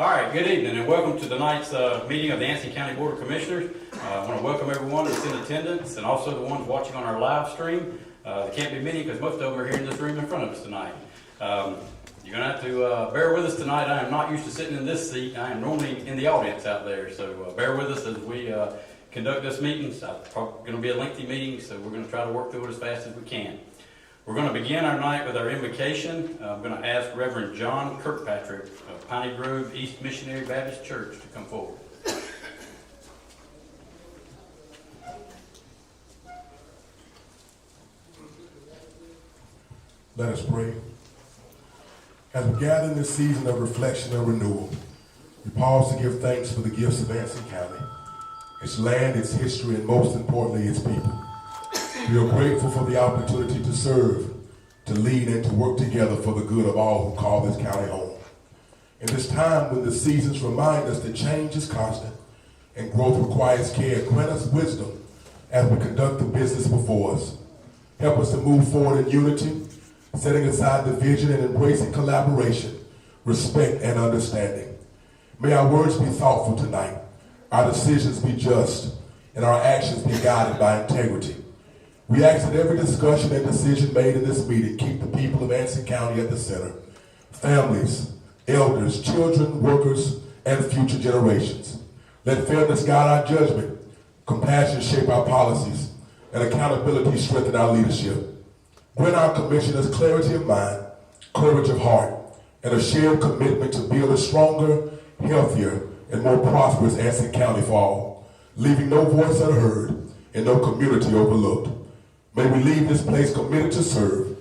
All right, good evening and welcome to tonight's meeting of the Anson County Board of Commissioners. I want to welcome everyone that's in attendance and also the ones watching on our live stream. There can't be many because most of them are here in this room in front of us tonight. You're going to have to bear with us tonight. I am not used to sitting in this seat. I am normally in the audience out there, so bear with us as we conduct this meeting. It's probably going to be a lengthy meeting, so we're going to try to work through it as fast as we can. We're going to begin our night with our invocation. I'm going to ask Reverend John Kirkpatrick of Piney Grove East Missionary Baptist Church to come forward. Let us pray. As we gather in this season of reflection and renewal, we pause to give thanks for the gifts of Anson County, its land, its history, and most importantly, its people. We are grateful for the opportunity to serve, to lead, and to work together for the good of all who call this county home. In this time when the seasons remind us that change is constant and growth requires care, grant us wisdom as we conduct the business before us. Help us to move forward in unity, setting aside division and embracing collaboration, respect, and understanding. May our words be thoughtful tonight, our decisions be just, and our actions be guided by integrity. We ask that every discussion and decision made in this meeting keep the people of Anson County at the center. Families, elders, children, workers, and future generations. Let fairness guide our judgment, compassion shape our policies, and accountability strengthen our leadership. Grant our commissioners clarity of mind, courage of heart, and a shared commitment to build a stronger, healthier, and more prosperous Anson County for all, leaving no voice unheard and no community overlooked. May we leave this place committed to serve,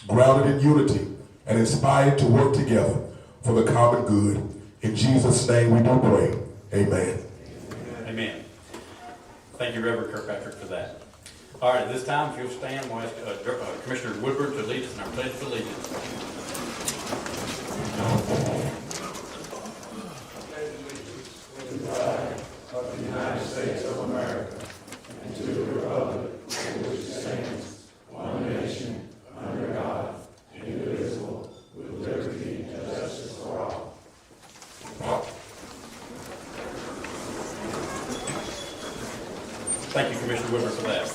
grounded in unity, and inspired to work together for the common good. In Jesus' name we do pray. Amen. Amen. Thank you, Reverend Kirkpatrick, for that. All right, at this time, if you'll stand, we'll ask Commissioner Woodward to lead us in our Pledge of Allegiance. To the flag of the United States of America and to the republic for which it stands, one nation, under God, indivisible, with liberty and justice for all. Thank you, Commissioner Woodward, for that.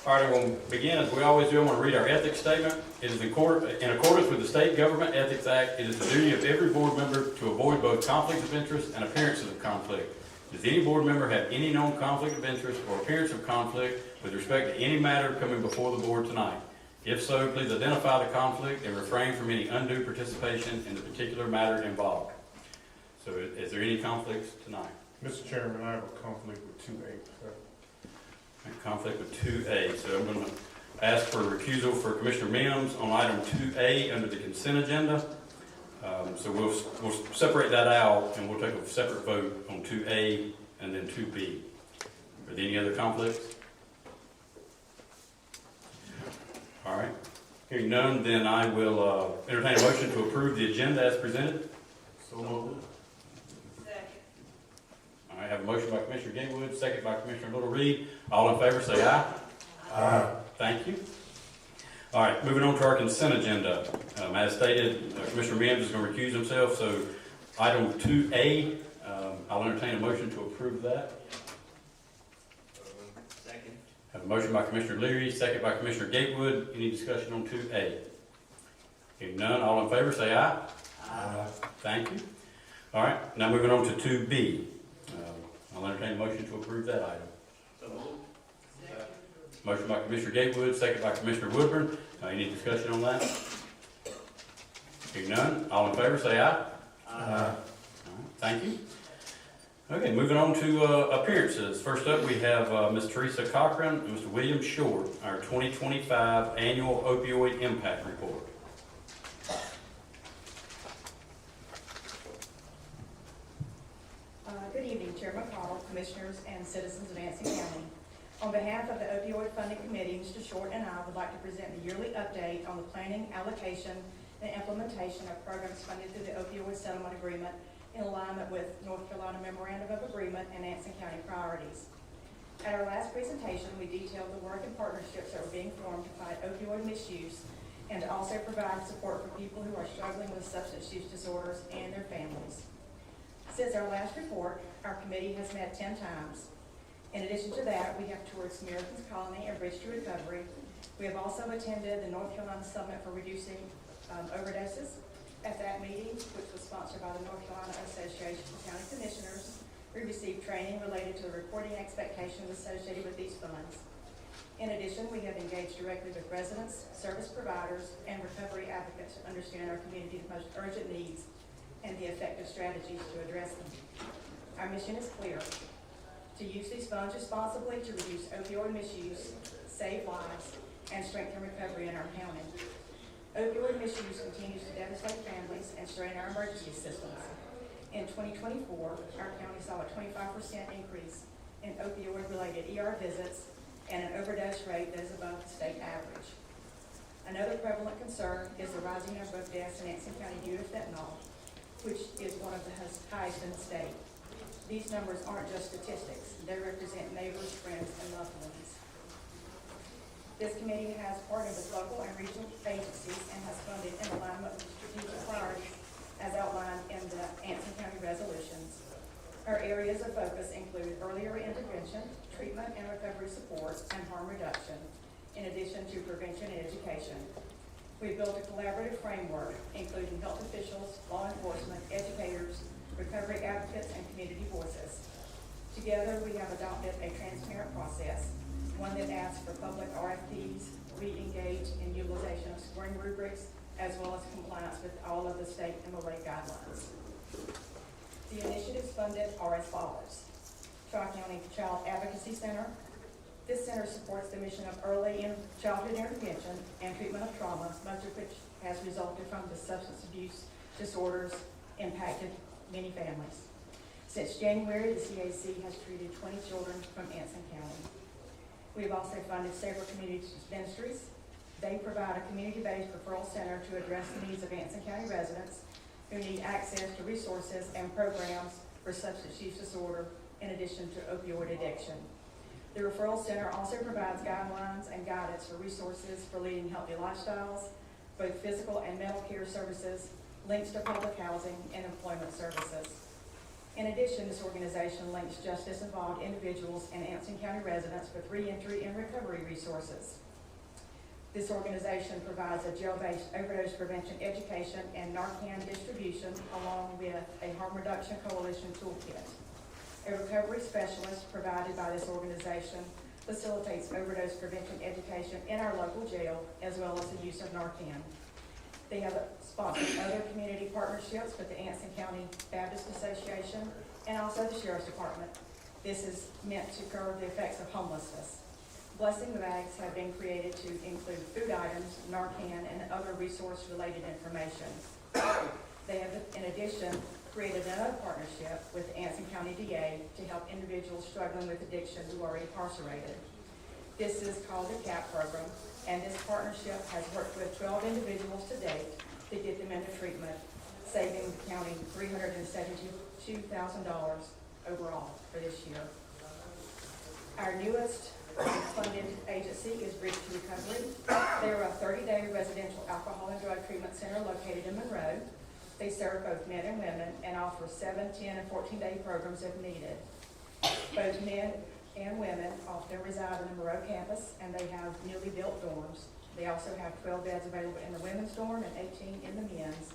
All right, we'll begin as we always do. I want to read our ethics statement. It is in accordance with the State Government Ethics Act. It is the duty of every board member to avoid both conflicts of interest and appearances of conflict. Does any board member have any known conflict of interest or appearance of conflict with respect to any matter coming before the board tonight? If so, please identify the conflict and refrain from any undue participation in the particular matter involved. So is there any conflicts tonight? Mr. Chairman, I have a conflict with 2A, sir. Conflict with 2A. So I'm going to ask for a recusal for Commissioner Mims on item 2A under the consent agenda. So we'll separate that out and we'll take a separate vote on 2A and then 2B. Are there any other conflicts? All right. Hearing none, then I will entertain a motion to approve the agenda as presented. So moved. I have a motion by Commissioner Gatewood, second by Commissioner Little Reed. All in favor say aye. Aye. Thank you. All right, moving on to our consent agenda. As stated, Commissioner Mims is going to recuse himself, so item 2A, I'll entertain a motion to approve that. Second. Have a motion by Commissioner Leary, second by Commissioner Gatewood. Any discussion on 2A? If none, all in favor say aye. Aye. Thank you. All right, now moving on to 2B. I'll entertain a motion to approve that item. So moved. Second. Motion by Commissioner Gatewood, second by Commissioner Woodburn. Any discussion on that? If none, all in favor say aye. Aye. Thank you. Okay, moving on to appearances. First up, we have Ms. Teresa Cochran and Mr. William Short, our 2025 Annual Opioid Impact Report. Good evening, Chair McConnell, Commissioners, and citizens of Anson County. On behalf of the Opioid Funding Committee, Mr. Short and I would like to present the yearly update on the planning, allocation, and implementation of programs funded through the Opioid Settlement Agreement in alignment with North Carolina Memorandum of Agreement and Anson County priorities. At our last presentation, we detailed the work and partnerships that were being formed to fight opioid misuse and to also provide support for people who are struggling with substance use disorders and their families. Since our last report, our committee has met 10 times. In addition to that, we have toured Samaritan's Colony and Bridge to Recovery. We have also attended the North Carolina Summit for Reducing Overdoses. At that meeting, which was sponsored by the North Carolina Association of County Commissioners, we received training related to the reporting expectations associated with these funds. In addition, we have engaged directly with residents, service providers, and recovery advocates to understand our community's most urgent needs and the effective strategies to address them. Our mission is clear: to use these funds responsibly to reduce opioid misuse, save lives, and strengthen recovery in our county. Opioid misuse continues to devastate families and strain our emergency systems. In 2024, our county saw a 25% increase in opioid-related ER visits and an overdose rate that is above the state average. Another prevalent concern is the rising number of deaths in Anson County due to fentanyl, which is one of the highest in the state. These numbers aren't just statistics. They represent neighbors, friends, and loved ones. This committee has partnered with local and regional agencies and has funded in alignment with strategic priorities as outlined in the Anson County resolutions. Our areas of focus include earlier intervention, treatment and recovery support, and harm reduction, in addition to prevention and education. We've built a collaborative framework, including health officials, law enforcement, educators, recovery advocates, and community voices. Together, we have adopted a transparent process, one that asks for public RFPs, we engage in utilization of scoring rubrics, as well as compliance with all of the state MOA guidelines. The initiatives funded are as follows. Tri-County Child Advocacy Center. This center supports the mission of early childhood intervention and treatment of trauma, much of which has resulted from the substance abuse disorders impacted many families. Since January, the CAC has treated 20 children from Anson County. We've also funded several community ministries. They provide a community-based referral center to address the needs of Anson County residents who need access to resources and programs for substance use disorder, in addition to opioid addiction. The referral center also provides guidelines and guidance for resources for leading healthy lifestyles, both physical and mental care services, links to public housing, and employment services. In addition, this organization links justice-involved individuals and Anson County residents with reentry and recovery resources. This organization provides a jail-based overdose prevention education and Narcan distribution, along with a harm reduction coalition toolkit. A recovery specialist provided by this organization facilitates overdose prevention education in our local jail, as well as the use of Narcan. They have sponsored other community partnerships with the Anson County Baptist Association and also the Sheriff's Department. This is meant to curb the effects of homelessness. Blessing bags have been created to include food items, Narcan, and other resource-related information. They have, in addition, created another partnership with the Anson County DA to help individuals struggling with addiction who are incarcerated. This is called the CAP program, and this partnership has worked with 12 individuals to date to get them into treatment, saving the county $372,000 overall for this year. Our newest funded agency is Bridge to Recovery. They are a 30-day residential alcohol and drug treatment center located in Monroe. They serve both men and women and offer 7, 10, and 14-day programs if needed. Both men and women often reside on the Monroe campus, and they have newly built dorms. They also have 12 beds available in the women's dorm and 18 in the men's.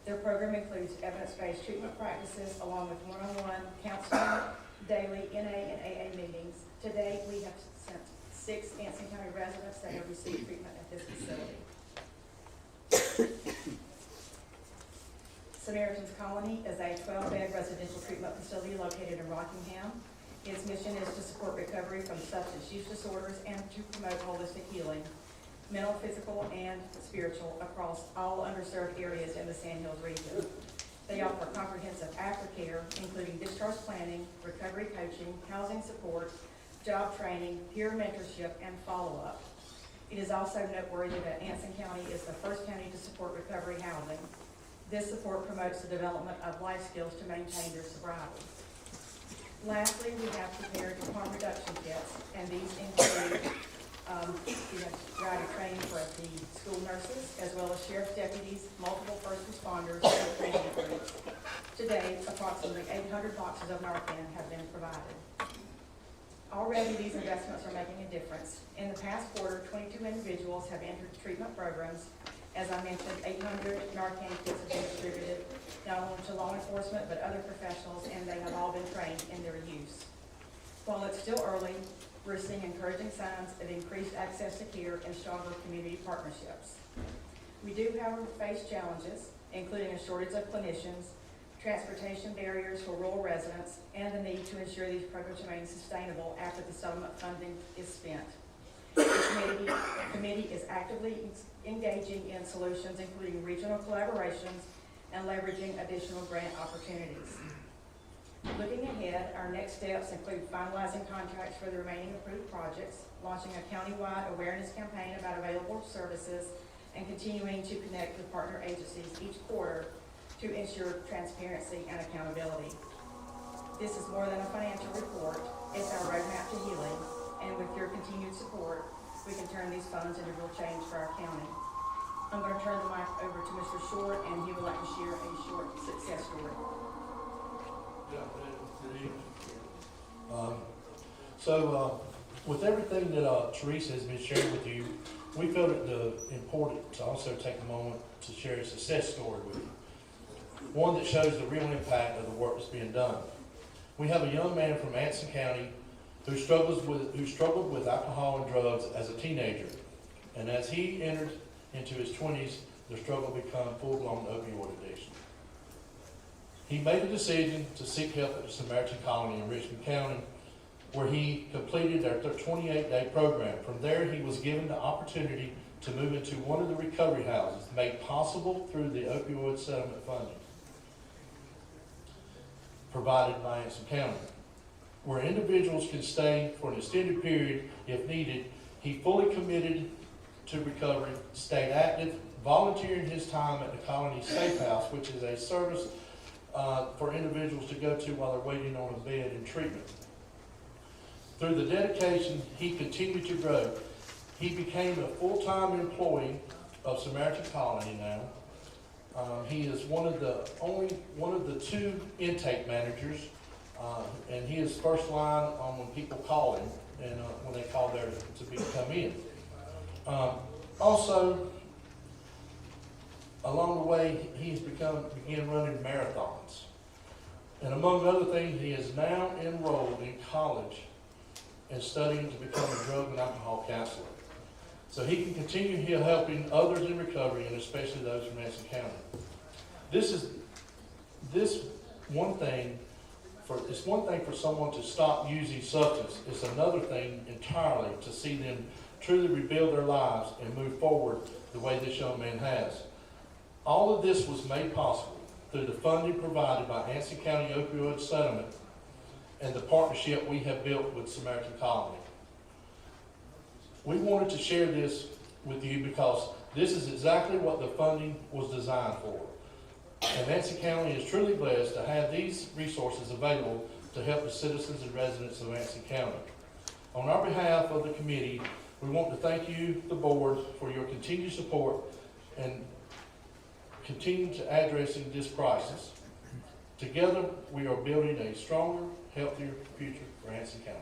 Their program includes evidence-based treatment practices along with one-on-one counseling, daily NA and AA meetings. To date, we have sent 6 Anson County residents that have received treatment at this facility. Samaritan's Colony is a 12-bed residential treatment facility located in Rockingham. Its mission is to support recovery from substance use disorders and to promote holistic healing, mental, physical, and spiritual, across all underserved areas in the Sand Hills region. They offer comprehensive aftercare, including discharge planning, recovery coaching, housing support, job training, peer mentorship, and follow-up. It is also noteworthy that Anson County is the first county to support recovery housing. This support promotes the development of life skills to maintain their sobriety. Lastly, we have prepared harm reduction kits and these include rider training for the school nurses, as well as sheriff's deputies, multiple first responders, and training groups. To date, approximately 800 boxes of Narcan have been provided. Already, these investments are making a difference. In the past quarter, 22 individuals have entered treatment programs. As I mentioned, 800 Narcan kits have been distributed, not only to law enforcement, but other professionals, and they have all been trained in their use. While it's still early, we're seeing encouraging signs of increased access to care and stronger community partnerships. We do, however, face challenges, including a shortage of clinicians, transportation barriers for rural residents, and the need to ensure these programs remain sustainable after the settlement funding is spent. The committee is actively engaging in solutions, including regional collaborations and leveraging additional grant opportunities. Looking ahead, our next steps include finalizing contracts for the remaining approved projects, launching a countywide awareness campaign about available services, and continuing to connect with partner agencies each quarter to ensure transparency and accountability. This is more than a financial report, it's our roadmap to healing, and with your continued support, we can turn these funds into real change for our county. I'm going to turn the mic over to Mr. Short, and he would like to share a short success story. With everything that Teresa has been sharing with you, we felt it important to also take a moment to share a success story with you. One that shows the real impact of the work that's being done. We have a young man from Anson County who struggled with alcohol and drugs as a teenager. And as he entered into his 20s, the struggle became full-blown opioid addiction. He made a decision to seek help at the Samaritan Colony in Richmond County, where he completed their 28-day program. From there, he was given the opportunity to move into one of the recovery houses, made possible through the opioid settlement funding provided by Anson County, where individuals can stay for an extended period if needed. He fully committed to recovery, stayed active, volunteering his time at the Colony Safe House, which is a service for individuals to go to while they're waiting on a bed in treatment. Through the dedication, he continued to grow. He became a full-time employee of Samaritan Colony now. He is one of the two intake managers, and he is first line on when people call him and when they call there to come in. Also, along the way, he's began running marathons. And among other things, he is now enrolled in college and studying to become a drug and alcohol counselor. So he can continue helping others in recovery, and especially those from Anson County. It's one thing for someone to stop using substance. It's another thing entirely to see them truly rebuild their lives and move forward the way this young man has. All of this was made possible through the funding provided by Anson County Opioid Settlement and the partnership we have built with Samaritan Colony. We wanted to share this with you because this is exactly what the funding was designed for. And Anson County is truly blessed to have these resources available to help the citizens and residents of Anson County. On our behalf of the committee, we want to thank you, the board, for your continued support and continue to addressing this crisis. Together, we are building a stronger, healthier future for Anson County.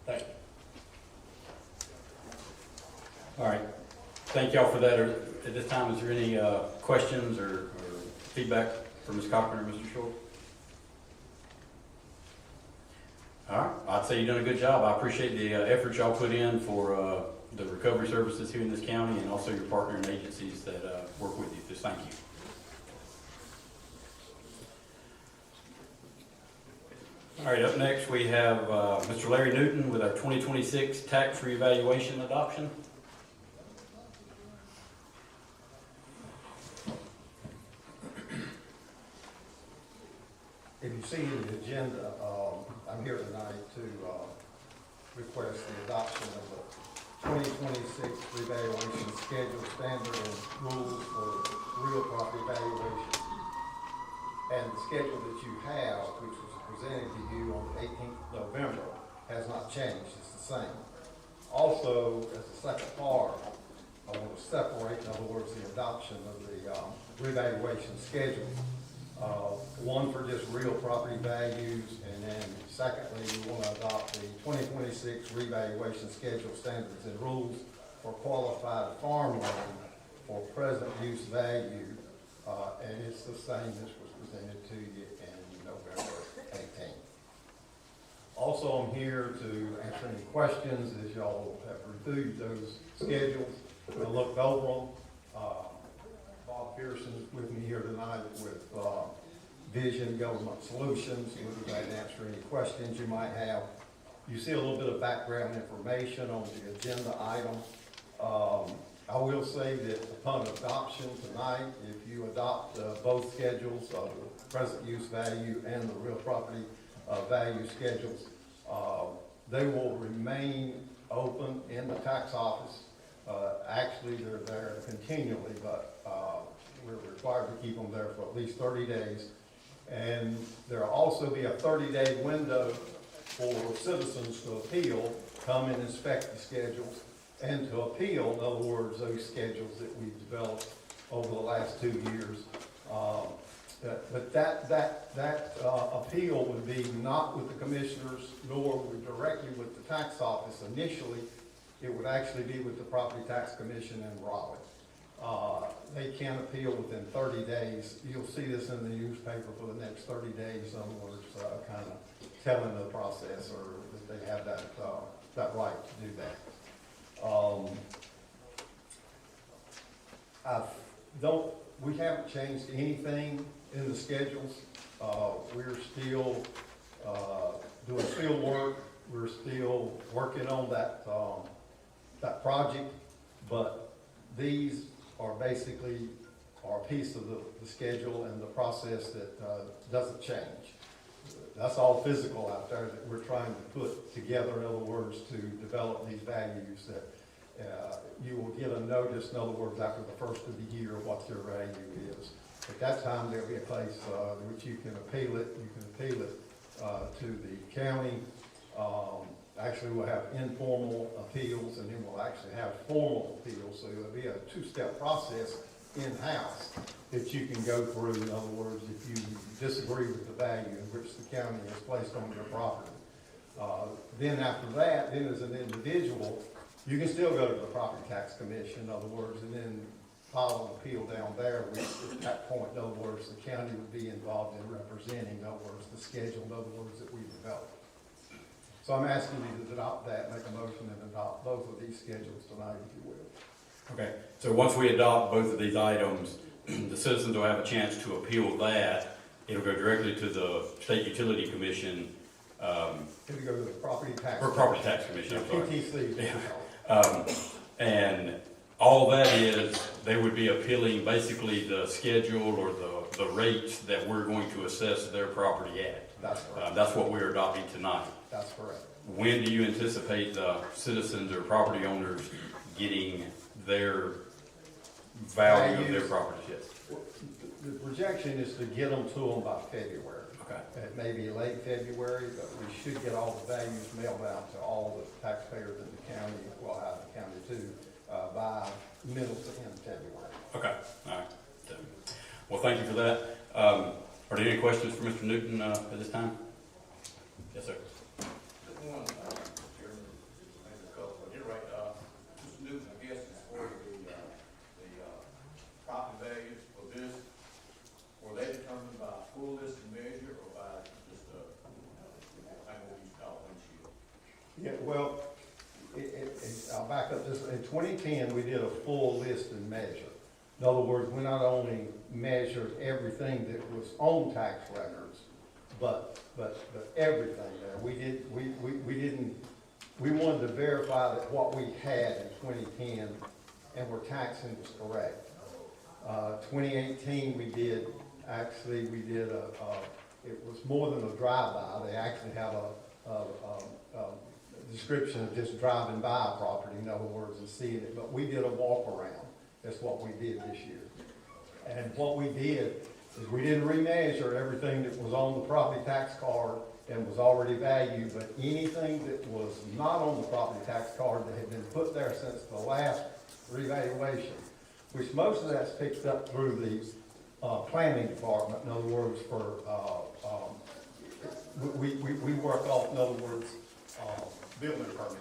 Thank you. All right, thank y'all for that. At this time, is there any questions or feedback from Ms. Cochran or Mr. Short? All right, I'd say you've done a good job. I appreciate the effort y'all put in for the recovery services here in this county, and also your partner and agencies that work with you. Just thank you. All right, up next we have Mr. Larry Newton with our 2026 tax reevaluation adoption. If you see in the agenda, I'm here tonight to request the adoption of the 2026 revaluation schedule, standard and rules for real property valuation. And the schedule that you have, which was presented to you on the 18th of November, has not changed. It's the same. Also, as a second part, I want to separate, in other words, the adoption of the revaluation schedule. One for just real property values, and then secondly, we want to adopt the 2026 revaluation schedule standards and rules for qualified farmland for present use value, and it's the same as was presented to you in November 18th. Also, I'm here to answer any questions as y'all have reviewed those schedules and looked over them. Bob Pearson is with me here tonight with Vision Government Solutions. We'll be glad to answer any questions you might have. You see a little bit of background information on the agenda item. I will say that upon adoption tonight, if you adopt both schedules, the present use value and the real property value schedules, they will remain open in the tax office. Actually, they're there continually, but we're required to keep them there for at least 30 days. And there'll also be a 30-day window for citizens to appeal, come and inspect the schedules, and to appeal, in other words, those schedules that we've developed over the last 2 years. But that appeal would be not with the commissioners, nor directly with the tax office. Initially, it would actually be with the Property Tax Commission in Raleigh. They can appeal within 30 days. You'll see this in the newspaper for the next 30 days. In other words, kind of telling the processor that they have that right to do that. We haven't changed anything in the schedules. We're still doing field work. We're still working on that project, but these are basically a piece of the schedule and the process that doesn't change. That's all physical out there that we're trying to put together, in other words, to develop these values that you will get a notice, in other words, after the first of the year, what their value is. At that time, there'll be a place in which you can appeal it. You can appeal it to the county. Actually, we'll have informal appeals, and then we'll actually have formal appeals. So it'll be a two-step process in-house that you can go through. In other words, if you disagree with the value in which the county has placed on your property. Then after that, then as an individual, you can still go to the Property Tax Commission, in other words, and then file an appeal down there, which at that point, in other words, the county would be involved in representing, in other words, the schedule, in other words, that we developed. So I'm asking you to adopt that, make a motion and adopt both of these schedules tonight, if you will. Okay, so once we adopt both of these items, the citizens will have a chance to appeal that. It'll go directly to the State Utility Commission. It'll go to the Property Tax. Or Property Tax Commission, I'm sorry. PTC. Yeah. And all that is, they would be appealing basically the schedule or the rates that we're going to assess their property at. That's correct. That's what we're adopting tonight. That's correct. When do you anticipate the citizens or property owners getting their value of their property? Yes. The projection is to get them to them by February. Okay. It may be late February, but we should get all the values mailed out to all the taxpayers in the county, well, out of the county too, by middle to end of February. Okay, all right. So, well, thank you for that. Are there any questions for Mr. Newton at this time? Yes, sir. Just one, Chairman, maybe a couple, but you're right, Mr. Newton, I guess as far as the property values for this, were they determined by full list and measure or by just I know what you call windshield? Yeah, well, I'll back up this. In 2010, we did a full list and measure. In other words, we not only measured everything that was on tax records, but everything there. We wanted to verify that what we had in 2010 and were taxing was correct. 2018, we did it was more than a drive-by. They actually have a description of just driving by a property, in other words, and seeing it. But we did a walk-around. That's what we did this year. And what we did is we didn't remeasure everything that was on the property tax card and was already valued, but anything that was not on the property tax card that had been put there since the last revaluation, which most of that's picked up through the planning department. In other words, we work off, in other words, building permits.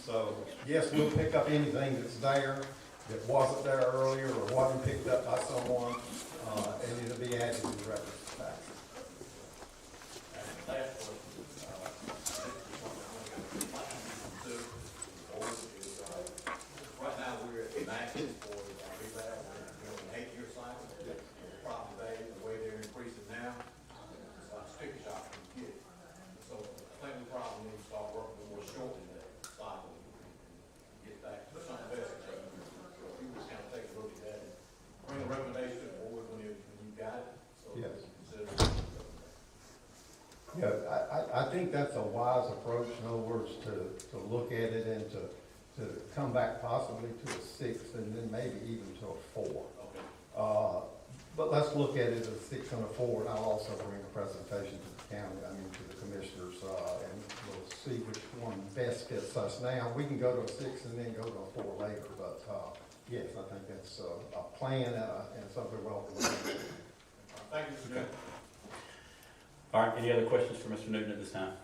So, yes, we'll pick up anything that's there that wasn't there earlier or wasn't picked up by someone, and it'll be added to the records tax. And last question, this is something I'm gonna do, is, right now, we're at matching for the revale, we're on an 8-year cycle. The property value, the way they're increasing now, it's like a sticker shock from the kid. So I think we probably need to start working more shortly that cycle and get back to something better. So if you just kind of take a look at that and bring a recommendation to the board when you got it. So Yes. consider it. Yeah, I think that's a wise approach, in other words, to look at it and to come back possibly to a 6 and then maybe even to a 4. Okay. But let's look at it as a 6 and a 4, and I'll also bring a presentation to the county, to the commissioners, and we'll see which one best fits us now. We can go to a 6 and then go to a 4 later, but, yes, I think that's a plan and something well done. Thank you, Mr. Chairman. All right, any other questions for Mr. Newton at this time?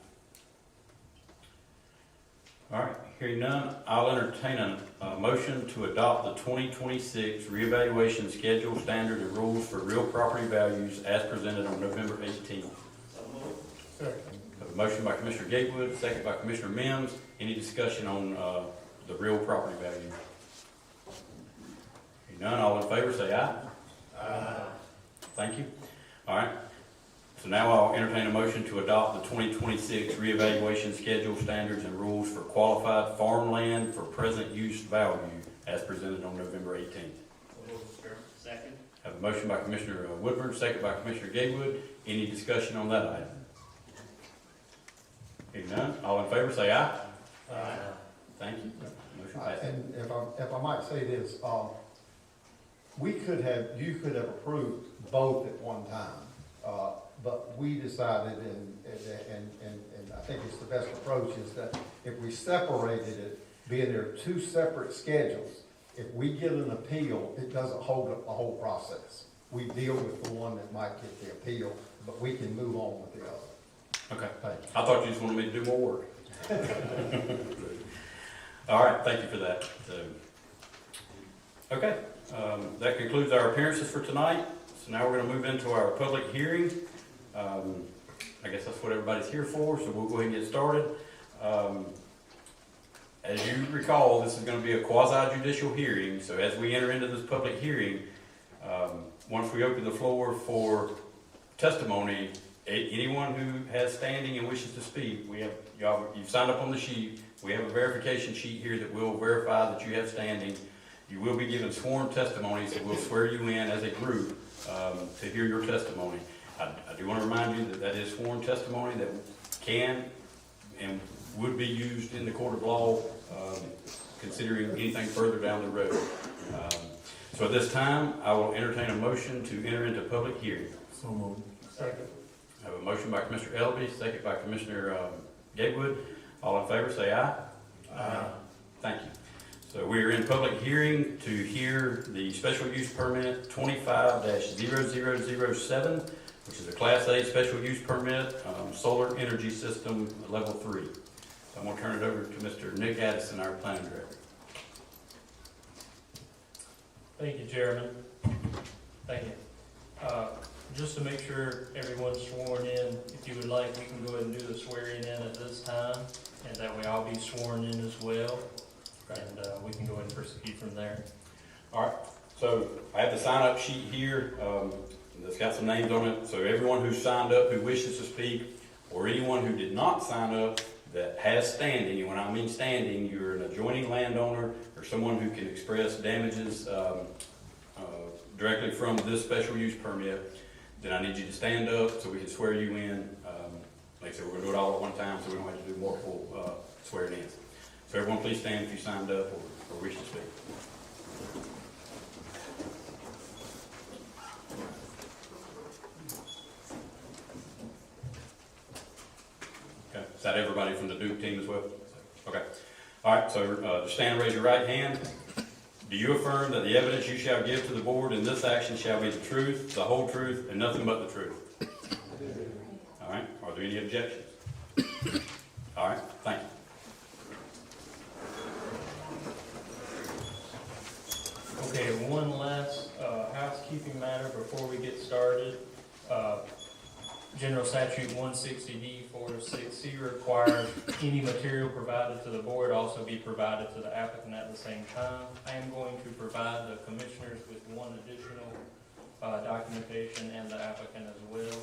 All right, hearing none, I'll entertain a motion to adopt the 2026 reevaluation schedule, standard, and rules for real property values as presented on November 18th. Second. A motion by Commissioner Gatewood, second by Commissioner Mims. Any discussion on the real property value? Hearing none, all in favor say aye. Aye. Thank you. All right. So now I'll entertain a motion to adopt the 2026 reevaluation schedule, standards, and rules for qualified farmland for present use value as presented on November 18th. Second. Have a motion by Commissioner Woodward, second by Commissioner Gatewood. Any discussion on that item? Hearing none, all in favor say aye. Aye. Thank you. Motion passes. And if I might say this, you could have approved both at one time, but we decided, and I think it's the best approach, is that if we separated it, being there are 2 separate schedules, if we get an appeal, it doesn't hold up the whole process. We deal with the one that might get the appeal, but we can move on with the other. Okay. Thank you. I thought you just wanted me to do more work. All right, thank you for that. Okay, that concludes our appearances for tonight. So now we're going to move into our public hearing. I guess that's what everybody's here for, so we'll go ahead and get started. As you recall, this is going to be a quasi-judicial hearing, so as we enter into this public hearing, once we open the floor for testimony, anyone who has standing and wishes to speak, you've signed up on the sheet. We have a verification sheet here that will verify that you have standing. You will be given sworn testimony, so we'll swear you in as a group to hear your testimony. I do want to remind you that that is sworn testimony that can and would be used in the court of law, considering anything further down the road. So at this time, I will entertain a motion to enter into public hearing. So moved. Second. I have a motion by Commissioner Elby, second by Commissioner Gatewood. All in favor, say aye. Aye. Thank you. So we are in public hearing to hear the special use permit 25-0007, which is a Class A special use permit, solar energy system level 3. So I'm going to turn it over to Mr. Nick Addison, our planning director. Thank you, Chairman. Thank you. Just to make sure everyone's sworn in, if you would like, we can go ahead and do the swearing in at this time, and that way I'll be sworn in as well, and we can go ahead and proceed from there. All right, so I have the sign-up sheet here that's got some names on it. So everyone who signed up who wishes to speak, or anyone who did not sign up that has standing, and when I mean standing, you're an adjoining landowner or someone who can express damages directly from this special use permit, then I need you to stand up so we can swear you in. Like I said, we're going to do it all at one time so we don't have to do multiple swearing in. So everyone please stand if you signed up or wish to speak. team as well? Okay. All right, so just stand and raise your right hand. Do you affirm that the evidence you shall give to the board in this action shall be the truth, the whole truth, and nothing but the truth? All right, are there any objections? All right, thank you. Okay, one last housekeeping matter before we get started. General Statute 160D46C requires any material provided to the board also be provided to the applicant at the same time. I am going to provide the commissioners with one additional documentation and the applicant as well.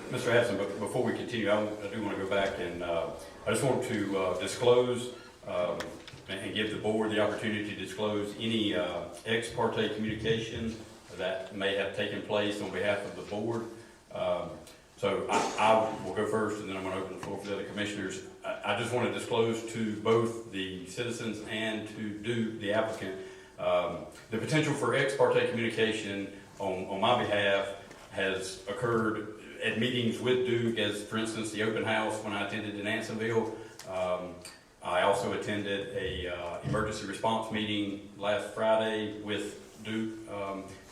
Mr. Hassan, but before we continue, I do want to go back and I just want to disclose and give the board the opportunity to disclose any ex parte communication that may have taken place on behalf of the board. So I will go first, and then I'm going to open the floor for the other commissioners. I just want to disclose to both the citizens and to the applicant the potential for ex parte communication on my behalf has occurred at meetings with Duke, as for instance the open house when I attended in Ansonville. I also attended a emergency response meeting last Friday with Duke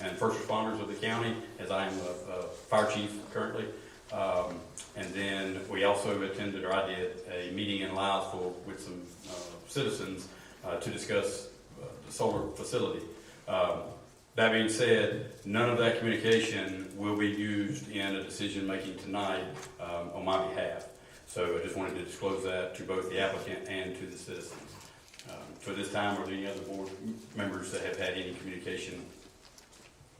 and first responders of the county, as I am a fire chief currently. And then we also attended, or I did, a meeting in Liceville with some citizens to discuss the solar facility. That being said, none of that communication will be used in a decision making tonight on my behalf. So I just wanted to disclose that to both the applicant and to the citizens. For this time, are there any other board members that have had any communication?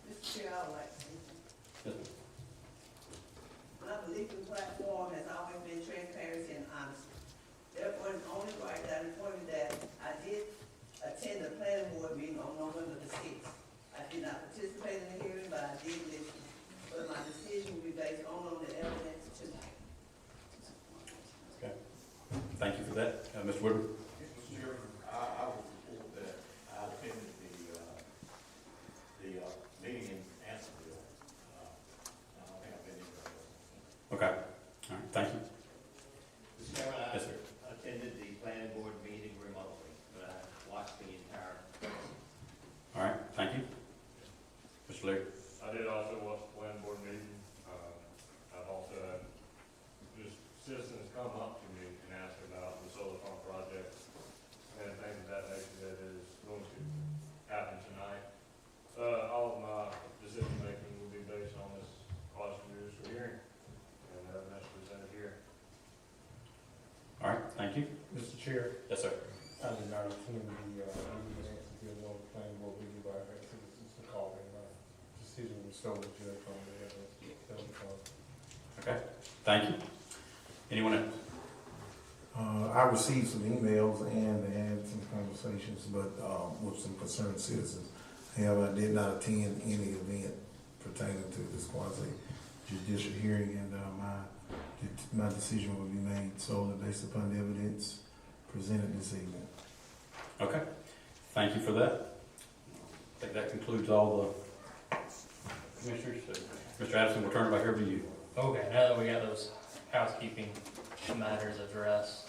Mr. Chair, I would like to say something. Yes. My belief in platform has always been transparency and honesty. Therefore, it's only right that I inform you that I did attend the planning board meeting on November the 6th. I did not participate in the hearing, but I did listen. But my decision will be based only on the evidence tonight. Okay. Thank you for that. Mr. Woodward? Mr. Chairman, I would report that I attended the meeting in Ansonville. I don't think I've been anywhere else. Okay. All right. Thank you. Mr. Chairman, I Yes, sir. attended the planning board meeting remotely, but I watched the entire. All right. Thank you. Mr. Leary? I did also watch the planning board meeting. I've also had just citizens come up to me and ask about the solar farm project and things of that nature that is going to happen tonight. All of my decision making will be based on this cause of judicial hearing, and that's presented here. All right. Thank you. Mr. Chair, Yes, sir. I did not attend the meeting in Ansonville, on the planning board meeting, but I had citizens to call me. My decision was so judged on the evidence that was on. Okay. Thank you. Anyone else? I received some emails and had some conversations, but with some concerned citizens. However, I did not attend any event pertaining to this quasi judicial hearing, and my decision will be made solely based upon the evidence presented this evening. Okay. Thank you for that. I think that concludes all the commissioners. So, Mr. Addison, we'll turn it back over to you. Okay, now that we got those housekeeping matters addressed.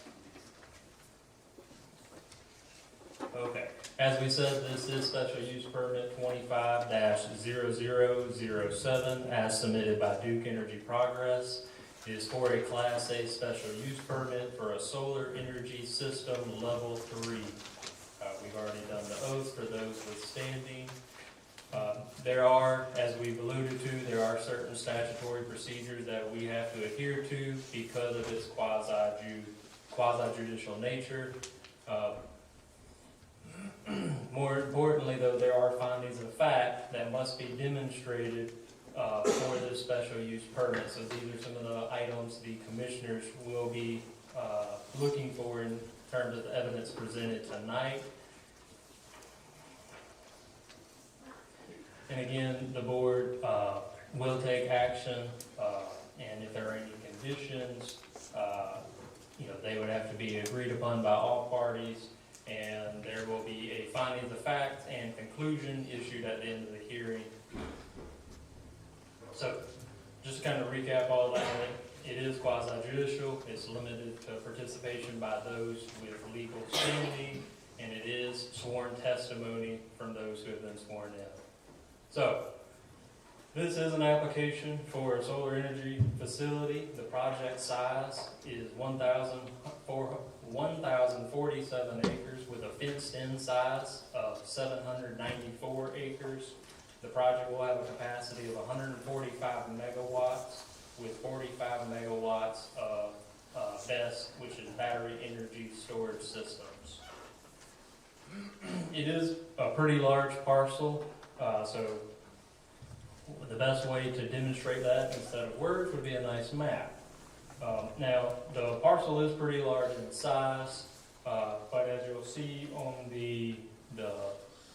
Okay, as we said, this is special use permit 25-0007 as submitted by Duke Energy Progress. It is for a Class A special use permit for a solar energy system level 3. We've already done the oath for those withstanding. There are, as we've alluded to, there are certain statutory procedures that we have to adhere to because of its quasi-judicial nature. More importantly, though, there are findings of fact that must be demonstrated for this special use permit. So these are some of the items the commissioners will be looking for in terms of the evidence presented tonight. And again, the board will take action, and if there are any conditions, they would have to be agreed upon by all parties, and there will be a findings of fact and conclusion issued at the end of the hearing. So, just to kind of recap all that, it is quasi-judicial, it's limited to participation by those with legal standing, and it is sworn testimony from those who have been sworn in. So, this is an application for a solar energy facility. The project size is 1,047 acres with a fenced-in size of 794 acres. The project will have a capacity of 145 megawatts with 45 megawatts of BESS, which is battery energy storage systems. It is a pretty large parcel, so the best way to demonstrate that instead of words would be a nice map. Now, the parcel is pretty large in size, but as you'll see on the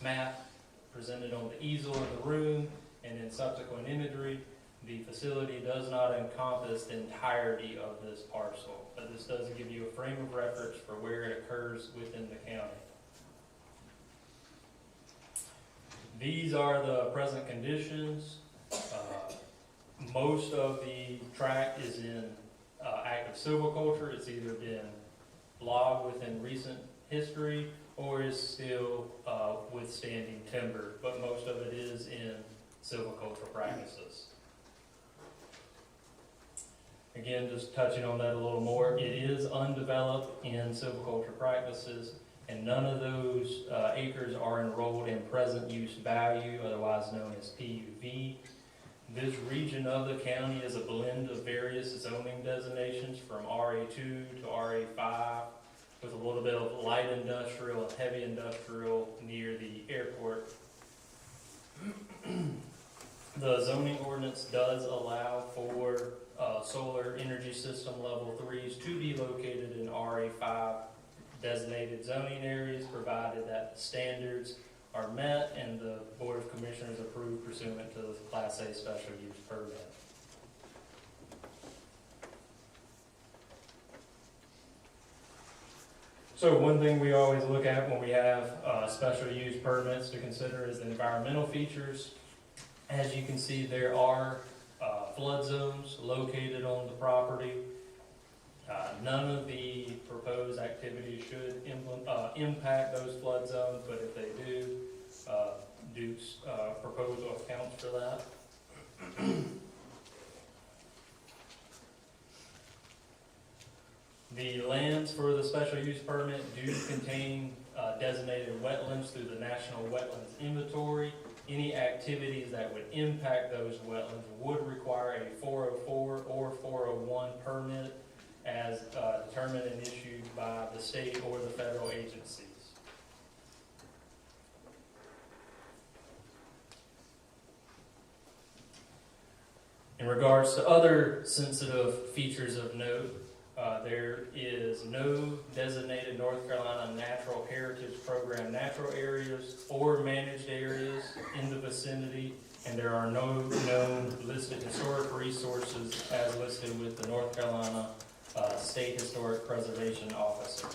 map presented on the easel in the room and in subsequent imagery, the facility does not encompass the entirety of this parcel, but this does give you a frame of reference for where it occurs within the county. These are the present conditions. Most of the tract is in active silviculture. It's either been logged within recent history or is still withstanding timber, but most of it is in silvicultural practices. Again, just touching on that a little more, it is undeveloped in silviculture practices, and none of those acres are enrolled in present use value, otherwise known as PUV. This region of the county is a blend of various zoning designations from RA2 to RA5, with a little bit of light industrial and heavy industrial near the airport. The zoning ordinance does allow for solar energy system level 3s to be located in RA5 designated zoning areas, provided that the standards are met and the Board of Commissioners approved pursuant to the Class A special use permit. So one thing we always look at when we have special use permits to consider is the environmental features. As you can see, there are flood zones located on the property. None of the proposed activities should impact those flood zones, but if they do, Duke's proposal accounts for that. The lands for the special use permit do contain designated wetlands through the National Wetlands Inventory. Any activities that would impact those wetlands would require a 404 or 401 permit as determined and issued by the state or the federal agencies. In regards to other sensitive features of note, there is no designated North Carolina Natural Heritage Program natural areas or managed areas in the vicinity, and there are no known listed historic resources as listed with the North Carolina State Historic Preservation Officer.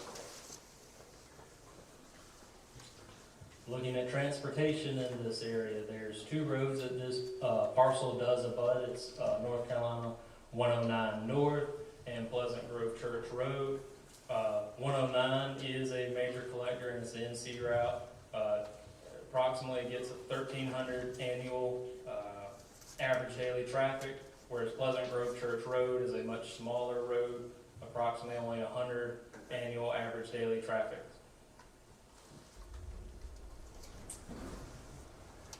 Looking at transportation in this area, there's 2 roads that this parcel does abut. It's North Carolina 109 North and Pleasant Grove Church Road. 109 is a major collector and it's the NC route. Approximately gets 1,300 annual average daily traffic, whereas Pleasant Grove Church Road is a much smaller road, approximately only 100 annual average daily traffic.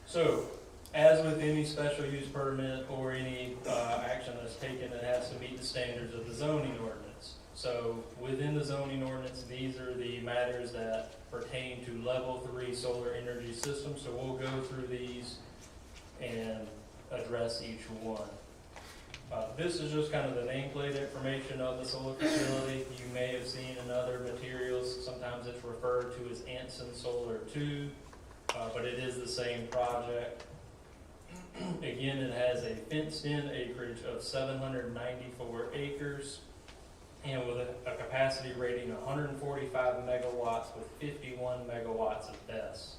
So, as with any special use permit or any action that's taken, it has to meet the standards of the zoning ordinance. So, within the zoning ordinance, these are the matters that pertain to level 3 solar energy systems. So we'll go through these and address each one. This is just kind of the nameplate information of the solar facility. You may have seen in other materials, sometimes it's referred to as Anson Solar 2, but it is the same project. Again, it has a fenced-in acreage of 794 acres, and with a capacity rating of 145 megawatts with 51 megawatts of BESS.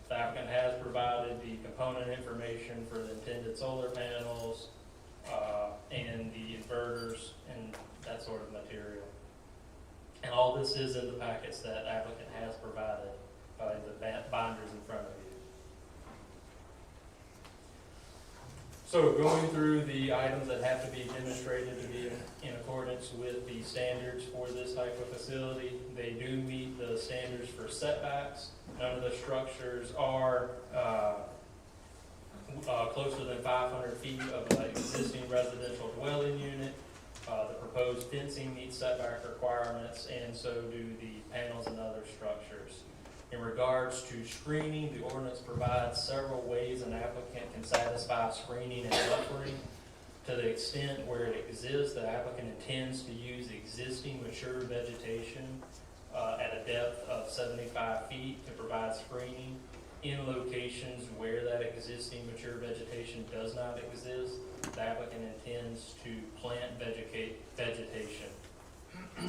The applicant has provided the component information for the intended solar panels, and the inverters and that sort of material. And all this is in the packets that applicant has provided by the binders in front of you. So going through the items that have to be demonstrated to be in accordance with the standards for this type of facility, they do meet the standards for setbacks. None of the structures are closer than 500 feet of an existing residential dwelling unit. The proposed fencing meets setback requirements, and so do the panels and other structures. In regards to screening, the ordinance provides several ways an applicant can satisfy screening and buffering. To the extent where it exists, the applicant intends to use existing mature vegetation at a depth of 75 feet to provide screening. In locations where that existing mature vegetation does not exist, the applicant intends to plant vegetation.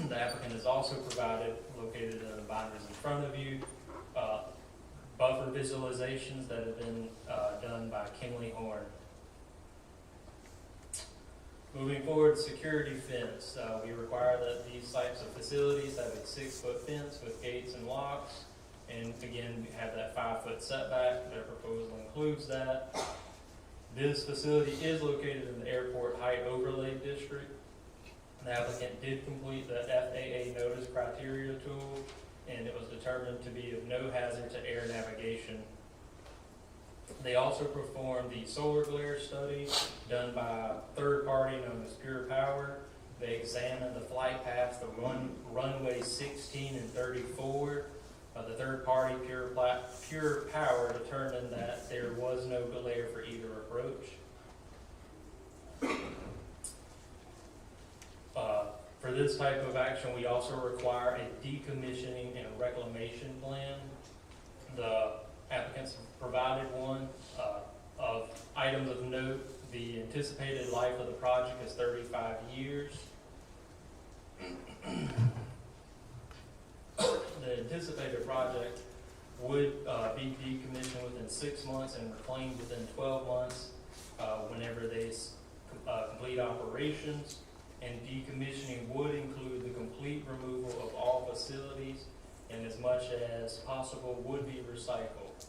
The applicant has also provided, located in the binders in front of you, buffer visualizations that have been done by Kinley Horn. Moving forward, security fence. We require that these types of facilities have a 6-foot fence with gates and locks. And again, we have that 5-foot setback. Their proposal includes that. This facility is located in the Airport Height Overlay District. The applicant did complete the FAA notice criteria tool, and it was determined to be of no hazard to air navigation. They also performed the solar glare study done by a third party known as Pure Power. They examined the flight paths, the runway 16 and 34. The third party, Pure Power, determined that there was no glare for either approach. For this type of action, we also require a decommissioning and reclamation plan. The applicants provided one. Of items of note, the anticipated life of the project is 35 years. The anticipated project would be decommissioned within 6 months and reclaimed within 12 months whenever they complete operations. And decommissioning would include the complete removal of all facilities, and as much as possible would be recycled.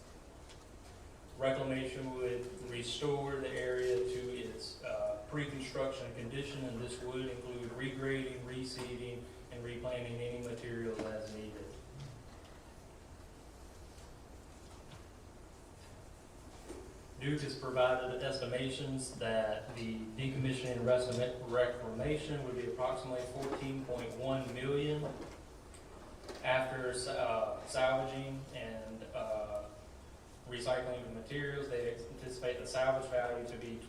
Reclamation would restore the area to its pre-construction condition, and this would include regrading, reseeding, and replanting any materials as needed. Duke has provided estimations that the decommissioning and reclamation would be approximately $14.1 million. After salvaging and recycling the materials, they anticipate the salvage value to be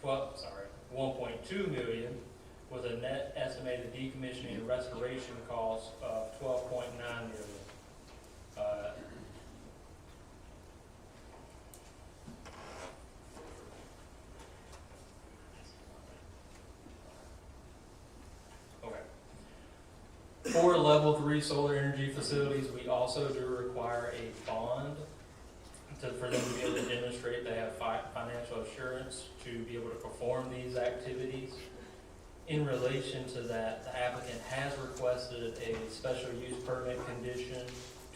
$1.2 million, with a net estimated decommissioning and restoration cost of $12.9 million. For level 3 solar energy facilities, we also do require a bond for them to be able to demonstrate they have financial assurance to be able to perform these activities. In relation to that, the applicant has requested a special use permit condition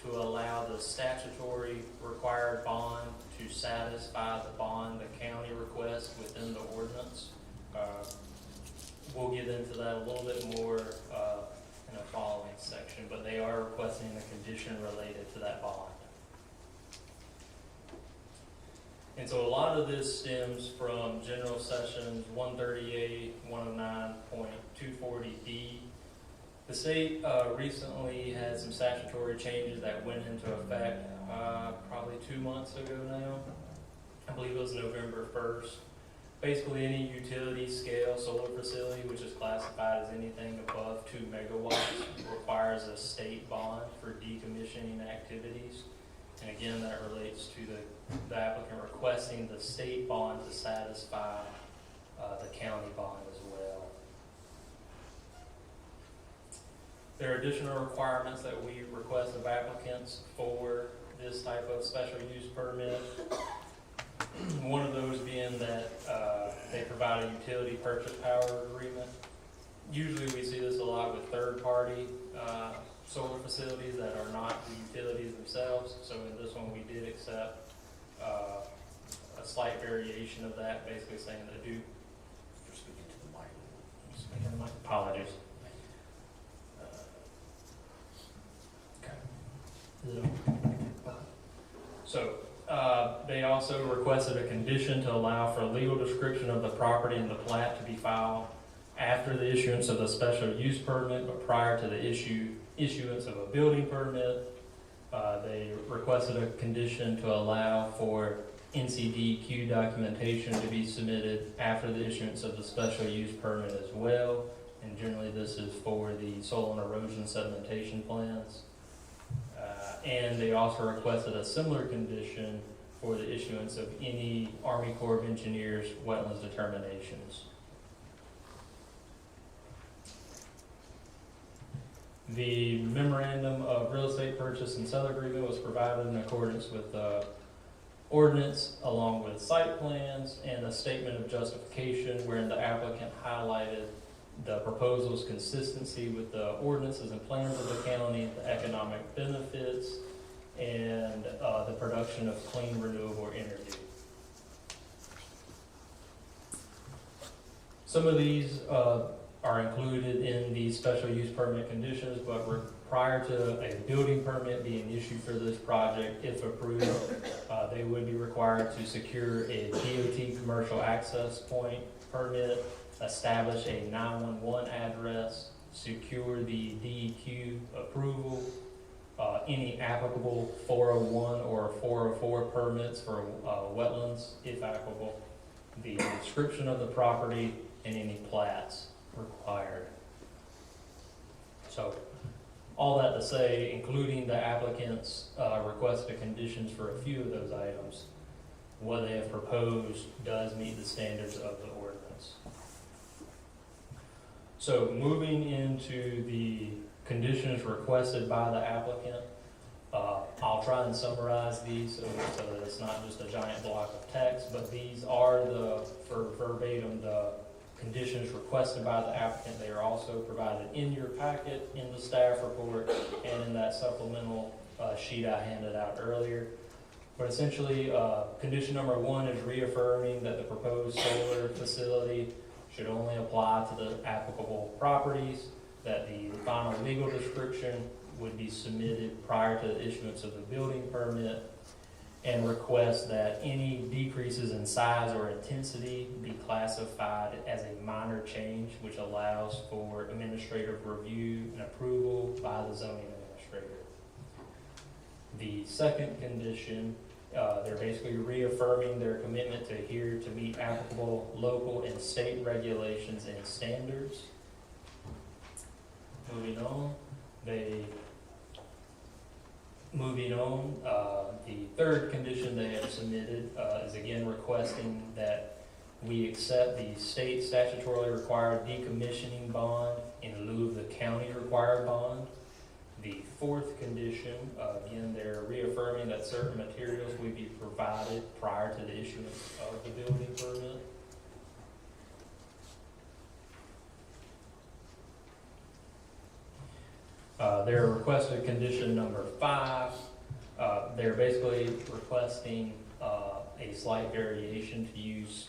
to allow the statutory required bond to satisfy the bond the county requests within the ordinance. We'll get into that a little bit more in a following section, but they are requesting a condition related to that bond. And so a lot of this stems from General Sessions 138, 109.240D. The state recently had some statutory changes that went into effect probably 2 months ago now. I believe it was November 1st. Basically, any utility scale solar facility, which is classified as anything above 2 megawatts, requires a state bond for decommissioning activities. And again, that relates to the applicant requesting the state bond to satisfy the county bond as well. There are additional requirements that we request of applicants for this type of special use permit. One of those being that they provide a utility purchase power agreement. Usually we see this a lot with third-party solar facilities that are not the utilities themselves. So in this one, we did accept a slight variation of that, basically saying that due. You're speaking to the mic. Speaking to the mic. Apologies. So, they also requested a condition to allow for a legal description of the property and the plat to be filed after the issuance of the special use permit, but prior to the issuance of a building permit. They requested a condition to allow for NCDQ documentation to be submitted after the issuance of the special use permit as well. And generally this is for the soil and erosion sedimentation plans. And they also requested a similar condition for the issuance of any Army Corps of Engineers wetlands determinations. The memorandum of real estate purchase and sale agreement was provided in accordance with the ordinance, along with site plans and a statement of justification wherein the applicant highlighted the proposal's consistency with the ordinances and plans of the county, the economic benefits, and the production of clean renewable energy. Some of these are included in the special use permit conditions, but prior to a building permit being issued for this project, if approved, they would be required to secure a DOT commercial access point permit, establish a 911 address, secure the DEQ approval, any applicable 401 or 404 permits for wetlands, if applicable, the description of the property, and any plats required. So, all that to say, including the applicant's requested conditions for a few of those items, what they have proposed does meet the standards of the ordinance. So moving into the conditions requested by the applicant, I'll try and summarize these so that it's not just a giant block of text, but these are for verbatim, the conditions requested by the applicant. They are also provided in your packet, in the staff report, and in that supplemental sheet I handed out earlier. But essentially, condition number 1 is reaffirming that the proposed solar facility should only apply to the applicable properties, that the final legal description would be submitted prior to the issuance of the building permit, and request that any decreases in size or intensity be classified as a minor change, which allows for administrative review and approval by the zoning administrator. The second condition, they're basically reaffirming their commitment to adhere to meet applicable local and state regulations and standards. Moving on, the third condition they have submitted is again requesting that we accept the state statutorily required decommissioning bond in lieu of the county required bond. The fourth condition, again, they're reaffirming that certain materials will be provided prior to the issuance of the building permit. Their requested condition number 5, they're basically requesting a slight variation to use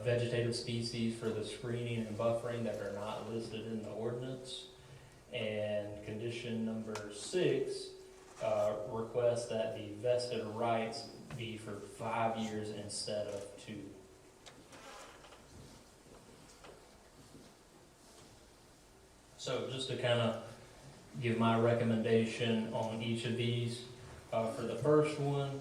vegetative species for the screening and buffering that are not listed in the ordinance. And condition number 6 requests that the vested rights be for 5 years instead of 2. So just to kind of give my recommendation on each of these, for the first one,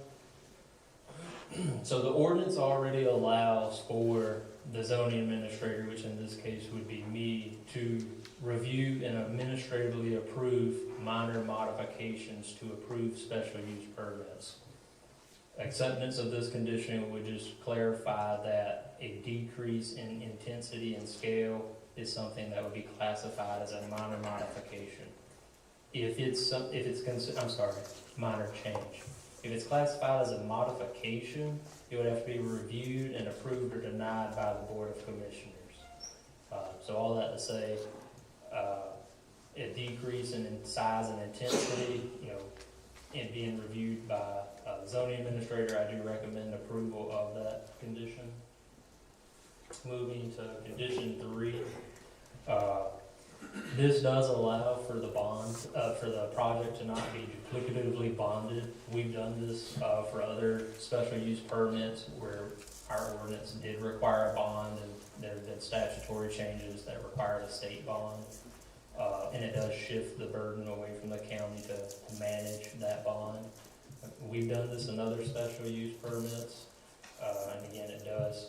So the ordinance already allows for the zoning administrator, which in this case would be me, to review and administratively approve minor modifications to approve special use permits. Acceptance of this condition would just clarify that a decrease in intensity and scale is something that would be classified as a minor modification. Minor change. If it's classified as a modification, it would have to be reviewed and approved or denied by the Board of Commissioners. So all that to say, a decrease in size and intensity, and being reviewed by the zoning administrator, I do recommend approval of that condition. Moving to condition 3, this does allow for the bond, for the project to not be duplicatively bonded. We've done this for other special use permits where our ordinance did require a bond, and there have been statutory changes that require a state bond. And it does shift the burden away from the county to manage that bond. We've done this in other special use permits, and again, it does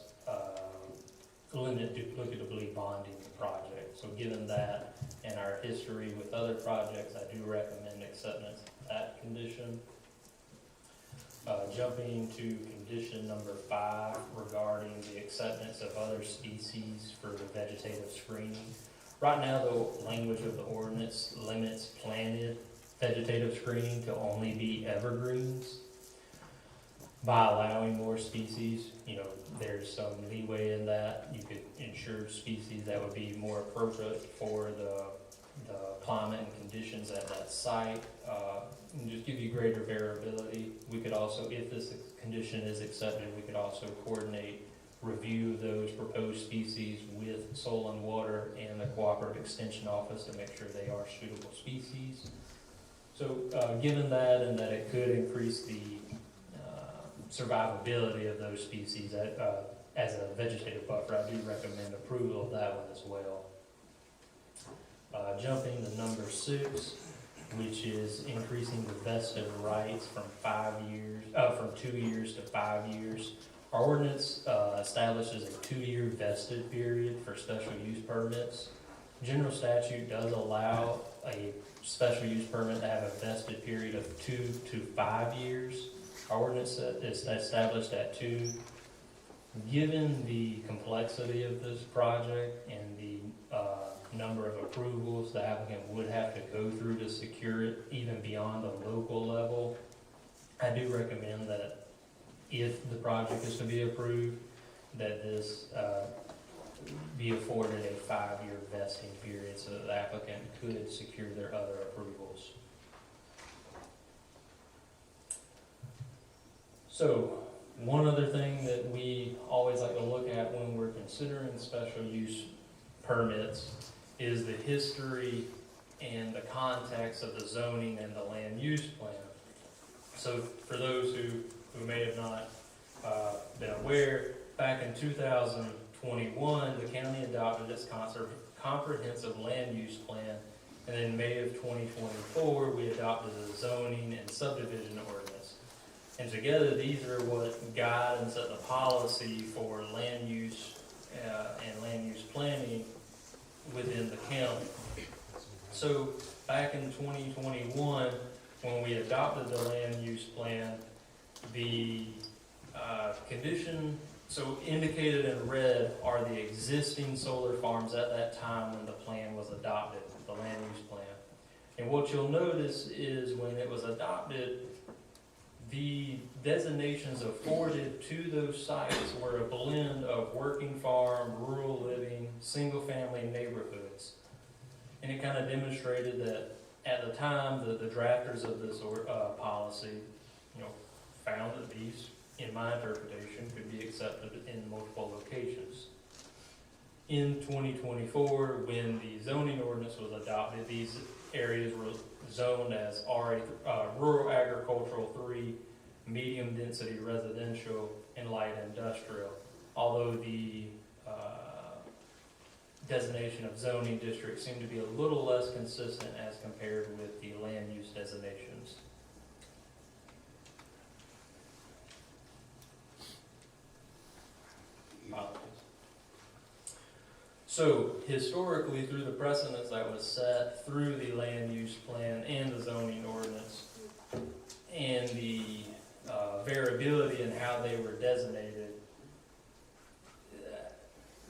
limit duplicatively bonding the project. So given that and our history with other projects, I do recommend acceptance of that condition. Jumping to condition number 5 regarding the acceptance of other species for the vegetative screening. Right now, the language of the ordinance limits planted vegetative screening to only be evergreens. By allowing more species, there's some leeway in that. You could ensure species that would be more appropriate for the climate and conditions at that site, and just give you greater variability. We could also, if this condition is accepted, we could also coordinate review of those proposed species with Soil and Water and the Cooperative Extension Office to make sure they are suitable species. So given that, and that it could increase the survivability of those species as a vegetative buffer, I do recommend approval of that one as well. Jumping to number 6, which is increasing the vested rights from 2 years to 5 years. Our ordinance establishes a 2-year vested period for special use permits. General statute does allow a special use permit to have a vested period of 2 to 5 years. Our ordinance is established at 2. Given the complexity of this project and the number of approvals the applicant would have to go through to secure it, even beyond the local level, I do recommend that if the project is to be approved, that this be afforded a 5-year vesting period so that the applicant could secure their other approvals. So, one other thing that we always like to look at when we're considering special use permits is the history and the context of the zoning and the land use plan. So for those who may have not been aware, back in 2021, the county adopted its comprehensive land use plan, and in May of 2024, we adopted the zoning and subdivision ordinance. And together, these are what guide and set the policy for land use and land use planning within the county. So back in 2021, when we adopted the land use plan, the condition, so indicated in red are the existing solar farms at that time when the plan was adopted, the land use plan. And what you'll notice is when it was adopted, the designations afforded to those sites were a blend of working farm, rural living, single-family neighborhoods. And it kind of demonstrated that at the time, the drafters of this policy, found that these, in my interpretation, could be accepted in multiple locations. In 2024, when the zoning ordinance was adopted, these areas were zoned as rural agricultural 3, medium density residential, and light industrial. Although the designation of zoning districts seemed to be a little less consistent as compared with the land use designations. So historically, through the precedents that was set through the land use plan and the zoning ordinance, and the variability in how they were designated,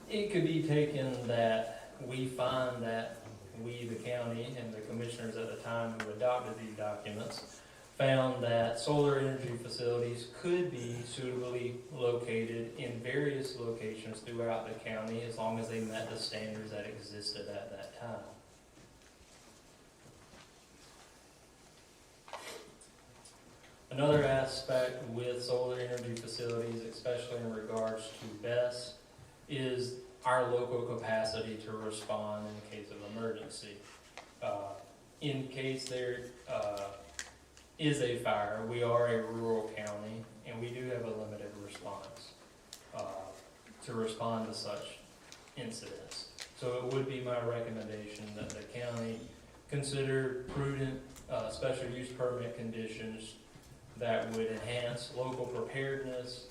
it could be taken that we find that we, the county, and the commissioners at the time who adopted these documents, found that solar energy facilities could be suitably located in various locations throughout the county as long as they met the standards that existed at that time. Another aspect with solar energy facilities, especially in regards to BESS, is our local capacity to respond in the case of emergency. In case there is a fire, we are a rural county, and we do have a limited response to respond to such incidents. So it would be my recommendation that the county consider prudent special use permit conditions that would enhance local preparedness,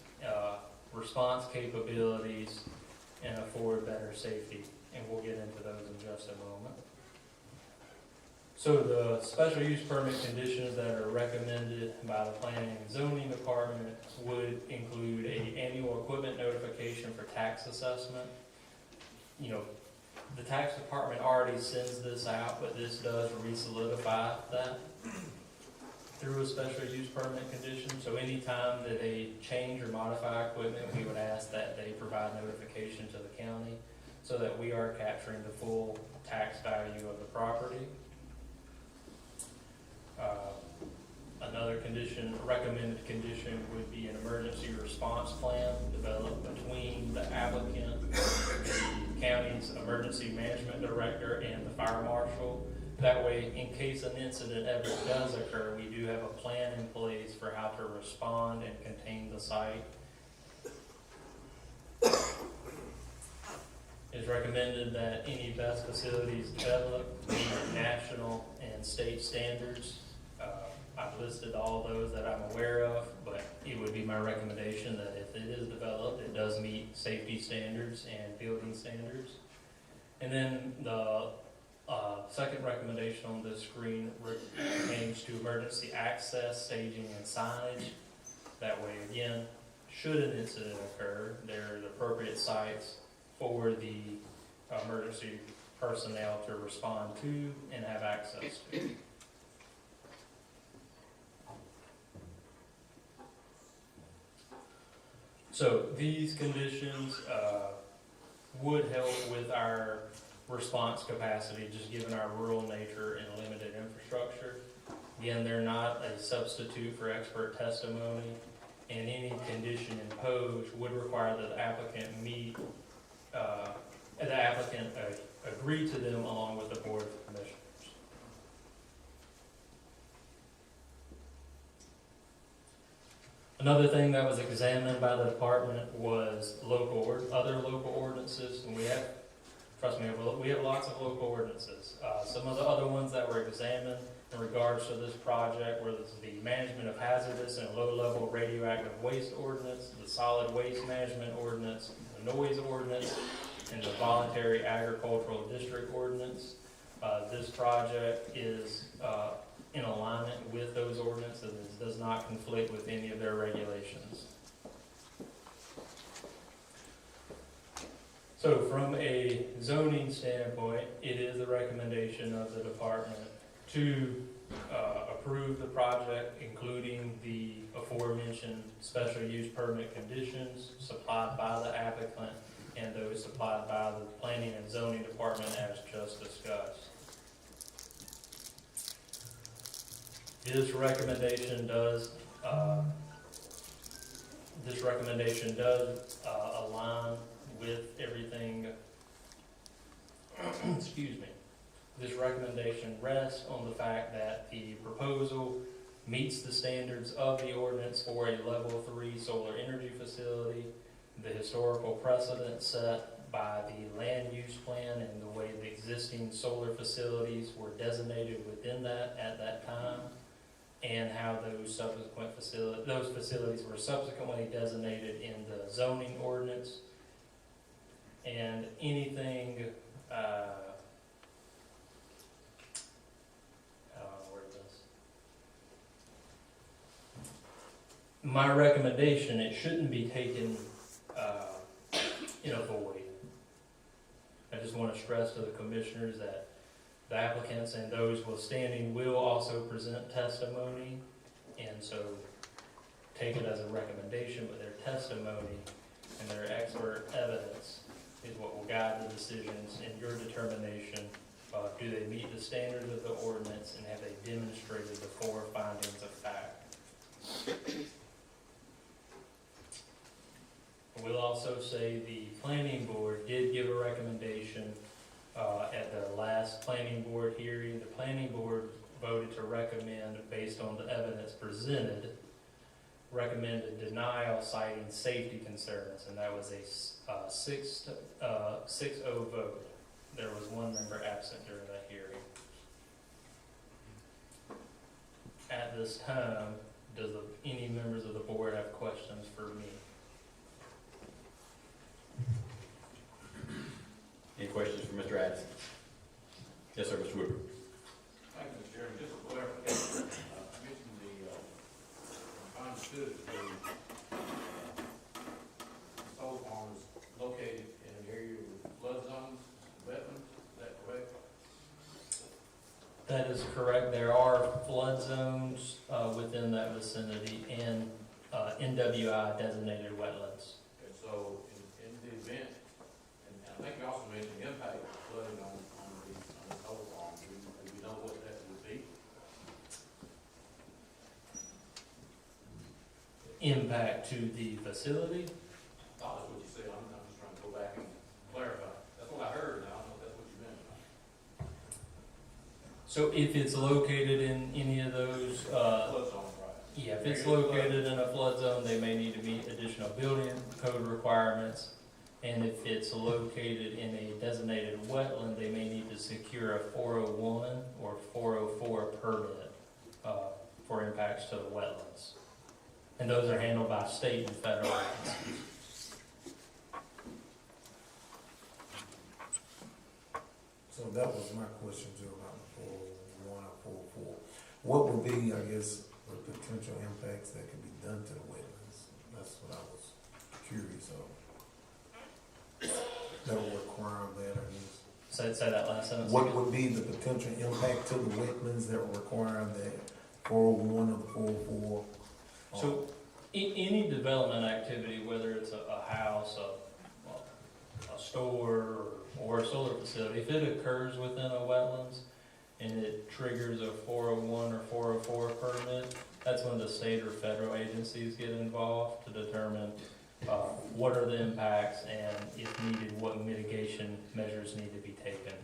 response capabilities, and afford better safety. And we'll get into those in just a moment. So the special use permit conditions that are recommended by the Planning and Zoning Department would include an annual equipment notification for tax assessment. You know, the tax department already sends this out, but this does re-solidify that through a special use permit condition. So anytime that they change or modify equipment, we would ask that they provide notification to the county so that we are capturing the full tax value of the property. Another condition, recommended condition, would be an emergency response plan developed between the applicant, the county's emergency management director, and the fire marshal. That way, in case an incident ever does occur, we do have a plan in place for how to respond and contain the site. It's recommended that any BESS facilities developed meet national and state standards. I've listed all those that I'm aware of, but it would be my recommendation that if it is developed, it does meet safety standards and building standards. And then the second recommendation on this screen pertains to emergency access, staging, and signage. That way, again, should an incident occur, there are the appropriate sites for the emergency personnel to respond to and have access to. So these conditions would help with our response capacity, just given our rural nature and limited infrastructure. Again, they're not a substitute for expert testimony, and any condition imposed would require that the applicant agree to them along with the Board of Commissioners. Another thing that was examined by the department was other local ordinances, and we have lots of local ordinances. Some of the other ones that were examined in regards to this project were the management of hazardous and low-level radioactive waste ordinance, the solid waste management ordinance, the noise ordinance, and the voluntary agricultural district ordinance. This project is in alignment with those ordinances and does not conflict with any of their regulations. So from a zoning standpoint, it is the recommendation of the department to approve the project, including the aforementioned special use permit conditions supplied by the applicant and those supplied by the Planning and Zoning Department as just discussed. This recommendation does align with everything. Excuse me. This recommendation rests on the fact that the proposal meets the standards of the ordinance for a level 3 solar energy facility, the historical precedent set by the land use plan and the way the existing solar facilities were designated within that at that time, and how those facilities were subsequently designated in the zoning ordinance. And anything, how do I word this? My recommendation, it shouldn't be taken, in a void. I just want to stress to the commissioners that the applicants and those withstanding will also present testimony, and so take it as a recommendation, but their testimony and their expert evidence is what will guide the decisions and your determination of do they meet the standards of the ordinance and have they demonstrated the four findings of fact. I will also say the planning board did give a recommendation at the last planning board hearing. The planning board voted to recommend, based on the evidence presented, recommended denial citing safety concerns, and that was a 6-0 vote. There was one member absent during that hearing. At this time, does any members of the board have questions for me? Any questions for Mr. Addison? Yes, sir, Mr. Woodward. Thank you, Mr. Chairman. Just a clarification. I mentioned if I understood, the solar farm is located in an area with flood zones, wetlands, is that correct? That is correct. There are flood zones within that vicinity and NWI designated wetlands. And so in the event, and I think you also mentioned the impact of flooding on the solar farm, do we know what that would be? Impact to the facility? I thought that's what you said. I'm just trying to go back and clarify. That's what I heard, now I don't know if that's what you meant or not. So if it's located in any of those, Flood zone, right? yeah, if it's located in a flood zone, they may need to meet additional building code requirements. And if it's located in a designated wetland, they may need to secure a 401 or 404 permit for impacts to the wetlands. And those are handled by state and federal agencies. So that was my question too about the 401 or 404. What would be, I guess, the potential impacts that could be done to the wetlands? That's what I was curious of. That would require that, I guess. Say that last sentence. What would be the potential impact to the wetlands that would require that 401 or the 404? So any development activity, whether it's a house, a store, or a solar facility, if it occurs within a wetlands and it triggers a 401 or 404 permit, that's when the state or federal agencies get involved to determine what are the impacts and, if needed, what mitigation measures need to be taken.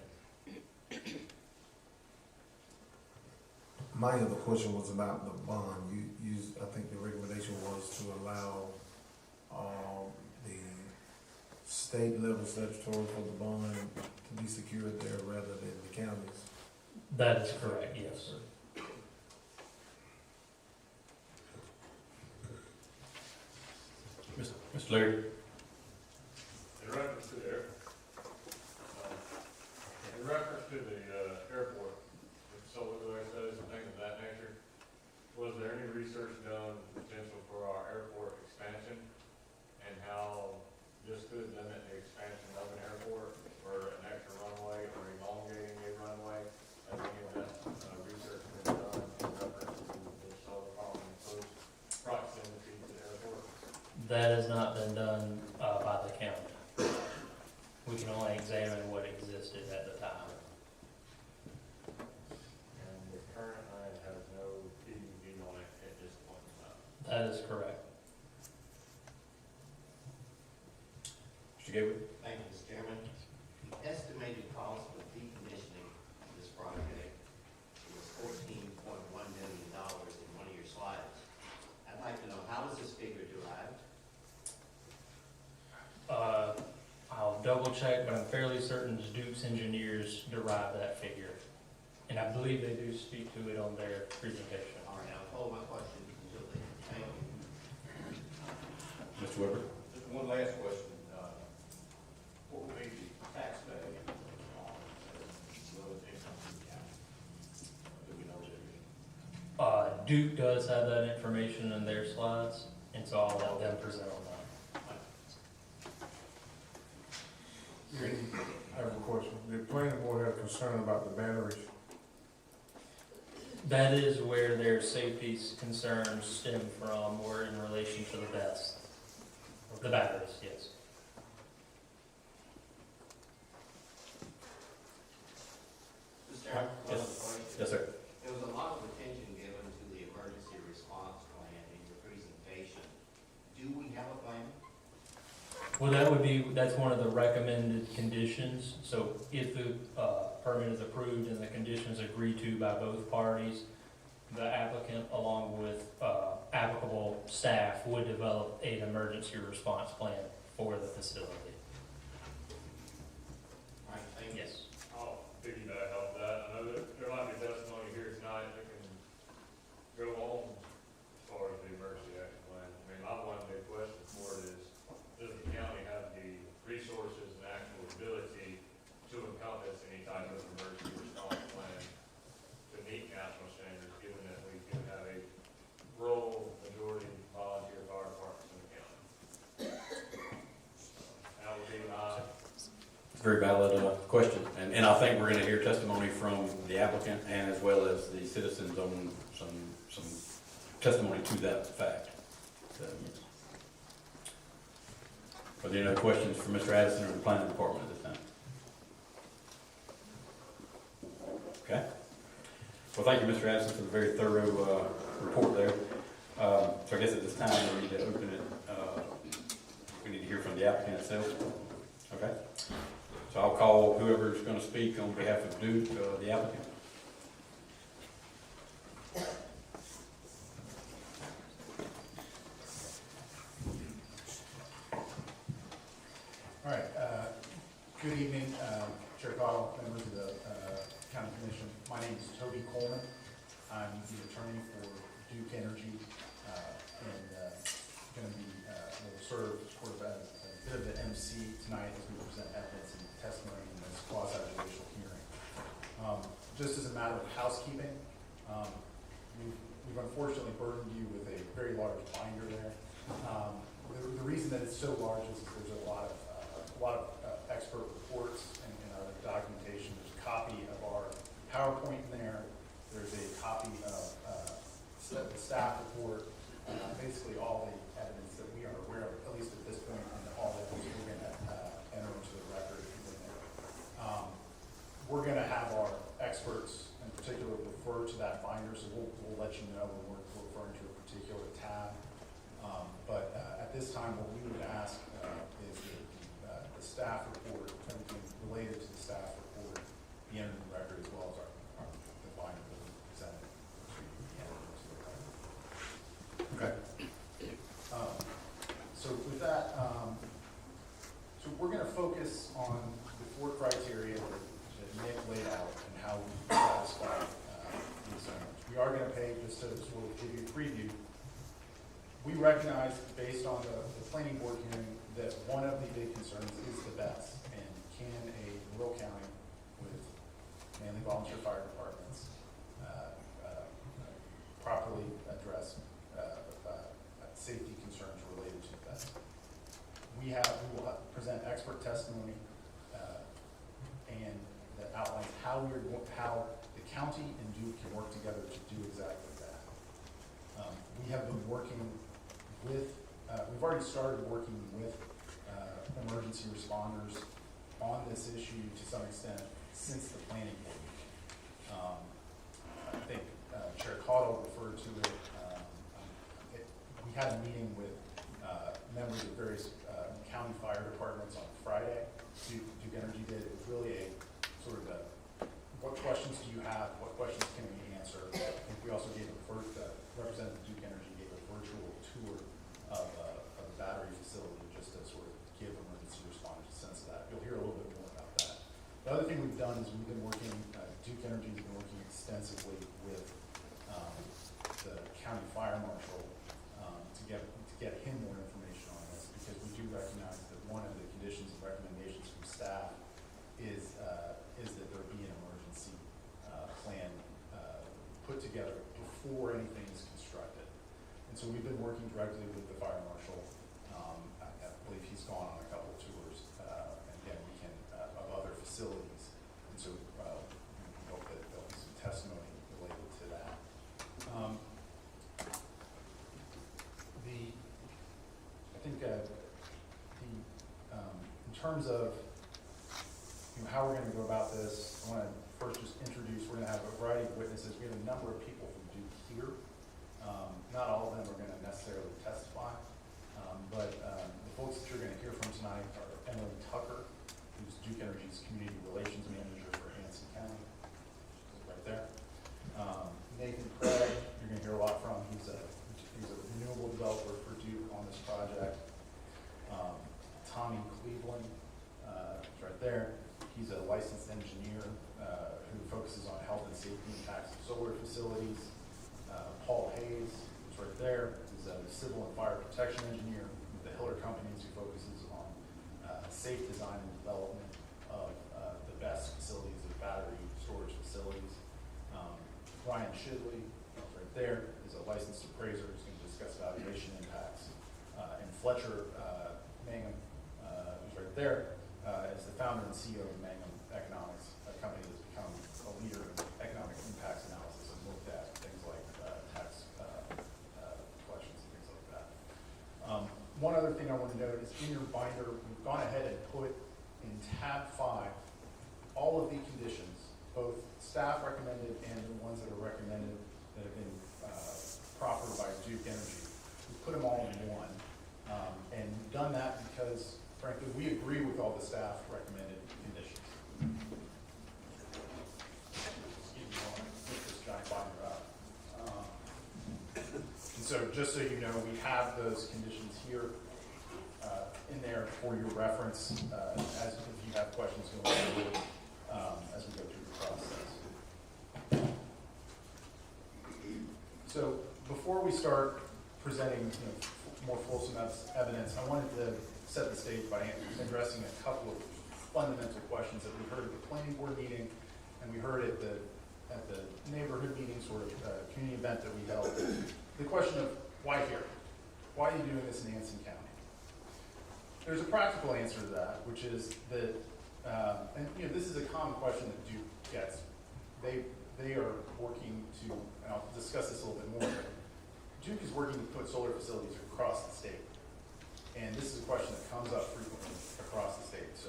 My other question was about the bond. I think the recommendation was to allow the state level statutory for the bond to be secured there rather than the counties. That is correct, yes. Mr. Leary. In reference to the airport, with solar delay studies and things of that nature, was there any research done on the potential for our airport expansion and how this could limit the expansion of an airport or an extra runway or elongating a runway? Has any of that research been done in reference to the solar farm and close proximity to the airport? That has not been done by the county. We can only examine what existed at the time. And the current line has no PUD on it at this point in time. That is correct. Mr. Gatewood. Thank you, Mr. Chairman. Estimated cost of decommissioning this project is $14.1 million in one of your slides. I'd like to know, how was this figure derived? I'll double check, but I'm fairly certain Duke's engineers derived that figure. And I believe they do speak to it on their presentation. All right, I'll hold my question until then. Thank you. Mr. Woodward. Just one last question. Duke does have that information in their slides, and so I'll let them present on that. I have a question. The planning board had concern about the batteries. That is where their safety concerns stem from, or in relation to the best. The batteries, yes. Mr. Chairman, one other question. Yes, sir. There was a lot of attention given to the emergency response plan in your presentation. Do we have a plan? Well, that's one of the recommended conditions. So if the permit is approved and the conditions agreed to by both parties, the applicant, along with applicable staff, would develop an emergency response plan for the facility. All right, thank you. Yes. I'll piggyback off that. I know that there might be testimony here tonight that can go on as far as the emergency action plan. I mean, my one big question for it is, does the county have the resources and actual ability to encompass any type of emergency response plan to meet national standards, given that we do have a rural majority volunteer fire departments in the county? That would be my It's a very valid question, and I think we're gonna hear testimony from the applicant and as well as the citizens on some testimony to that fact. So, are there any other questions for Mr. Addison or the planning department at this time? Okay. Well, thank you, Mr. Addison, for the very thorough report there. So I guess at this time, we need to open it, we need to hear from the applicant itself. Okay? So I'll call whoever's going to speak on behalf of Duke, the applicant. All right, good evening, Chair Cottle, members of the County Commission. My name is Toby Coleman. I'm the attorney for Duke Energy, and going to be, will serve sort of as a bit of the MC tonight as we present evidence and testimony in this quasi-judicial hearing. Just as a matter of housekeeping, we've unfortunately burdened you with a very large binder there. The reason that it's so large is that there's a lot of expert reports and other documentation. There's a copy of our PowerPoint in there. There's a copy of the staff report, basically all the evidence that we are aware of, at least at this point, and all the evidence we're going to enter into the record in there. We're going to have our experts in particular refer to that binder, so we'll let you know when we're referring to a particular tab. But at this time, what we would ask is that the staff report, everything related to the staff report, be entered in the record as well as the binder that we presented to be entered into the record. Okay. So with that, so we're going to focus on the 4 criteria that Nick laid out and how we satisfy these standards. We are going to pay, just to sort of give you a preview, we recognize, based on the planning board hearing, that one of the big concerns is the best, and can a rural county with mainly volunteer fire departments properly address safety concerns related to the best. We will present expert testimony and that outlines how the county and Duke can work together to do exactly that. We have been working with, we've already started working with emergency responders on this issue to some extent since the planning board meeting. I think Chair Cottle referred to it. We had a meeting with members of various county fire departments on Friday. Duke Energy did. It was really a sort of what questions do you have? What questions can we answer? I think we also gave Representative Duke Energy gave a virtual tour of the battery facility just to sort of give emergency responders a sense of that. You'll hear a little bit more about that. The other thing we've done is we've been working, Duke Energy has been working extensively with the county fire marshal to get him more information on this, because we do recognize that one of the conditions and recommendations from staff is that there be an emergency plan put together before anything is constructed. And so we've been working directly with the fire marshal. I believe he's gone on a couple of tours, and again, we can, of other facilities. And so we hope that there'll be some testimony related to that. In terms of how we're going to go about this, I want to first just introduce, we're going to have a variety of witnesses. We have a number of people from Duke here. Not all of them are going to necessarily testify, but the folks that you're going to hear from tonight are Emily Tucker, who's Duke Energy's Community Relations Manager for Anson County, right there. Nathan Craig, you're going to hear a lot from. He's a renewable developer for Duke on this project. Tommy Cleveland, right there. He's a licensed engineer who focuses on health and safety impacts of solar facilities. Paul Hayes, who's right there, is a civil and fire protection engineer with the Hiller Companies, who focuses on safe design and development of the best facilities of battery storage facilities. Ryan Shidley, right there, is a licensed appraiser who's going to discuss valuation impacts. And Fletcher Mangum, who's right there, is the founder and CEO of Mangum Economics, a company that's become a leader in economic impacts analysis and looked at things like tax collections and things like that. One other thing I want to note is in your binder, we've gone ahead and put in tab 5 all of the conditions, both staff recommended and the ones that are recommended that have been proffered by Duke Energy. We put them all in one. And we've done that because, frankly, we agree with all the staff recommended conditions. Excuse me while I lift this giant binder up. And so just so you know, we have those conditions here in there for your reference as if you have questions going forward as we go through the process. So before we start presenting more fulsome evidence, I wanted to set the stage by addressing a couple of fundamental questions that we heard at the planning board meeting, and we heard at the neighborhood meeting, sort of community event that we held. The question of why here? Why are you doing this in Anson County? There's a practical answer to that, which is that, and this is a common question that Duke gets. They are working to, and I'll discuss this a little bit more, but Duke is working to put solar facilities across the state. And this is a question that comes up frequently across the state. So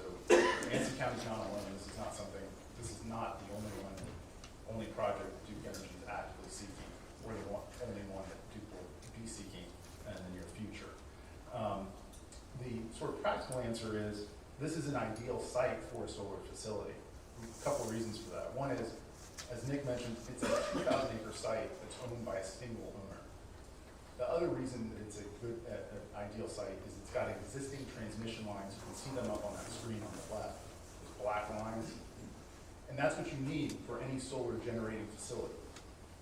Anson County is not alone. This is not the only project that Duke Energy is actively seeking, or the only one that Duke will be seeking in the near future. The sort of practical answer is, this is an ideal site for a solar facility. A couple of reasons for that. One is, as Nick mentioned, it's a 2,000-acre site that's owned by a single owner. The other reason that it's a good, ideal site is it's got existing transmission lines. You can see them up on that screen on the left. Those black lines. And that's what you need for any solar generating facility.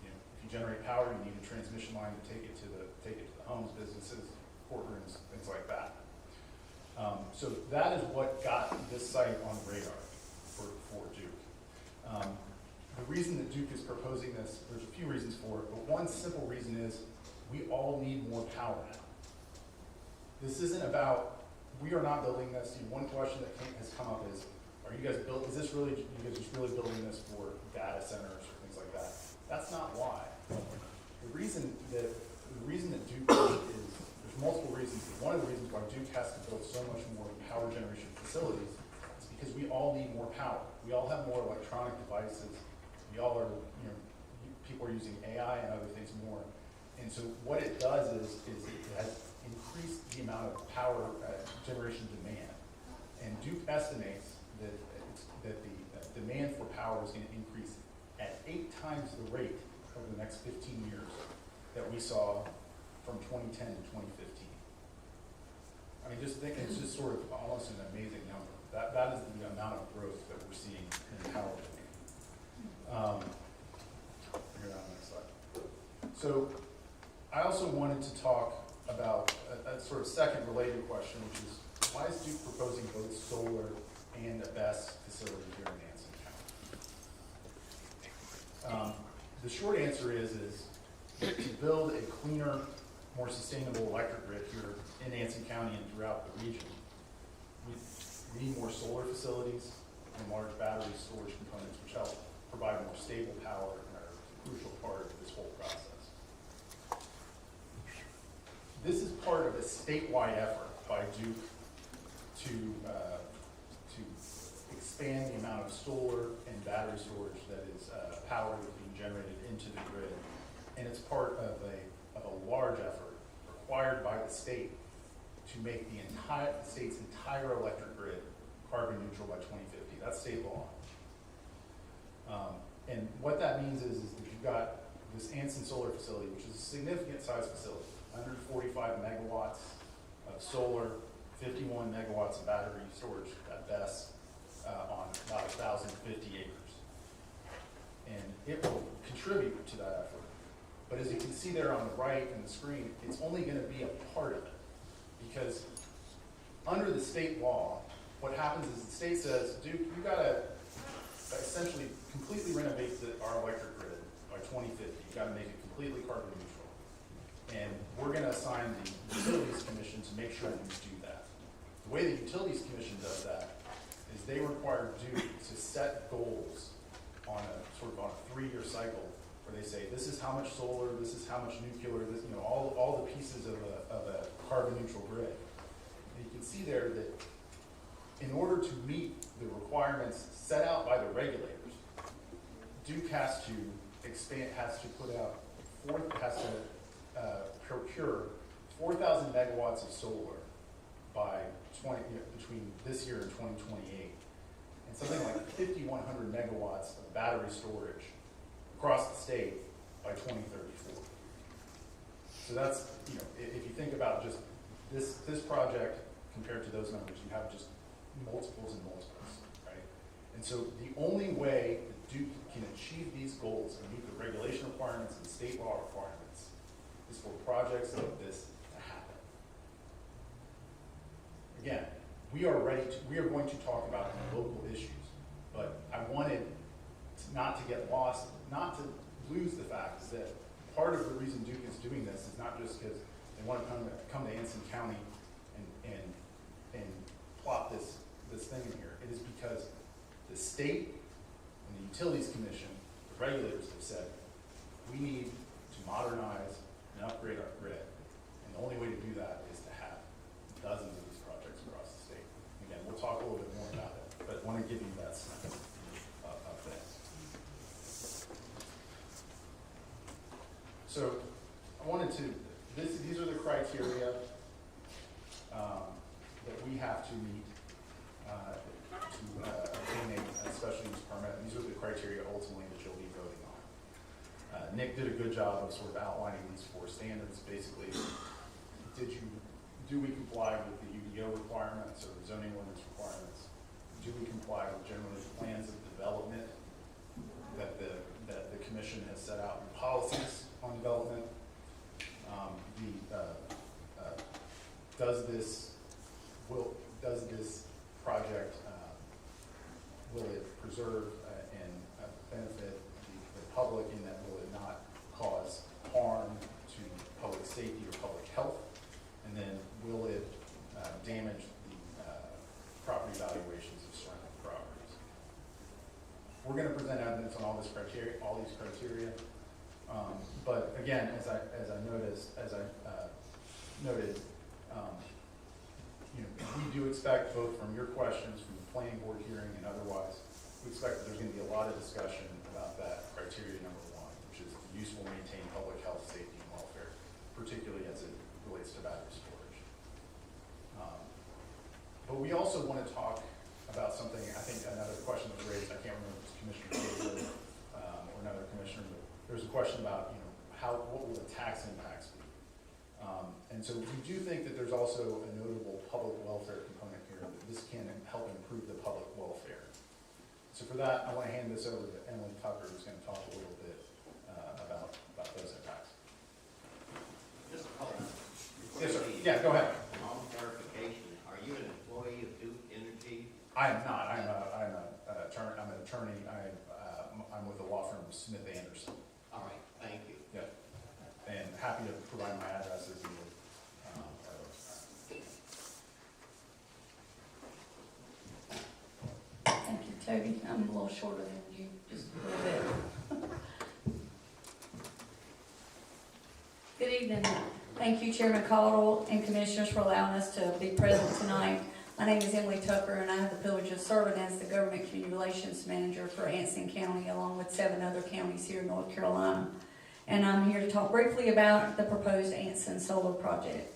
If you generate power, you need a transmission line to take it to the homes, businesses, courtrooms, things like that. So that is what got this site on the radar for Duke. The reason that Duke is proposing this, there's a few reasons for it, but one simple reason is we all need more power now. This isn't about, we are not building this. One question that has come up is, are you guys just really building this for data centers or things like that? That's not why. The reason that Duke is, there's multiple reasons, but one of the reasons why Duke has to build so much more power generation facilities is because we all need more power. We all have more electronic devices. We all are, people are using AI and other things more. And so what it does is it has increased the amount of power generation demand. And Duke estimates that the demand for power is going to increase at 8 times the rate over the next 15 years that we saw from 2010 to 2015. I mean, just think, it's just sort of almost an amazing number. That is the amount of growth that we're seeing in power demand. Here on the next slide. So I also wanted to talk about a sort of second related question, which is, why is Duke proposing both solar and a BESS facility here in Anson County? The short answer is to build a cleaner, more sustainable electric grid here in Anson County and throughout the region, we need more solar facilities and large battery storage components which help provide more stable power and are a crucial part of this whole process. This is part of a statewide effort by Duke to expand the amount of solar and battery storage that is power that is being generated into the grid. And it's part of a large effort required by the state to make the state's entire electric grid carbon neutral by 2050. That's state law. And what that means is that you've got this Anson solar facility, which is a significant size facility, 145 megawatts of solar, 51 megawatts of battery storage at best, on about 1,050 acres. And it will contribute to that effort. But as you can see there on the right in the screen, it's only going to be a part of it. Because under the state law, what happens is the state says, Duke, you got to essentially completely renovate our electric grid by 2050. You got to make it completely carbon neutral. And we're going to assign the Utilities Commission to make sure you do that. The way the Utilities Commission does that is they require Duke to set goals on a sort of on a 3-year cycle where they say, this is how much solar, this is how much nuclear, this, all the pieces of a carbon neutral grid. And you can see there that in order to meet the requirements set out by the regulators, Duke has to procure 4,000 megawatts of solar by between this year and 2028, and something like 5,100 megawatts of battery storage across the state by 2034. So that's, if you think about just this project compared to those numbers, you have just multiples and multiples, right? And so the only way that Duke can achieve these goals and meet the regulation requirements and state law requirements is for projects like this to happen. Again, we are going to talk about the local issues, but I wanted not to get lost, not to lose the fact that part of the reason Duke is doing this is not just because they want to come to Anson County and plot this thing in here. It is because the state and the Utilities Commission, the regulators have said, we need to modernize and upgrade our grid. And the only way to do that is to have dozens of these projects across the state. Again, we'll talk a little bit more about it, but I want to give you that sense of things. So I wanted to, these are the criteria that we have to meet to obtain a special use permit. These are the criteria ultimately that you'll be voting on. Nick did a good job of sort of outlining these 4 standards. Basically, do we comply with the UDO requirements or the zoning ordinance requirements? Do we comply with generally plans of development that the commission has set out in policies on development? Does this project will it preserve and benefit the public in that will it not cause harm to public safety or public health? And then will it damage the property valuations of surrounding properties? We're going to present evidence on all these criteria. But again, as I noted, we do expect both from your questions, from the planning board hearing and otherwise, we expect that there's going to be a lot of discussion about that criteria number 1, which is the use will maintain public health, safety, and welfare, particularly as it relates to battery storage. But we also want to talk about something, I think another question that was raised, I can't remember if it's Commissioner Gaylor or another commissioner, but there's a question about, what will the tax impacts be? And so we do think that there's also a notable public welfare component here, that this can help improve the public welfare. So for that, I want to hand this over to Emily Tucker, who's going to talk a little bit about those impacts. Just a couple. Yes, sir. Yeah, go ahead. On clarification, are you an employee of Duke Energy? I am not. I'm an attorney. I'm with the law firm Smith Anderson. All right, thank you. Yeah. provide my addresses and Thank you, Toby. I'm a little shorter than you, just a little bit. Good evening. Thank you, Chairman Cottle and Commissioners, for allowing us to be present tonight. My name is Emily Tucker, and I have the privilege of serving as the Government Community Relations Manager for Anson County, along with 7 other counties here in North Carolina. And I'm here to talk briefly about the proposed Anson Solar Project.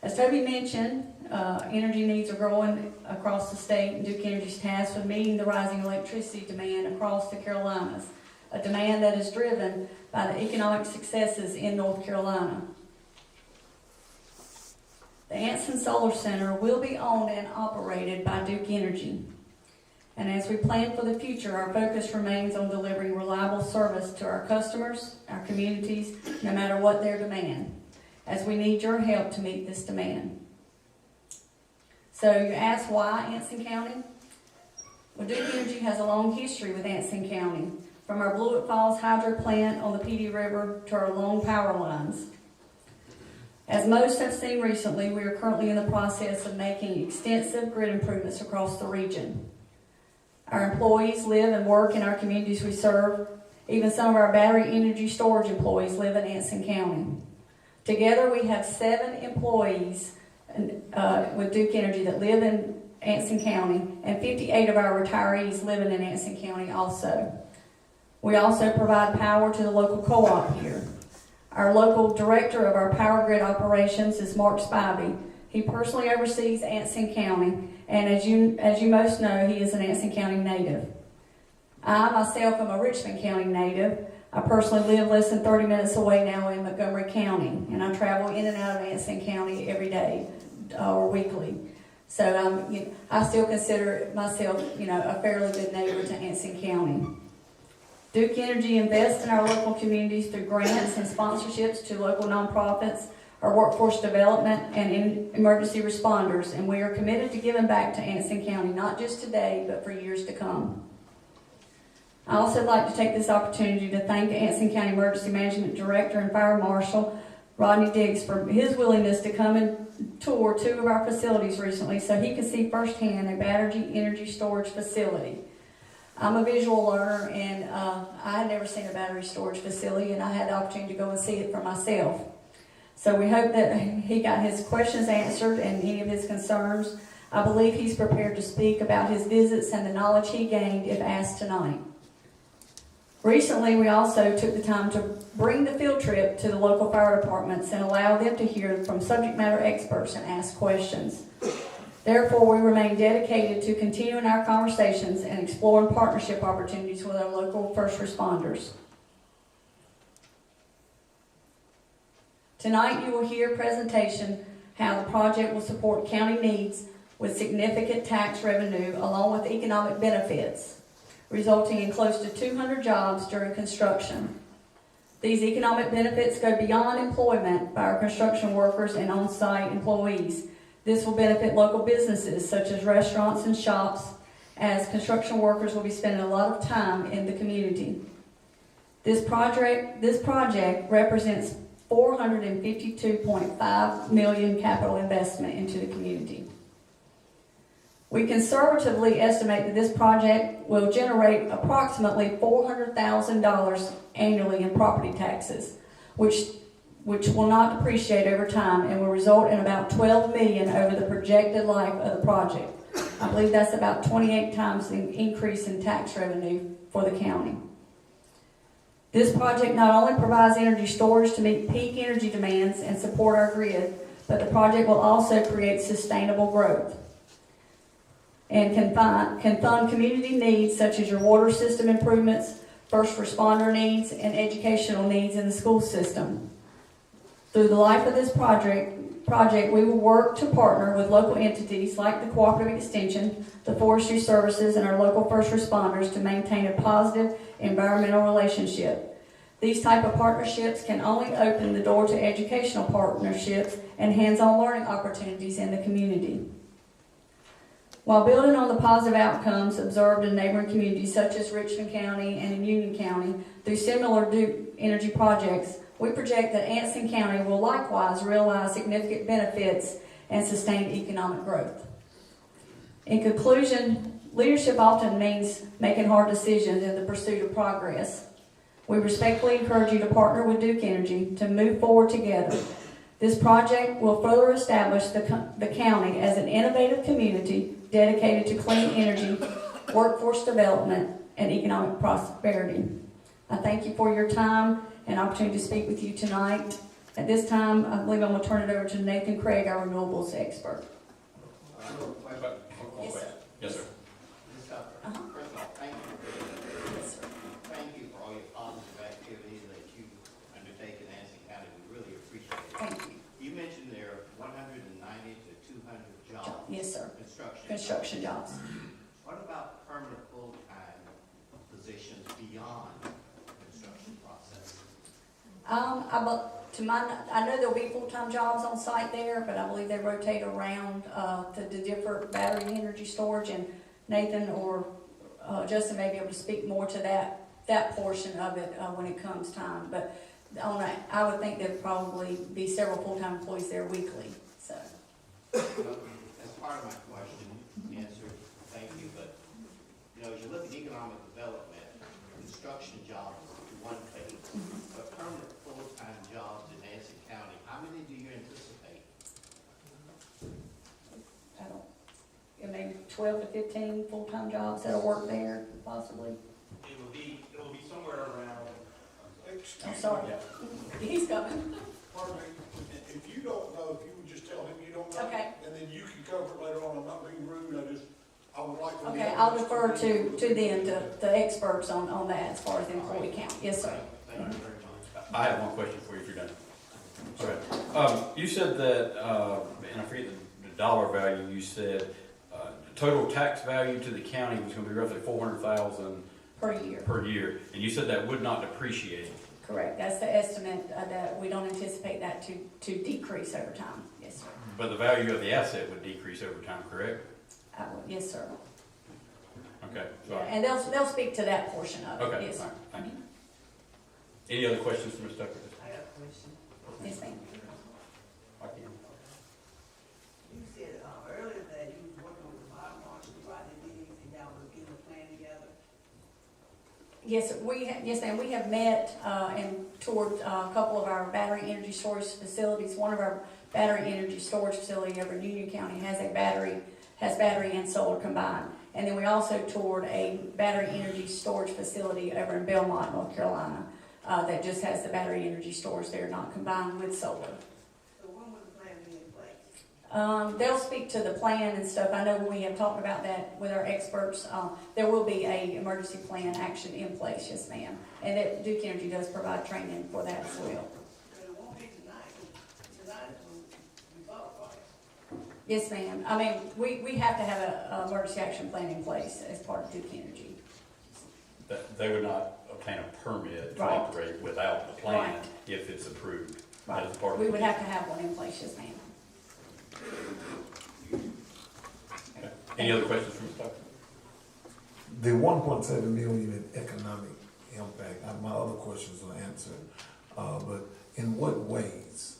As Toby mentioned, energy needs are growing across the state, and Duke Energy is tasked with meeting the rising electricity demand across the Carolinas, a demand that is driven by the economic successes in North Carolina. The Anson Solar Center will be owned and operated by Duke Energy. And as we plan for the future, our focus remains on delivering reliable service to our customers, our communities, no matter what their demand, as we need your help to meet this demand. So you ask why Anson County? Well, Duke Energy has a long history with Anson County, from our Blewett Falls hydro plant on the Petey River to our long power lines. As most have seen recently, we are currently in the process of making extensive grid improvements across the region. Our employees live and work in our communities we serve. Even some of our battery energy storage employees live in Anson County. Together we have 7 employees with Duke Energy that live in Anson County, and 58 of our retirees living in Anson County also. We also provide power to the local co-op here. Our local director of our power grid operations is Mark Spivey. He personally oversees Anson County, and as you most know, he is an Anson County native. I myself am a Richmond County native. I personally live less than 30 minutes away now in Montgomery County, and I travel in and out of Anson County every day or weekly. So I still consider myself, a fairly good neighbor to Anson County. Duke Energy invests in our local communities through grants and sponsorships to local nonprofits, our workforce development, and emergency responders, and we are committed to giving back to Anson County, not just today, but for years to come. I also like to take this opportunity to thank Anson County Emergency Management Director and Fire Marshal Rodney Diggs for his willingness to come and tour 2 of our facilities recently so he could see firsthand a battery energy storage facility. I'm a visual learner, and I had never seen a battery storage facility, and I had the opportunity to go and see it for myself. So we hope that he got his questions answered and any of his concerns. I believe he's prepared to speak about his visits and the knowledge he gained if asked tonight. Recently, we also took the time to bring the field trip to the local fire departments and allow them to hear from subject matter experts and ask questions. Therefore, we remain dedicated to continuing our conversations and exploring partnership opportunities with our local first responders. Tonight, you will hear a presentation how the project will support county needs with significant tax revenue along with economic benefits, resulting in close to 200 jobs during construction. These economic benefits go beyond employment by our construction workers and on-site employees. This will benefit local businesses such as restaurants and shops, as construction workers will be spending a lot of time in the community. This project represents $452.5 million capital investment into the community. We conservatively estimate that this project will generate approximately $400,000 annually in property taxes, which will not depreciate over time and will result in about $12 million over the projected life of the project. I believe that's about 28 times the increase in tax revenue for the county. This project not only provides energy storage to meet peak energy demands and support our grid, but the project will also create sustainable growth and can fund community needs such as your water system improvements, first responder needs, and educational needs in the school system. Through the life of this project, we will work to partner with local entities like the Cooperative Extension, the Forestry Services, and our local first responders to maintain a positive environmental relationship. These type of partnerships can only open the door to educational partnerships and hands-on learning opportunities in the community. While building on the positive outcomes observed in neighboring communities such as Richmond County and in Union County through similar Duke Energy projects, we project that Anson County will likewise realize significant benefits and sustained economic growth. In conclusion, leadership often means making hard decisions in the pursuit of progress. We respectfully encourage you to partner with Duke Energy to move forward together. This project will further establish the county as an innovative community dedicated to clean energy, workforce development, and economic prosperity. I thank you for your time and opportunity to speak with you tonight. At this time, I believe I'm going to turn it over to Nathan Craig, our renewables expert. Yes, sir. Yes, sir. Ms. Tucker, first of all, thank you. Thank you for all your positive activities that you undertake in Anson County. We really appreciate it. Thank you. You mentioned there are 190 to 200 jobs. Yes, sir. Construction Jobs. What about permanent full-time positions beyond the construction process? I know there'll be full-time jobs on site there, but I believe they rotate around to the different battery energy storage, and Nathan or Justin may be able to speak more to that portion of it when it comes time. But I would think there'd probably be several full-time employees there weekly. So. That's part of my question answered. Thank you. But as you look at economic development, construction jobs is one thing, but permanent full-time jobs in Anson County, how many do you anticipate? Maybe 12 to 15 full-time jobs that'll work there, possibly. It will be somewhere around. I'm sorry. He's coming. Pardon me, if you don't know, if you would just tell him you don't know. Okay. And then you can cover it later on. I'm not being rude, I would like to. Okay, I'll defer to them, to the experts on that as far as the employee count. Yes, sir. Thank you very much. I have one question for you if you're done. Okay. You said that, and I forget the dollar value, you said the total tax value to the county was going to be roughly $400,000 Per year. per year, and you said that would not depreciate. Correct. That's the estimate that we don't anticipate that to decrease over time. Yes, sir. But the value of the asset would decrease over time, correct? Yes, sir. Okay. So And they'll speak to that portion of it. okay. Yes, All sir. right. Thank you. Any other questions for Ms. Tucker? I got a question. Yes, ma'am. I can. You said, earlier that you was working with the fire marshal, Rodney Diggs, and y'all was getting a plan together. Yes, ma'am. We have met and toured a couple of our battery energy storage facilities. One of our battery energy storage facility over in Union County has battery and solar combined. And then we also toured a battery energy storage facility over in Belmont, North Carolina, that just has the battery energy storage there, not combined with solar. So when will the plan be in place? They'll speak to the plan and stuff. I know we have talked about that with our experts. There will be a emergency plan action in place, yes ma'am. And that Duke Energy does provide training for that as well. But it won't be tonight. Tonight we vote for it. Yes ma'am. I mean, we have to have an emergency action plan in place as part of Duke Energy. That they would not obtain a permit to Right. operate without the plan Right. if it's approved. Right. That is part of We the- would have to have one in place, yes ma'am. Okay. Any other questions from Ms. Tucker? The 1.7 million in economic impact, my other questions were answered, but in what ways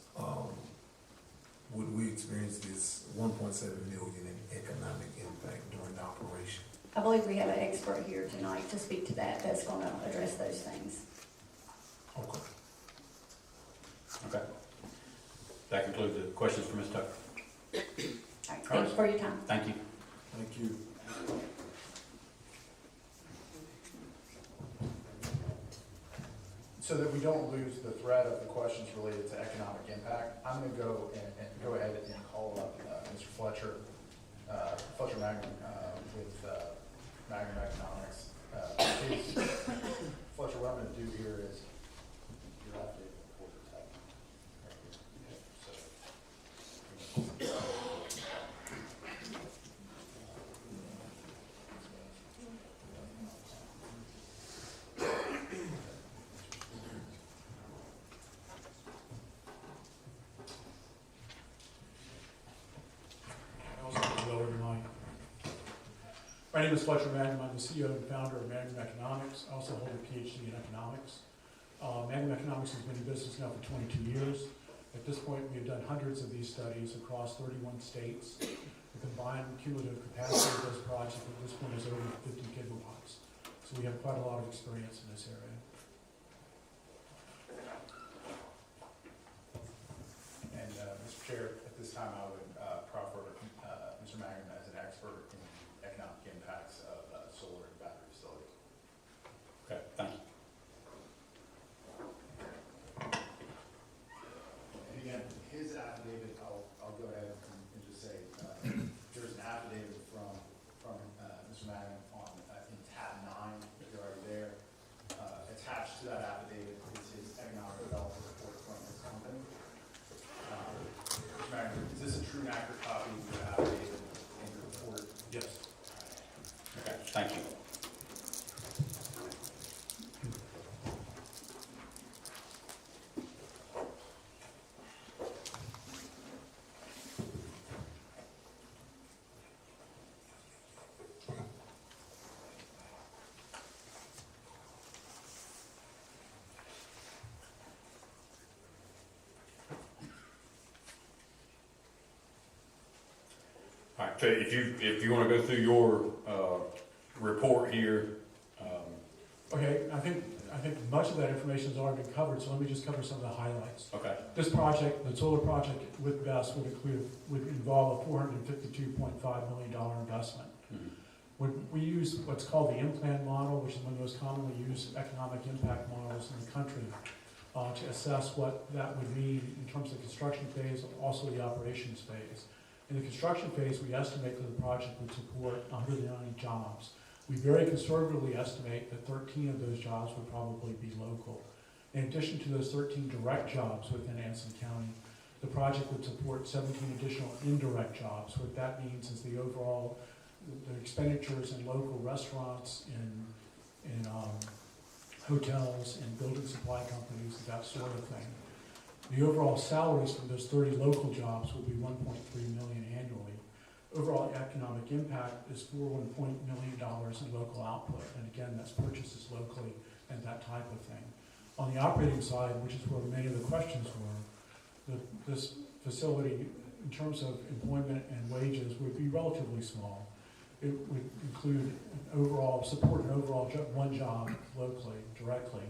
would we experience this 1.7 million in economic impact during the operation? I believe we have an expert here tonight to speak to that, that's gonna address those things. Okay. Okay. That concludes the questions for Ms. Tucker. All right, thank you for your time. Thank you. Thank you. So that we don't lose the thread of the questions related to economic impact, I'm gonna go and go ahead and call up Mr. Fletcher, Fletcher Magnum, with Magnum Economics. Fletcher, what I'm gonna do here is, you're out there before the type. My name is Fletcher Magnum. I'm the CEO and founder of Magnum Economics. I also hold a PhD in economics. Magnum Economics has been in business now for 22 years. At this point, we have done hundreds of these studies across 31 states. The combined cumulative capacity of those projects at this point is over 50 gigawatts. So we have quite a lot of experience in this area. And, Mr. Chair, at this time, I would proffer Mr. Magnum as an expert in economic impacts of solar and battery facilities. Okay, thank you. And again, his affidavit, I'll go ahead and just say, there's an affidavit from Mr. Magnum on, in tab 9, if you're already there. Attached to that affidavit is his economic development report from his company. Mr. Magnum, is this a true and accurate copy of your affidavit and your report? Yes. Okay, thank you. All right, so if you want to go through your report here, Okay, I think much of that information has already been covered, so let me just cover some of the highlights. okay, This project, the solar project with BESS would involve a $452.5 million investment. Mhm. When we use what's called the in-plan model, which is one of the most commonly used economic impact models in the country, to assess what that would mean in terms of the construction phase, also the operations phase. In the construction phase, we estimate that the project would support 190 jobs. We very conservatively estimate that 13 of those jobs would probably be local. In addition to those 13 direct jobs within Anson County, the project would support 17 additional indirect jobs. What that means is the overall, the expenditures in local restaurants, in hotels, and building supply companies, that sort of thing. The overall salaries from those 30 local jobs would be $1.3 million annually. Overall economic impact is $41 million in local output, and again, that's purchases locally and that type of thing. On the operating side, which is where many of the questions were, this facility, in terms of employment and wages, would be relatively small. It would include one job locally, directly,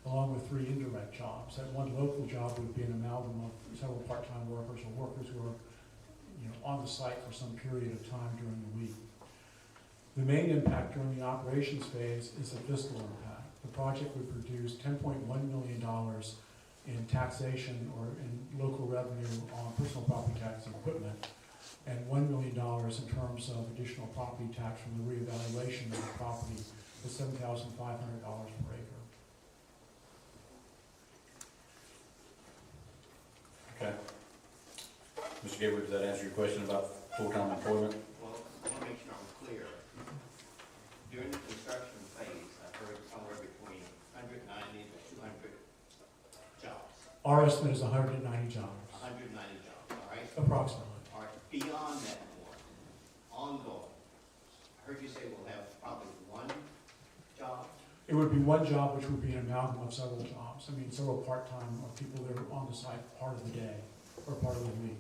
along with 3 indirect jobs. That one local job would be an amalgam of several part-time workers or workers who are on the site for some period of time during the week. The main impact during the operations phase is the fiscal impact. The project would produce $10.1 million in taxation or in local revenue on personal property tax and equipment, and $1 million in terms of additional property tax from the reevaluation of the property at $7,500 per acre. okay. Mr. Gabriel, does that answer your question about full-time employment? Well, I want to make sure I'm clear. During the construction phase, I've heard somewhere between 190 to 200 jobs. Our estimate is 190 jobs, 190 jobs, all right? approximately. All right, beyond that more, ongoing. I heard you say we'll have probably 1 job. It would be one job, which would be an amalgam of several jobs. I mean, several part-time or people that are on the site part of the day or part of the week.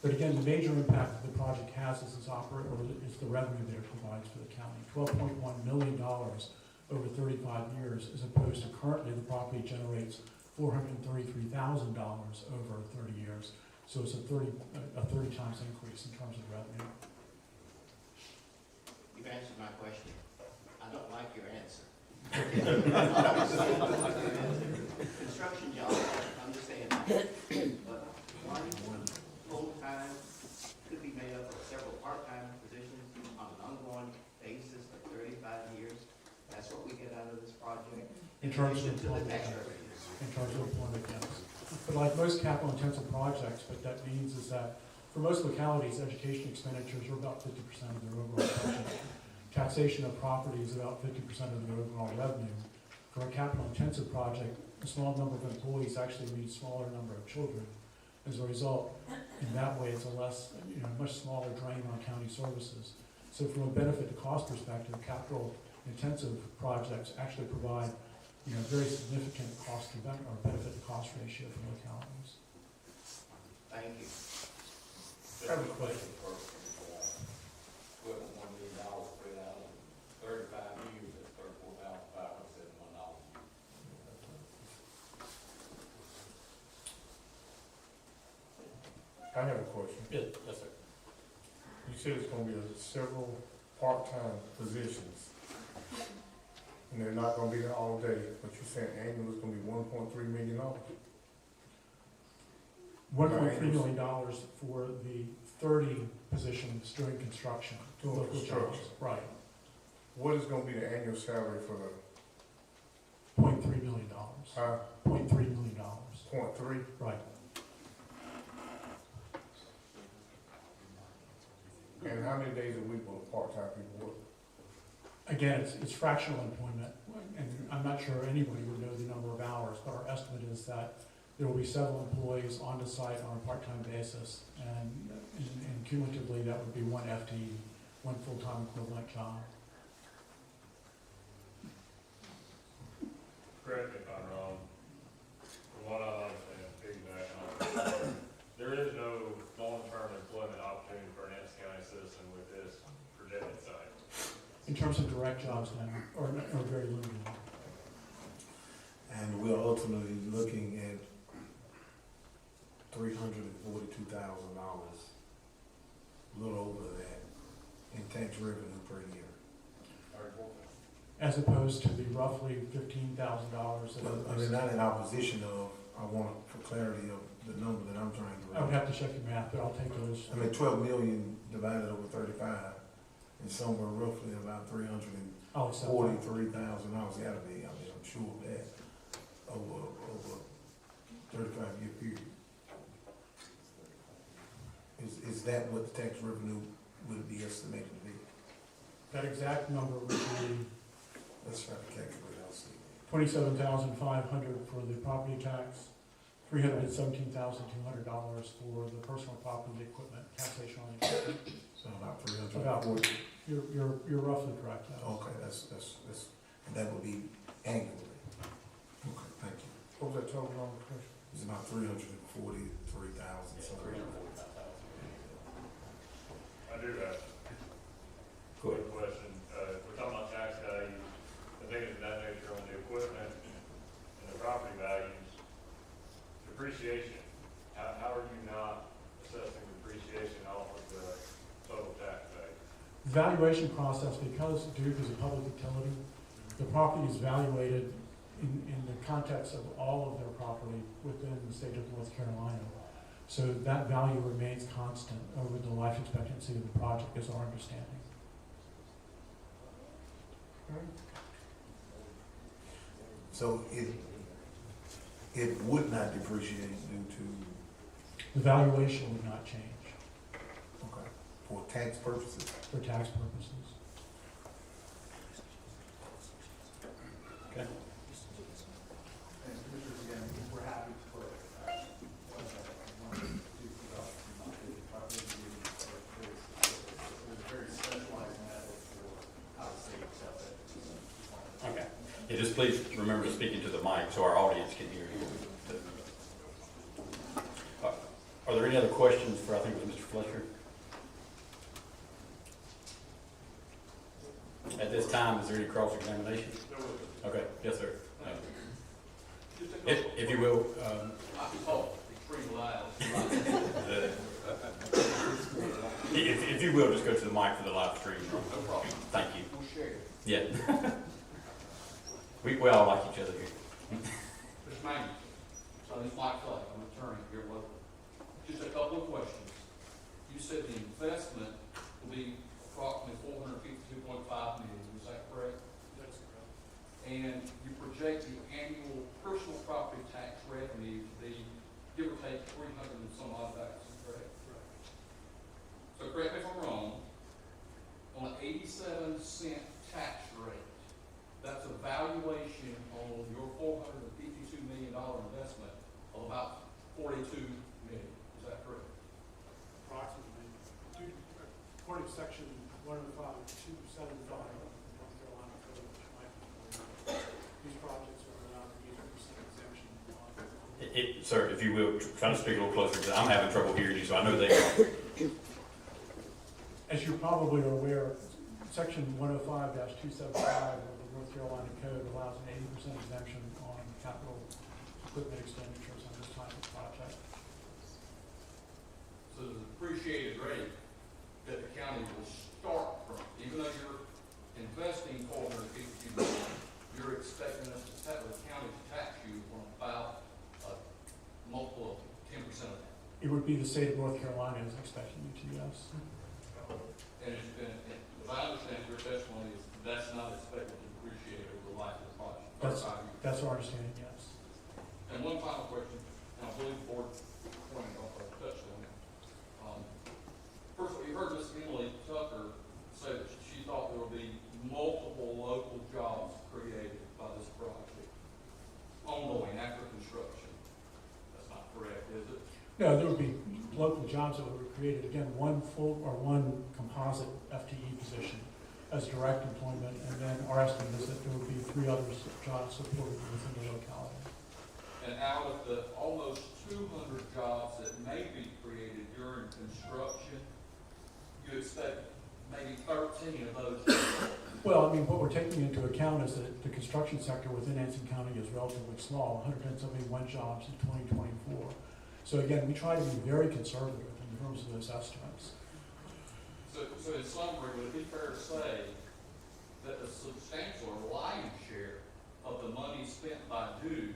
But again, the major impact that the project has is the revenue that it provides for the county. $12.1 million over 35 years, as opposed to currently the property generates $433,000 over 30 years. So it's a 30 times increase in terms of revenue. You've answered my question. I don't like your answer. Construction jobs, I understand that. But one full-time could be made up of several part-time positions on an ongoing basis for 35 years. That's what we get out of this project. In terms of addition to the employment, tax revenues. in terms of employment, yes. But like most capital-intensive projects, what that means is that for most localities, education expenditures are about 50% of their overall budget. Taxation of property is about 50% of their overall revenue. For a capital-intensive project, a small number of employees actually means a smaller number of children. As a result, in that way, it's a much smaller drain on county services. So from a benefit to cost perspective, capital-intensive projects actually provide very significant cost to or benefit to cost ratio for localities. Thank you. I have a question. $1 million spread out of 35 years, that's $34,571. I have a question. Yes, sir. You said it's gonna be several part-time positions. And they're not gonna be there all day, but you're saying annual is gonna be $1.3 million? $1.3 million for the 30 positions during construction. Doing local construction. jobs. Right, What is gonna be the annual salary for the, $0.3 million. $0.3 million. .3? Right. And how many days a week will the part-time people work? Again, it's fractional employment, and I'm not sure anybody would know the number of hours, but our estimate is that there will be several employees on the site on a part-time basis, and cumulatively, that would be one FTE, one full-time equivalent job. Correct me if I'm wrong, from what I understand, piggyback on, there is no long-term employment opportunity for an Anson County citizen with this projected site. In terms of direct jobs now, or very limited. And we're ultimately looking at $342,000, a little over that, in tax revenue per year. As opposed to the roughly $15,000 that But, I mean, not in opposition of, I want for clarity of the number that I'm trying to. I would have to check your math, but I'll take those. I mean, 12 million divided over 35 is somewhere roughly about I'll accept that. $343,000. Gotta be, I mean, I'm sure of that, over 35-year period. Is that what the tax revenue would be estimated to be? That exact number would be Let's try to calculate, I'll see. $27,500 for the property tax, $317,200 for the personal property equipment, taxation on the equipment. So about 340. You're roughly correct. Yes. Okay, that's, and that would be annually. Okay, thank you. What was that total on the question? It's about 343,000, so. I do have a quick question. We're talking about tax values, and things of that nature on the equipment and the property values. Depreciation, how are you not assessing depreciation off of the total tax value? The valuation process, because Duke is a public utility, the property is valuated in the context of all of their property within the state of North Carolina. So that value remains constant over the life expectancy of the project, is our understanding. So it would not depreciate due to, The valuation would not change okay, for tax purposes? for tax purposes. Okay. We're happy to put, very specialized method for how to save stuff. Okay. Yeah, just please remember to speak into the mic so our audience can hear you. Are there any other questions for, I think it was Mr. Fletcher? At this time, is there any cross-examination? Okay, yes, sir. If you will, Pretty loud. if you will, just go to the mic for the live stream. No problem. Thank you. We'll share. Yeah. We all like each other here. Mr. Manning, so this is Mike Clay, I'm an attorney here locally. Just a couple of questions. You said the investment will be approximately $452.5 million, is that correct? That's correct. And you project the annual personal property tax revenue to be, give or take, 300 and some odd thousand, correct? So correct me if I'm wrong, on an 87-cent tax rate, that's a valuation on your $452 million investment of about $42 million. Is that correct? Approximately. According to section 105, 275 of the North Carolina Code, which might be familiar, these projects are Sir, if you will, try to speak a little closer, because I'm having trouble hearing you, so I know they are. As you probably are aware, section 105-275 of the North Carolina Code allows an 80% exemption on capital equipment expenditures on this type of project. So the depreciated rate that the county will start from, even though you're investing $452 million, you're expecting us to have the county to tax you on about a multiple of 10% of that. It would be the state of North Carolina is expecting you to, yes. And it's been, if I understand your testimony, that's not expected to depreciate over the life of the project. That's our understanding, yes. And one final question, and I believe the board pointed off or touched on it. First of all, you heard Ms. Emily Tucker say that she thought there would be multiple local jobs created by this project, ongoing after construction. That's not correct, is it? No, there would be local jobs that would be created, again, one full or one composite FTE position as direct employment, and then our estimate is that there would be 3 other jobs supported within the locality. And out of the almost 200 jobs that may be created during construction, you expect maybe 13 of those. Well, I mean, what we're taking into account is that the construction sector within Anson County is relatively small, 171 jobs in 2024. So again, we try to be very conservative in terms of those estimates. So in summary, would it be fair to say that a substantial or lion's share of the money spent by Duke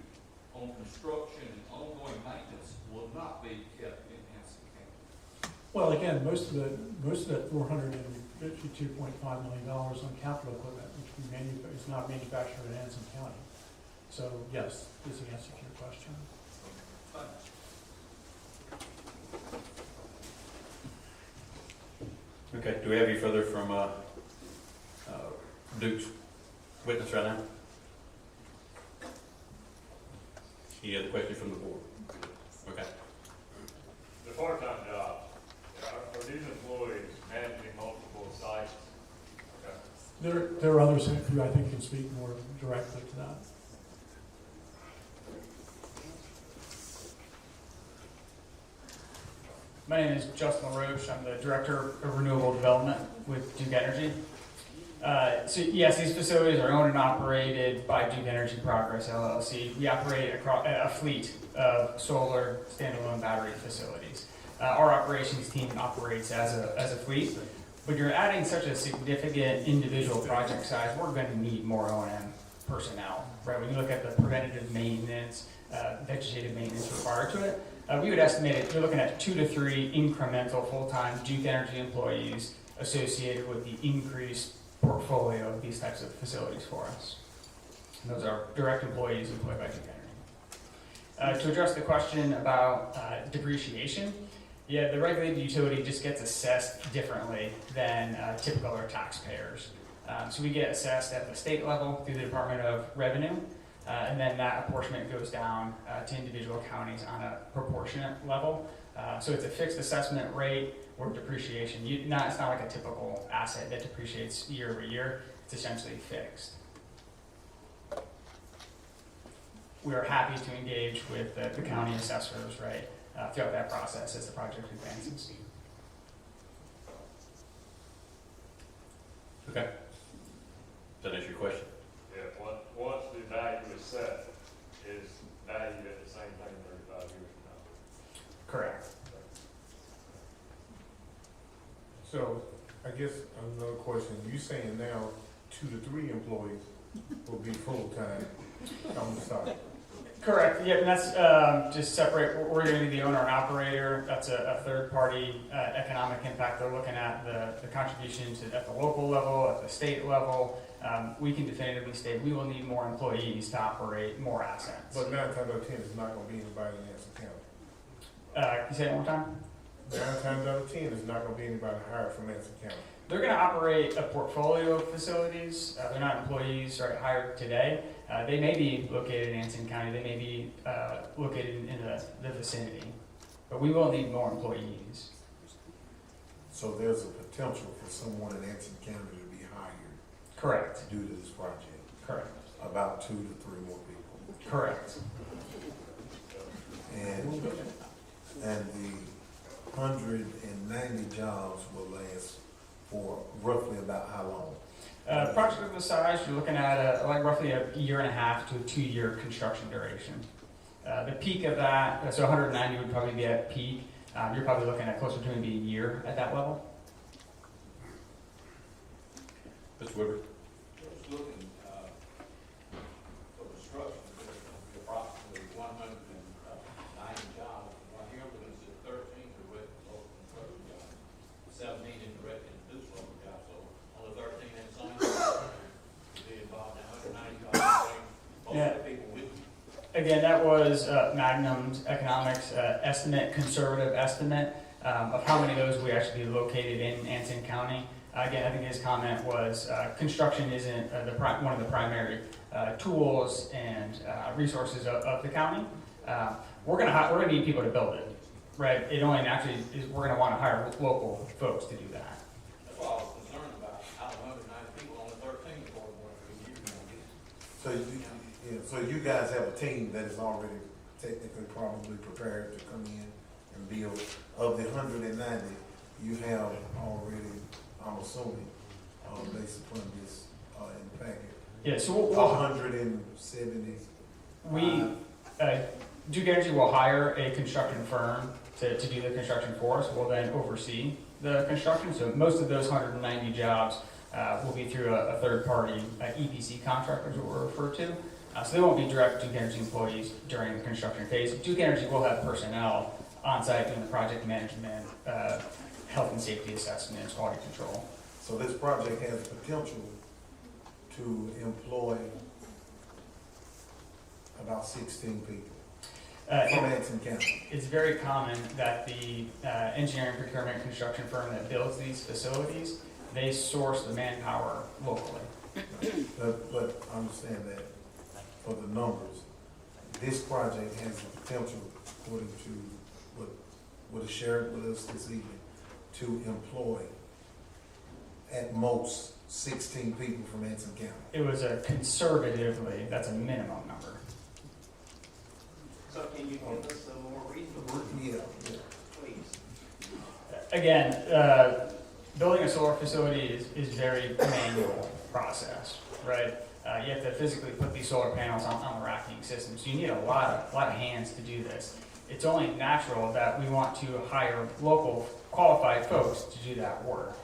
on construction and ongoing maintenance will not be kept in Anson County? Well, again, most of that $452.5 million on capital equipment, which is not manufactured in Anson County. So yes, is the answer to your question. Thanks. Okay, do we have any further from Duke's witness right now? Any other questions from the board? Okay. The part-time job, are these employees managing multiple sites? Okay. There are others who I think can speak more directly to that. My name is Justin LaRoche. I'm the Director of Renewable Development with Duke Energy. So yes, these facilities are owned and operated by Duke Energy Progress LLC. We operate across a fleet of solar standalone battery facilities. Our operations team operates as a fleet, but you're adding such a significant individual project size, we're going to need more O&M personnel, right? When you look at the preventative maintenance, vegetative maintenance required to it, we would estimate it, you're looking at 2 to 3 incremental full-time Duke Energy employees associated with the increased portfolio of these types of facilities for us. And those are direct employees employed by Duke Energy. To address the question about depreciation, yeah, the regulated utility just gets assessed differently than typical or taxpayers. So we get assessed at the state level through the Department of Revenue, and then that apportionment goes down to individual counties on a proportionate level. So it's a fixed assessment rate or depreciation. It's not like a typical asset that depreciates year over year. It's essentially fixed. We are happy to engage with the county assessors, right, throughout that process as the project advances. Okay. Does that answer your question? Yeah, once the value is set, is valued at the same thing 35 years from now? Correct. So, I guess another question, you saying now 2 to 3 employees will be full-time on the site? Correct, yeah, and that's just separate, we're going to be the owner and operator, that's a third-party economic impact. They're looking at the contributions at the local level, at the state level. We can definitively state we will need more employees to operate more assets. But 9 times out of 10 is not gonna be anybody in Anson County. Can you say it one more time? 9 times out of 10 is not gonna be anybody hired from Anson County. They're going to operate a portfolio of facilities. They're not employees hired today. They may be located in Anson County. They may be located in the vicinity. But we will need more employees. So there's a potential for someone in Anson County to be hired. Correct. Due to this project. Correct. About 2 to 3 more people. Correct. And the 190 jobs will last for roughly about how long? Project of this size, you're looking at like roughly a 1.5 to 2 year construction duration. The peak of that, so 190 would probably be at peak. You're probably looking at closer to maybe a year at that level. Mr. Weber? Just looking, for construction, there's going to be approximately 190 jobs. Right here, we're going to see 13 direct local construction jobs, 17 indirect and induced local jobs. So on the 13 and some, to be involved in 190 jobs, most of the people with you. Again, that was Magnum's economics estimate, conservative estimate of how many of those we actually be located in Anson County. Again, I think his comment was construction isn't one of the primary tools and resources of the county. We're gonna need people to build it, right? It only naturally is we're gonna want to hire local folks to do that. That's what I was concerned about. Out of 190 people, only 13 is what we're going to get. So you guys have a team that is already technically probably prepared to come in and build. Of the 190, you have already, I'm assuming, based upon this in the packet. Yeah, so 170. Duke Energy will hire a construction firm to do the construction for us. We'll then oversee the construction. So most of those 190 jobs will be through a third-party EPC contractor, is what we're referred to. So they won't be direct Duke Energy employees during the construction phase. Duke Energy will have personnel on site doing the project management, health and safety assessments, quality control. So this project has the potential to employ about 16 people from Anson County. It's very common that the engineering, procurement, construction firm that builds these facilities, they source the manpower locally. But understand that for the numbers, this project has the potential, according to what is shared with us this evening, to employ at most 16 people from Anson County. It was a conservatively, that's a minimum number. So can you give us some more reasonable? Yeah. Please. Again, building a solar facility is very manual process, right? You have to physically put these solar panels on the racking system, so you need a lot of hands to do this. It's only natural that we want to hire local qualified folks to do that work.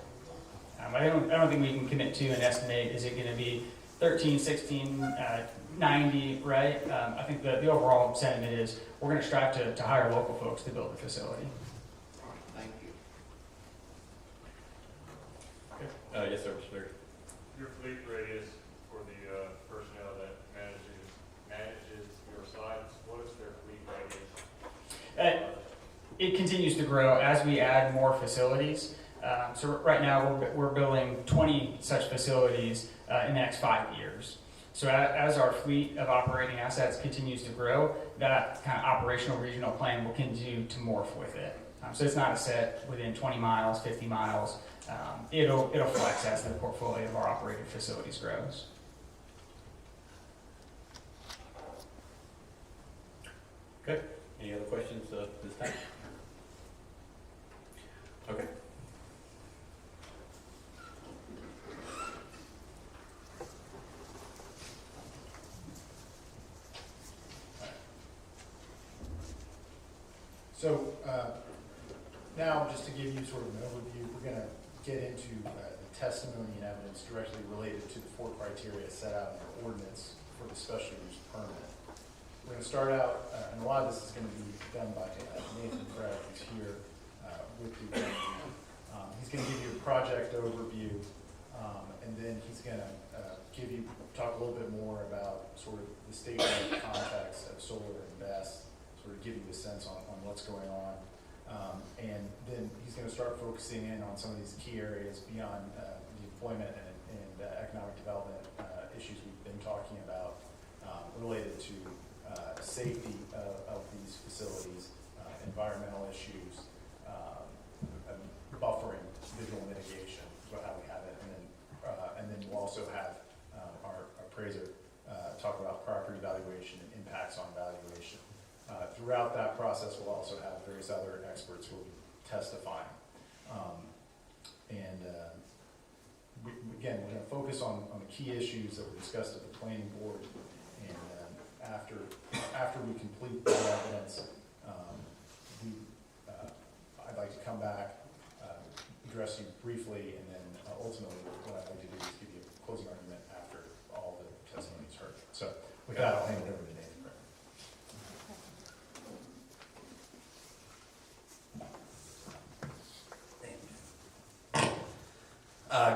I don't think we can commit to and estimate, is it going to be 13, 16, 90, right? I think the overall sentiment is we're going to strive to hire local folks to build the facility. Thank you. Yes, sir, Mr. Leary. Your fleet radius for the personnel that manages your sites, what is their fleet radius? It continues to grow as we add more facilities. So right now we're building 20 such facilities in the next 5 years. So as our fleet of operating assets continues to grow, that kind of operational regional plan will continue to morph with it. So it's not a set within 20 miles, 50 miles. It'll flex as the portfolio of our operated facilities grows. Okay, any other questions this time? Okay. So, now, just to give you sort of an overview, we're gonna get into the testimony and evidence directly related to the 4 criteria set out in our ordinance for the special use permit. We're gonna start out, and a lot of this is gonna be done by Nathan Craig, who's here with you. He's gonna give you a project overview, and then he's gonna talk a little bit more about sort of the statewide context of Solar Invest, sort of give you a sense on what's going on. And then he's going to start focusing in on some of these key areas beyond the employment and economic development issues we've been talking about related to safety of these facilities, environmental issues, buffering, visual mitigation is how we have it. And then we'll also have our appraiser talk about property valuation and impacts on valuation throughout that process, we'll also have various other experts who will be testifying. Again, we're going to focus on the key issues that were discussed at the planning board, and after we complete that evidence, I'd like to come back, address you briefly, and then ultimately what I'd like to do is give you a closing argument after all the testimony is heard. So with that, I'll hand it over to Dave.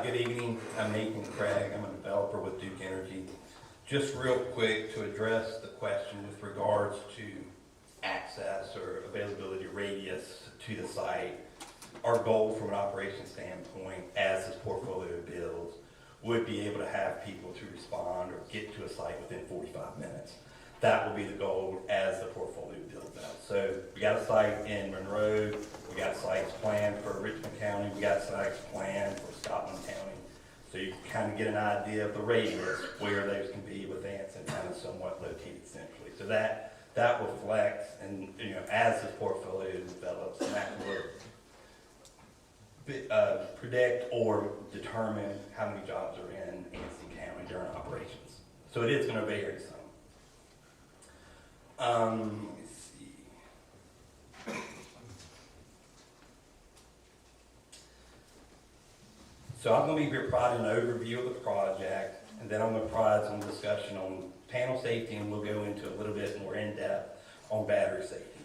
Good evening, I'm Nathan Craig, I'm a developer with Duke Energy. Just real quick to address the question with regards to access or availability radius to the site. Our goal from an operations standpoint, as this portfolio builds, would be able to have people to respond or get to a site within 45 minutes. That will be the goal as the portfolio builds out. So we got a site in Monroe, we got sites planned for Richmond County, we got sites planned for Scotland County. So you can kind of get an idea of the radius where those can be with Anson kind of somewhat located centrally. So that will flex, and as this portfolio develops, and that will predict or determine how many jobs are in Anson County during operations. So it is going to vary some. Let me see. So I'm going to be providing an overview of the project, and then I'm going to provide some discussion on panel safety, and we'll go into a little bit more in depth on battery safety.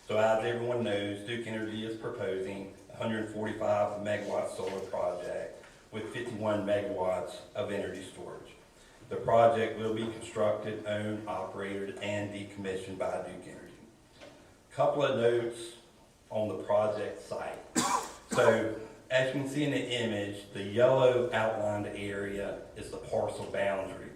So as everyone knows, Duke Energy is proposing a 145 megawatt solar project with 51 megawatts of energy storage. The project will be constructed, owned, operated, and decommissioned by Duke Energy. Couple of notes on the project site. So, as you can see in the image, the yellow outlined area is the parcel boundary.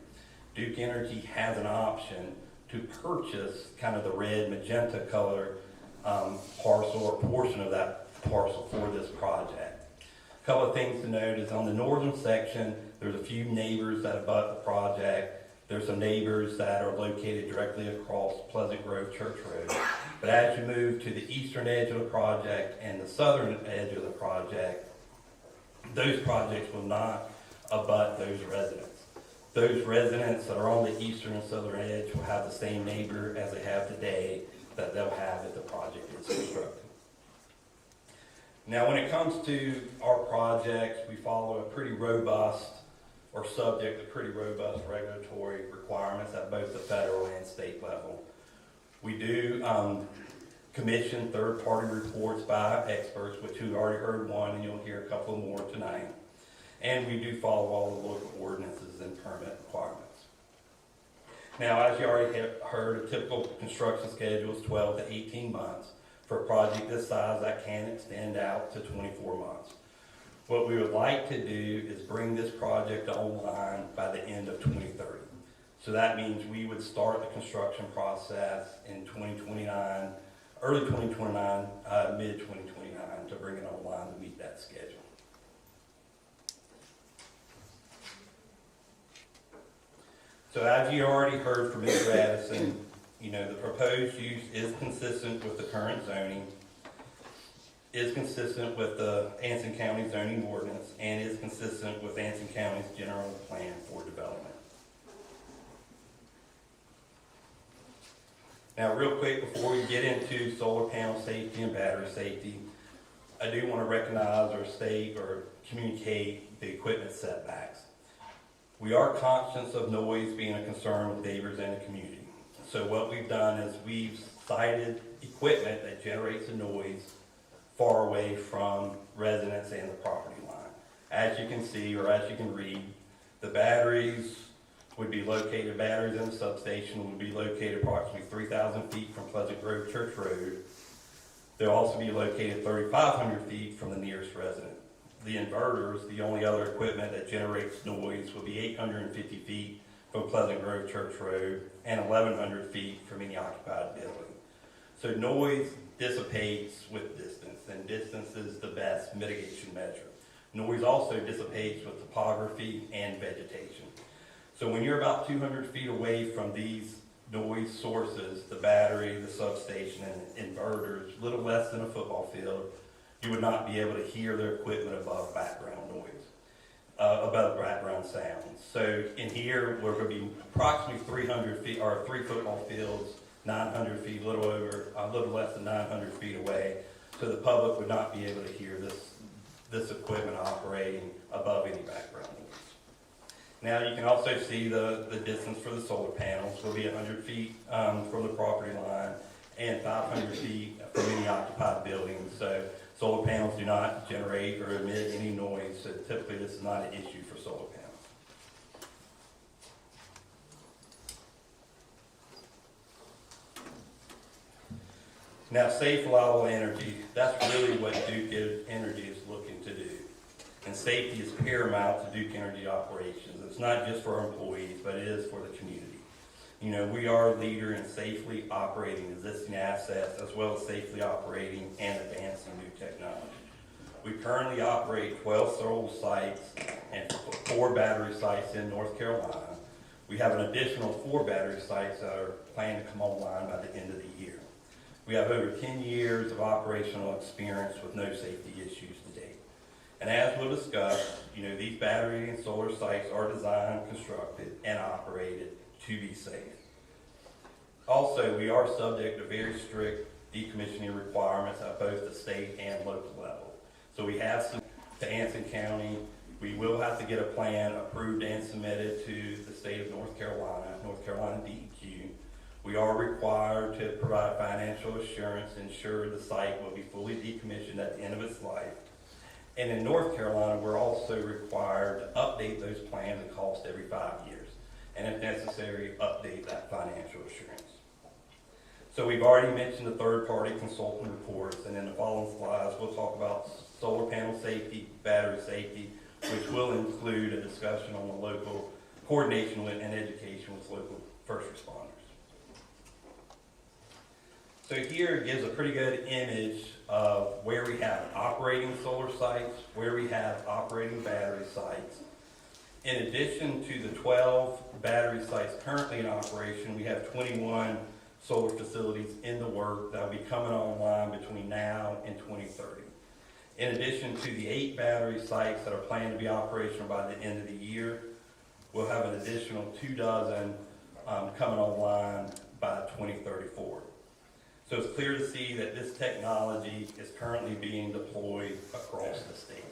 Duke Energy has an option to purchase kind of the red magenta color parcel or portion of that parcel for this project. A couple of things to note is on the northern section, there's a few neighbors that abut the project. There's some neighbors that are located directly across Pleasant Grove Church Road. But as you move to the eastern edge of the project and the southern edge of the project, those projects will not abut those residents. Those residents that are on the eastern and southern edge will have the same neighbor as they have today that they'll have if the project is constructed. Now, when it comes to our projects, we follow a pretty robust or subject to pretty robust regulatory requirements at both the federal and state level. We do commission third-party reports by experts, which you've already heard one, and you'll hear a couple more tonight. And we do follow all the local ordinances and permit requirements. Now, as you already have heard, a typical construction schedule is 12 to 18 months. For a project this size, that can extend out to 24 months. What we would like to do is bring this project online by the end of 2030. So that means we would start the construction process in 2029, early 2029, mid 2029 to bring it online to meet that schedule. So as you already heard from Mr. Addison, the proposed use is consistent with the current zoning, is consistent with the Anson County zoning ordinance, and is consistent with Anson County's general plan for development. Now, real quick, before we get into solar panel safety and battery safety, I do want to recognize or state or communicate the equipment setbacks. We are conscious of noise being a concern with neighbors and the community. So what we've done is we've cited equipment that generates a noise far away from residents and the property line. As you can see, or as you can read, the batteries would be located, batteries in the substation would be located approximately 3,000 feet from Pleasant Grove Church Road. They'll also be located 3,500 feet from the nearest resident. The inverters, the only other equipment that generates noise, will be 850 feet from Pleasant Grove Church Road and 1,100 feet from any occupied building. So noise dissipates with distance, and distance is the best mitigation measure. Noise also dissipates with topography and vegetation. So when you're about 200 feet away from these noise sources, the battery, the substation, and inverters, little less than a football field, you would not be able to hear their equipment above background noise, above background sounds. So in here, we're going to be approximately 300 feet, or 3 football fields, 900 feet, a little less than 900 feet away, so the public would not be able to hear this equipment operating above any background noise. Now you can also see the distance for the solar panels will be 100 feet from the property line and 500 feet from any occupied buildings. So solar panels do not generate or emit any noise, so typically this is not an issue for solar panels. Now, safe, reliable energy, that's really what Duke Energy is looking to do. And safety is paramount to Duke Energy operations. It's not just for our employees, but it is for the community. You know, we are a leader in safely operating existing assets, as well as safely operating and advancing new technology. We currently operate 12 solar sites and 4 battery sites in North Carolina. We have an additional 4 battery sites that are planned to come online by the end of the year. We have over 10 years of operational experience with no safety issues to date. And as we'll discuss, you know, these battery and solar sites are designed, constructed, and operated to be safe. Also, we are subject to very strict decommissioning requirements at both the state and local level. So we have some to Anson County. We will have to get a plan approved and submitted to the state of North Carolina DEQ. We are required to provide financial assurance to ensure the site will be fully decommissioned at the end of its life. And in North Carolina, we're also required to update those plans at cost every 5 years. And if necessary, update that financial assurance. So we've already mentioned the third-party consultant reports, and in the following slides, we'll talk about solar panel safety, battery safety, which will include a discussion on the local coordination and education with local first responders. So here it gives a pretty good image of where we have operating solar sites, where we have operating battery sites. In addition to the 12 battery sites currently in operation, we have 21 solar facilities in the work that will be coming online between now and 2030. In addition to the 8 battery sites that are planned to be operational by the end of the year, we'll have an additional 24 coming online by 2034. So it's clear to see that this technology is currently being deployed across the state.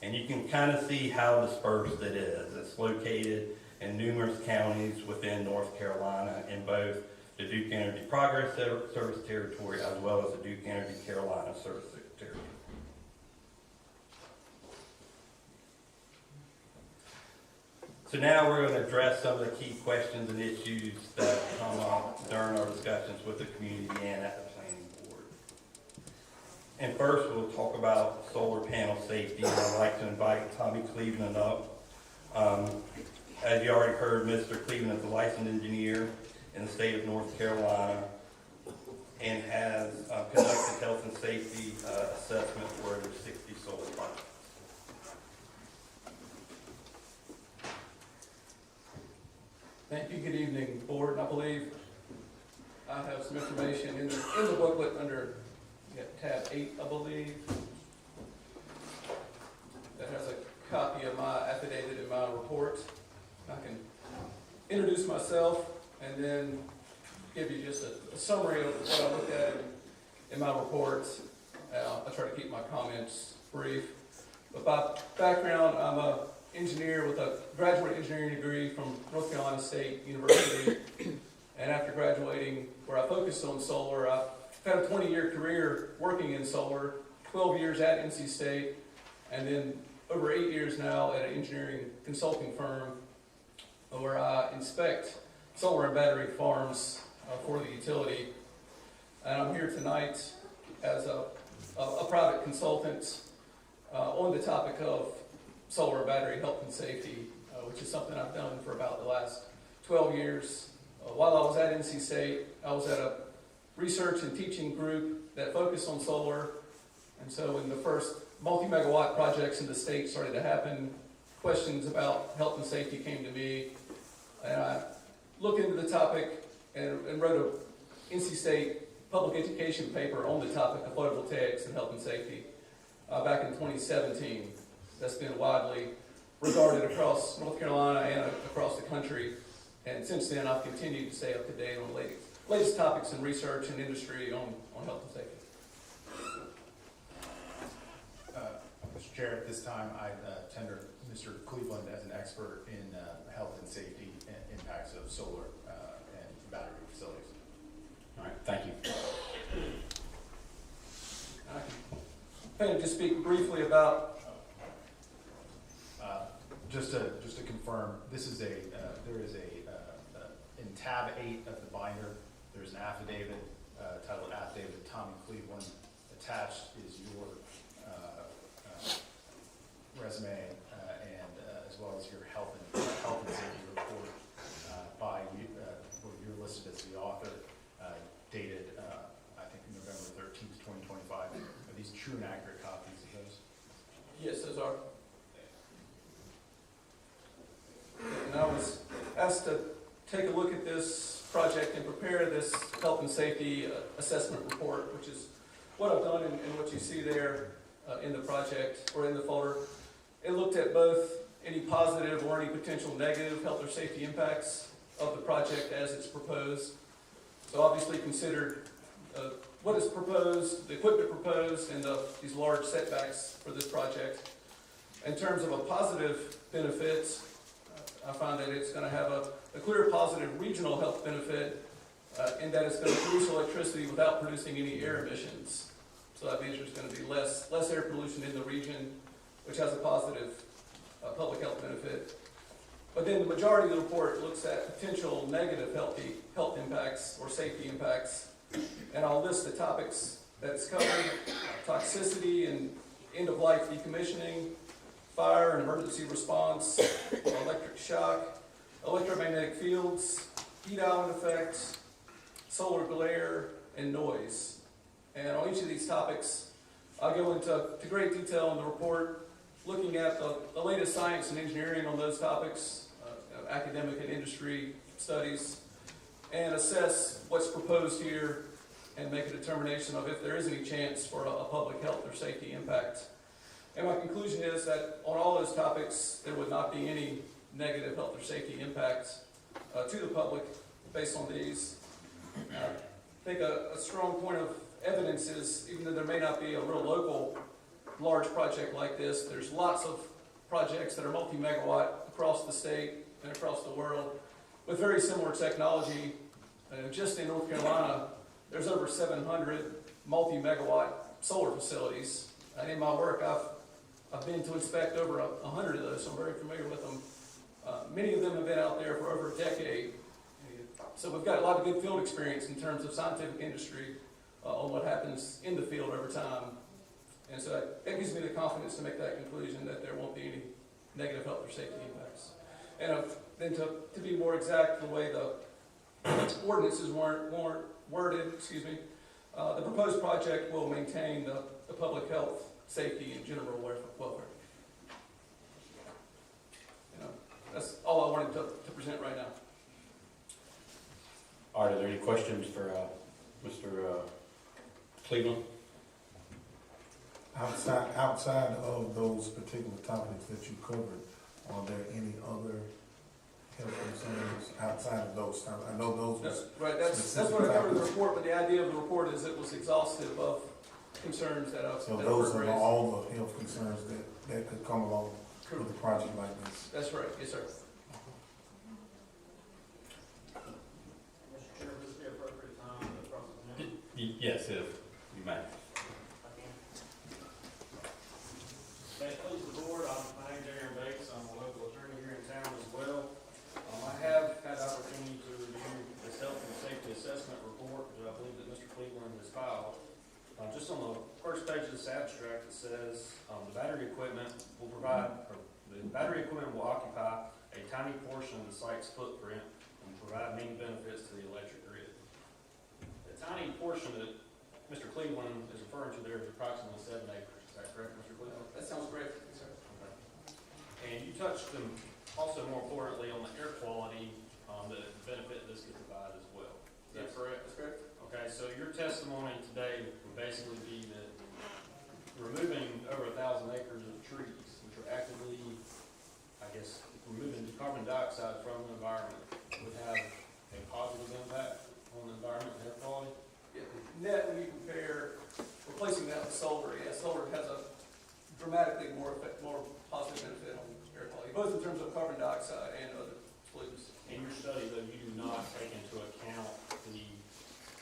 And you can kind of see how dispersed it is. It's located in numerous counties within North Carolina in both the Duke Energy Progress Service Territory as well as the Duke Energy Carolina Service Territory. So now we're going to address some of the key questions and issues that come up during our discussions with the community and at the planning board. And first we'll talk about solar panel safety, and I'd like to invite Tommy Cleveland up. As you already heard, Mr. Cleveland is a licensed engineer in the state of North Carolina and has conducted health and safety assessments for over 60 solar projects. Thank you. Good evening, board. And I believe I have some information in the booklet under tab 8, I believe, that has a copy of my affidavit and my report. I can introduce myself and then give you just a summary of what I looked at in my reports. I'll try to keep my comments brief. But by background, I'm an engineer with a graduate engineering degree from North Carolina State University. And after graduating, where I focused on solar, I've had a 20-year career working in solar, 12 years at NC State, and then over 8 years now at an engineering consulting firm where I inspect solar and battery farms for the utility. And I'm here tonight as a private consultant on the topic of solar and battery health and safety, which is something I've done for about the last 12 years. While I was at NC State, I was at a research and teaching group that focused on solar. And so when the first multi-megawatt projects in the state started to happen, questions about health and safety came to me. And I looked into the topic and wrote a NC State public education paper on the topic of photovoltaics and health and safety back in 2017. That's been widely regarded across North Carolina and across the country. And since then, I've continued to stay up to date on the latest topics in research and industry on health and safety. Mr. Chair, at this time, I tender Mr. Cleveland as an expert in health and safety and impacts of solar and battery facilities. All right, thank you. I plan to just speak briefly about. Just to confirm, this is there is in tab 8 of the binder, there's an affidavit titled Affidavit of Tommy Cleveland. Attached is your resume and as well as your health and safety report by you, where you're listed as the author, dated I think November 13th, 2025. Are these true and accurate copies of those? Yes, those are. And I was asked to take a look at this project and prepare this health and safety assessment report, which is what I've done and what you see there in the project or in the folder. It looked at both any positive or any potential negative health or safety impacts of the project as it's proposed. So obviously considered what is proposed, the equipment proposed, and these large setbacks for this project. In terms of a positive benefits, I find that it's going to have a clear positive regional health benefit in that it's going to produce electricity without producing any air emissions. So that means there's going to be less air pollution in the region, which has a positive public health benefit. But then the majority of the report looks at potential negative health impacts or safety impacts. And I'll list the topics that's covered: toxicity and end-of-life decommissioning, fire and emergency response, electric shock, electromagnetic fields, heat island effects, solar glare, and noise. And on each of these topics, I'll go into great detail in the report, looking at the latest science and engineering on those topics, academic and industry studies, and assess what's proposed here and make a determination of if there is any chance for a public health or safety impact. And my conclusion is that on all those topics, there would not be any negative health or safety impacts to the public based on these. I think a strong point of evidence is, even though there may not be a real local large project like this, there's lots of projects that are multi-megawatt across the state and across the world with very similar technology. Just in North Carolina, there's over 700 multi-megawatt solar facilities. And in my work, I've been to inspect over 100 of those, so I'm very familiar with them. Many of them have been out there for over a decade. So we've got a lot of good field experience in terms of scientific industry on what happens in the field over time. And so that gives me the confidence to make that conclusion that there won't be any negative health or safety impacts. And then to be more exact, the way the ordinances weren't worded, the proposed project will maintain the public health, safety, and general welfare. That's all I wanted to present right now. All right, are there any questions for Mr. Cleveland? Outside of those particular topics that you covered, are there any other health concerns outside of those topics? I know those was right. That's what I covered in the report, but the idea of the report is it was exhaustive of concerns that I've So those are all the health concerns that could come along with a project like this? That's right. Yes, sir. Mr. Chair, would this be appropriate time to cross the minute? Yes, if you may. May it please the board, my name is Aaron Bates, I'm a local attorney here in town as well. I have had the opportunity to review this health and safety assessment report that I believe that Mr. Cleveland has filed. Just on the first page of this abstract, it says the battery equipment will occupy a tiny portion of the site's footprint and provide many benefits to the electric grid. The tiny portion that Mr. Cleveland is referring to there is approximately 7 acres. Is that correct, Mr. Cleveland? That sounds great. Yes, sir. Okay. And you touched also more importantly on the air quality, the benefit this could provide as well. Is that Yes. correct? That's correct. Okay, so your testimony today would basically be that removing over 1,000 acres of trees, which are actively, I guess, removing carbon dioxide from the environment, would have a positive impact on the environment and air quality? Yeah, net, when you compare replacing that with solar, yeah, solar has a dramatically more positive benefit on air quality, both in terms of carbon dioxide and other pollutants. In your study, though, you do not take into account the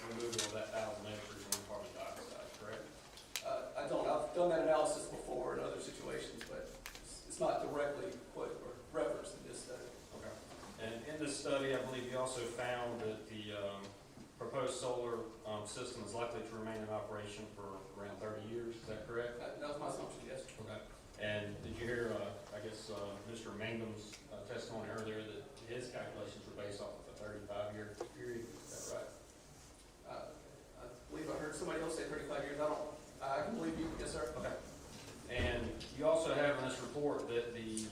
removal of that 1,000 acres in carbon dioxide, correct? I don't, I've done that analysis before in other situations, but it's not directly quoted or referenced in this study. Okay. And in this study, I believe you also found that the proposed solar system is likely to remain in operation for around 30 years, is that correct? That was my assumption, yes. Okay. And did you hear, I guess, Mr. Mangum's testimony earlier that his calculations were based off of a 35-year period, is that right? I believe I heard somebody else say 35 years. I can believe you, yes, sir. Okay. And you also have in this report that the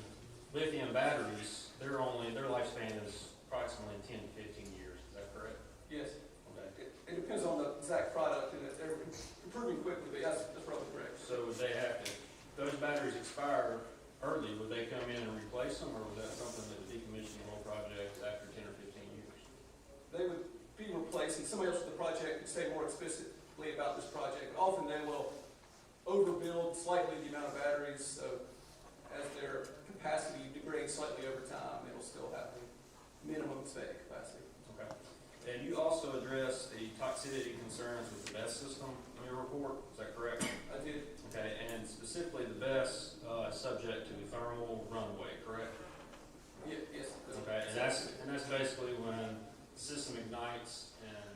lithium batteries, their lifespan is approximately 10 to 15 years, is that correct? Yes. Okay. It depends on the exact product, and they're improving quickly, but that's probably correct. So would they have to, if those batteries expire early, would they come in and replace them, or was that something that would decommission the whole project after 10 or 15 years? They would be replacing, somebody else with the project could say more explicitly about this project. Often they will overbuild slightly the amount of batteries, so as their capacity degrades slightly over time, it'll still have the minimum stated capacity. Okay. And you also addressed the toxicity concerns with the BESS system in your report, is that correct? I did. Okay, and specifically the BESS is subject to the thermal runaway, correct? Yes. Okay, and that's basically when the system ignites and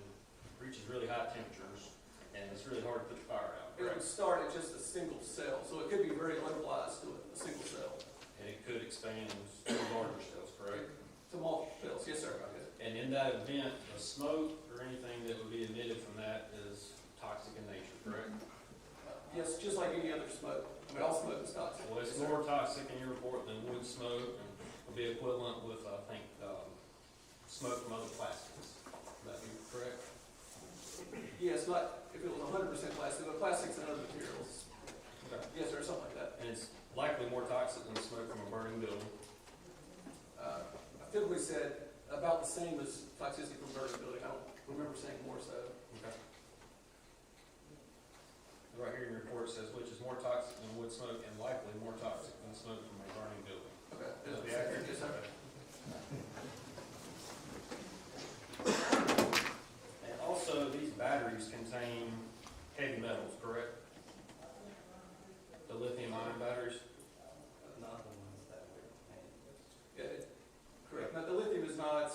reaches really high temperatures, and it's really hard to put the fire out. It would start at just a single cell, so it could be very localized to a single cell. And it could expand to larger cells, correct? To multiple cells, yes, sir. And in that event, the smoke or anything that would be emitted from that is toxic in nature, correct? Yes, just like any other smoke. I mean, all smoke is toxic. Well, it's Yes, sir. more toxic in your report than wood smoke, and would be equivalent with, I think, smoke from other plastics. Would that be correct? Yes, not if it was 100% plastic, but plastics and other materials. Okay. Yes, sir, something like that. And it's likely more toxic than smoke from a burning building. I typically said about the same as toxicity from burning building. I don't remember saying more so. Okay. Right here in your report it says, which is more toxic than wood smoke and likely more toxic than smoke from a burning building. Okay. Would that be accurate? Yes, sir. And also, these batteries contain heavy metals, correct? The lithium-ion batteries? Not the ones that were made. Yeah, correct. Now, the lithium is not,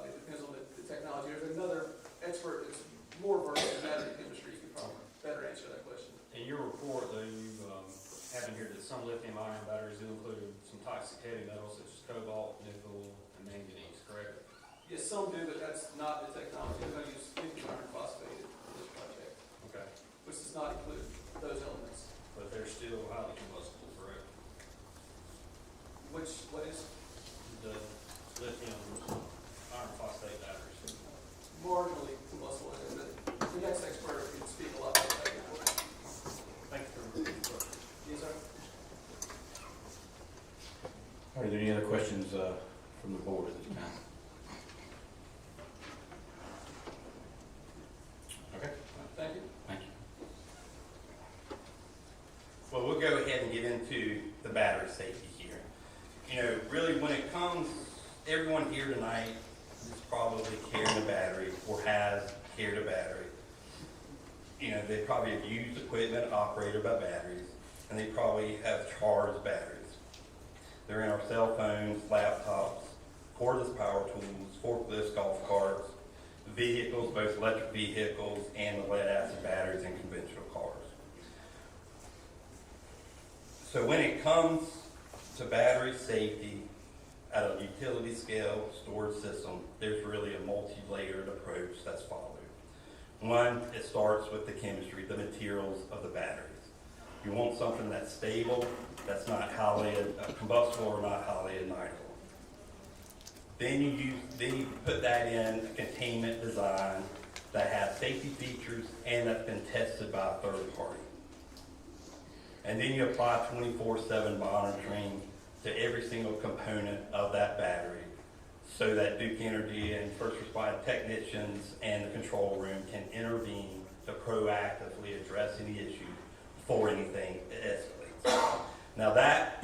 it depends on the technology. There's another expert that's more versed in battery chemistry who can probably better answer that question. In your report, though, you have in here that some lithium-ion batteries do include some toxic heavy metals such as cobalt, nickel, and manganese, correct? Yes, some do, but that's not the technology. They're going to use lithium iron phosphate for this project, Okay. which does not include those elements. But they're still highly combustible, correct? What is The lithium iron phosphate batteries. marginally combustible. And the next expert can speak a lot about that. Thank you for the question. Yes, sir. Are there any other questions from the board at this time? Okay. Thank you. Thank you. Well, we'll go ahead and get into the battery safety here. You know, really when it comes, everyone here tonight is probably carrying a battery or has carried a battery. You know, they probably have used equipment operated by batteries, and they probably have charged batteries. They're in our cell phones, laptops, cordless power tools, forklifts, golf carts, vehicles, both electric vehicles and the lead acid batteries in conventional cars. So when it comes to battery safety at a utility scale storage system, there's really a multi-layered approach that's followed. One, it starts with the chemistry, the materials of the batteries. You want something that's stable, that's not highly combustible or not highly ignitable. Then you put that in a containment design that has safety features and that's been tested by a third party. And then you apply 24/7 monitoring to every single component of that battery so that Duke Energy and first responder technicians and the control room can intervene to proactively address any issue before anything escalates. Now that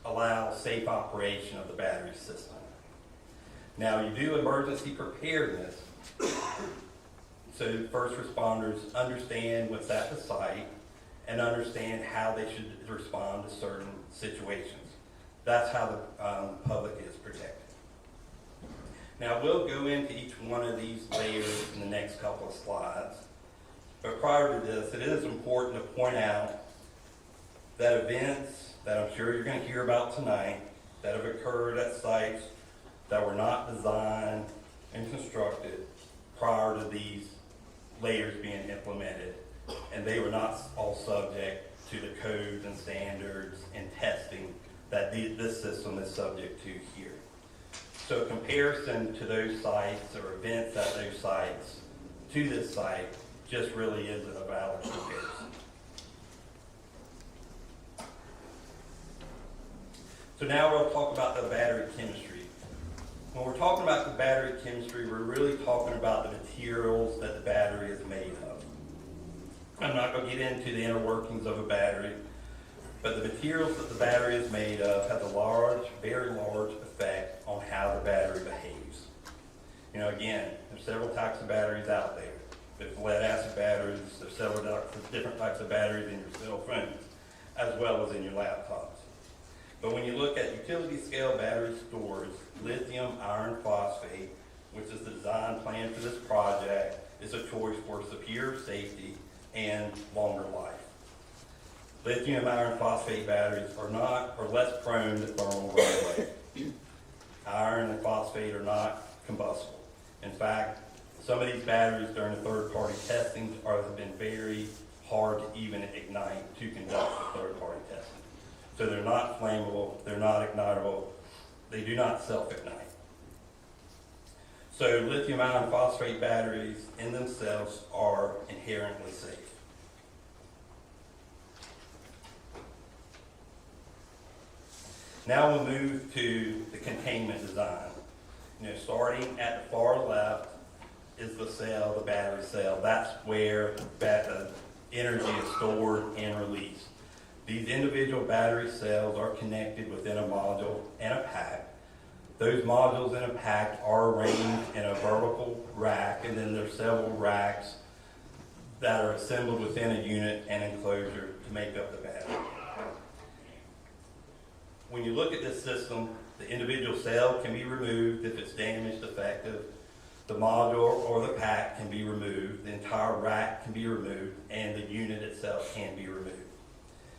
allows safe operation of the battery system. Now you do emergency preparedness so first responders understand what's at the site and understand how they should respond to certain situations. That's how the public is protected. Now we'll go into each one of these layers in the next couple of slides. But prior to this, it is important to point out that events that I'm sure you're going to hear about tonight that have occurred at sites that were not designed and constructed prior to these layers being implemented, and they were not all subject to the codes and standards and testing that this system is subject to here. So a comparison to those sites or events at those sites to this site just really isn't a valid comparison. So now we'll talk about the battery chemistry. When we're talking about the battery chemistry, we're really talking about the materials that the battery is made of. I'm not going to get into the inner workings of a battery, but the materials that the battery is made of have a large, very large effect on how the battery behaves. You know, again, there's several types of batteries out there. There's lead acid batteries, there's several different types of batteries in your cell phones, as well as in your laptops. But when you look at utility scale battery storage, lithium iron phosphate, which is the design plan for this project, is a choice for superior safety and longer life. Lithium iron phosphate batteries are less prone to thermal runaway. Iron and phosphate are not combustible. In fact, some of these batteries during the third-party testing have been very hard to even ignite to conduct the third-party testing. So they're not flammable, they're not ignitable, they do not self-ignite. So lithium iron phosphate batteries in themselves are inherently safe. Now we'll move to the containment design. You know, starting at the far left is the cell, the battery cell. That's where energy is stored and released. These individual battery cells are connected within a module and a pack. Those modules in a pack are arranged in a vertical rack, and then there's several racks that are assembled within a unit and enclosure to make up the battery. When you look at this system, the individual cell can be removed if it's damaged, defective. The module or the pack can be removed. The entire rack can be removed, and the unit itself can be removed.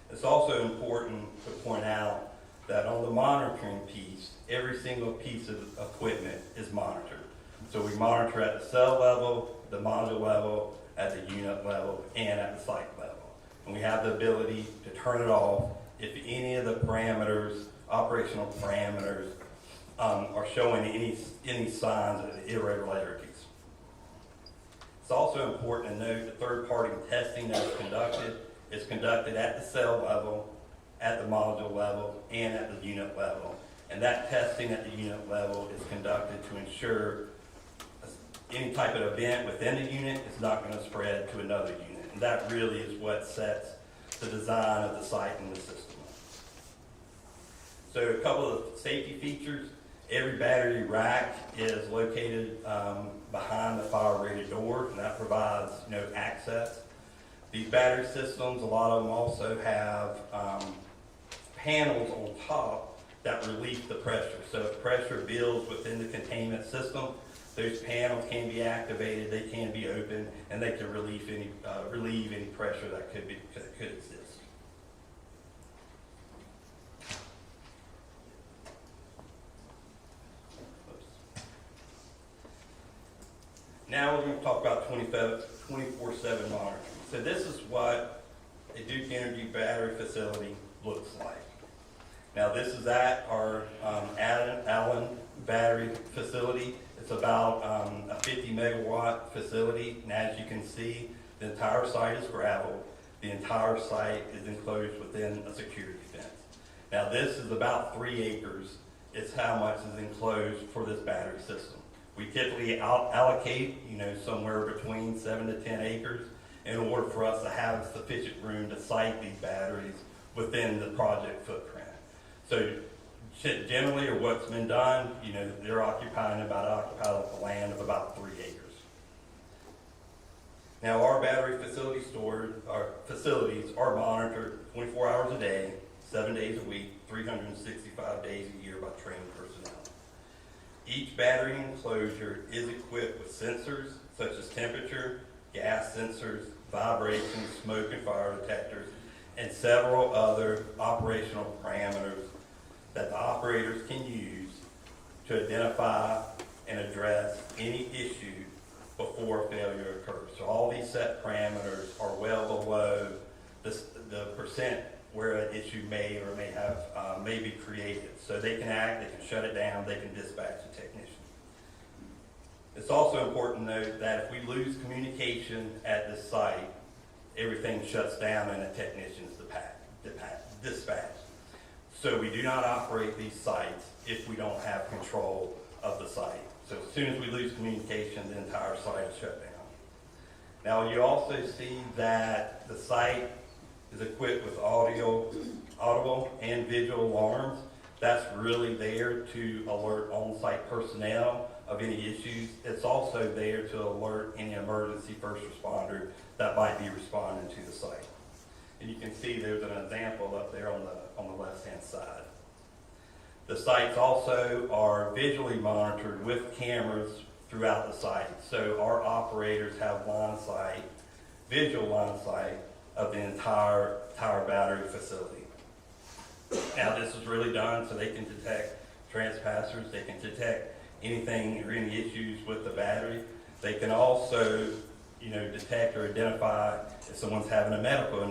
It's also important to point out that on the monitoring piece, every single piece of equipment is monitored. So we monitor at the cell level, the module level, at the unit level, and at the site level. And we have the ability to turn it off if any of the parameters, operational parameters, are showing any signs of irregularities. It's also important to note that third-party testing that is conducted at the cell level, at the module level, and at the unit level. And that testing at the unit level is conducted to ensure any type of event within the unit is not going to spread to another unit. And that really is what sets the design of the site and the system. So a couple of safety features. Every battery rack is located behind the fire-rated door, and that provides access. These battery systems, a lot of them also have panels on top that release the pressure. So if pressure builds within the containment system, those panels can be activated, they can be opened, and they can relieve any pressure that could exist. Now we're going to talk about 24/7 monitoring. So this is what a Duke Energy battery facility looks like. Now this is at our Allen battery facility. It's about a 50 megawatt facility, and as you can see, the entire site is gravel. The entire site is enclosed within a security fence. Now this is about 3 acres. It's how much is enclosed for this battery system. We typically allocate, somewhere between 7 to 10 acres in order for us to have sufficient room to site these batteries within the project footprint. So generally, or what's been done, they're occupying the land of about 3 acres. Now, our battery facilities are monitored 24 hours a day, 7 days a week, 365 days a year by trained personnel. Each battery enclosure is equipped with sensors such as temperature, gas sensors, vibration, smoke and fire detectors, and several other operational parameters that the operators can use to identify and address any issue before failure occurs. So all these set parameters are well below the percent where an issue may or may be created. So they can act, they can shut it down, they can dispatch a technician. It's also important to note that if we lose communication at this site, everything shuts down and a technician is dispatched. So we do not operate these sites if we don't have control of the site. So as soon as we lose communication, the entire site is shut down. Now you also see that the site is equipped with audible and visual alarms. That's really there to alert on-site personnel of any issues. It's also there to alert any emergency first responder that might be responding to the site. And you can see there's an example up there on the left-hand side. The sites also are visually monitored with cameras throughout the site. So our operators have visual line of sight of the entire battery facility. Now this is really done so they can detect trespassers, they can detect anything or any issues with the battery. They can also, detect or identify if someone's having a medical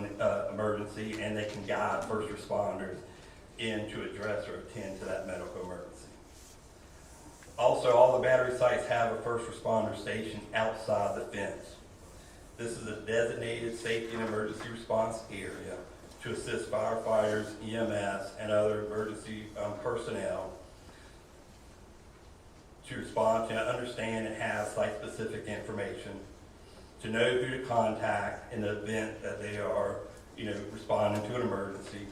emergency, and they can guide first responders in to address or attend to that medical emergency. Also, all the battery sites have a first responder station outside the fence. This is a designated safety and emergency response area to assist firefighters, EMS, and other emergency personnel to respond to understand and have site-specific information, to know who to contact in the event that they are, responding to an emergency,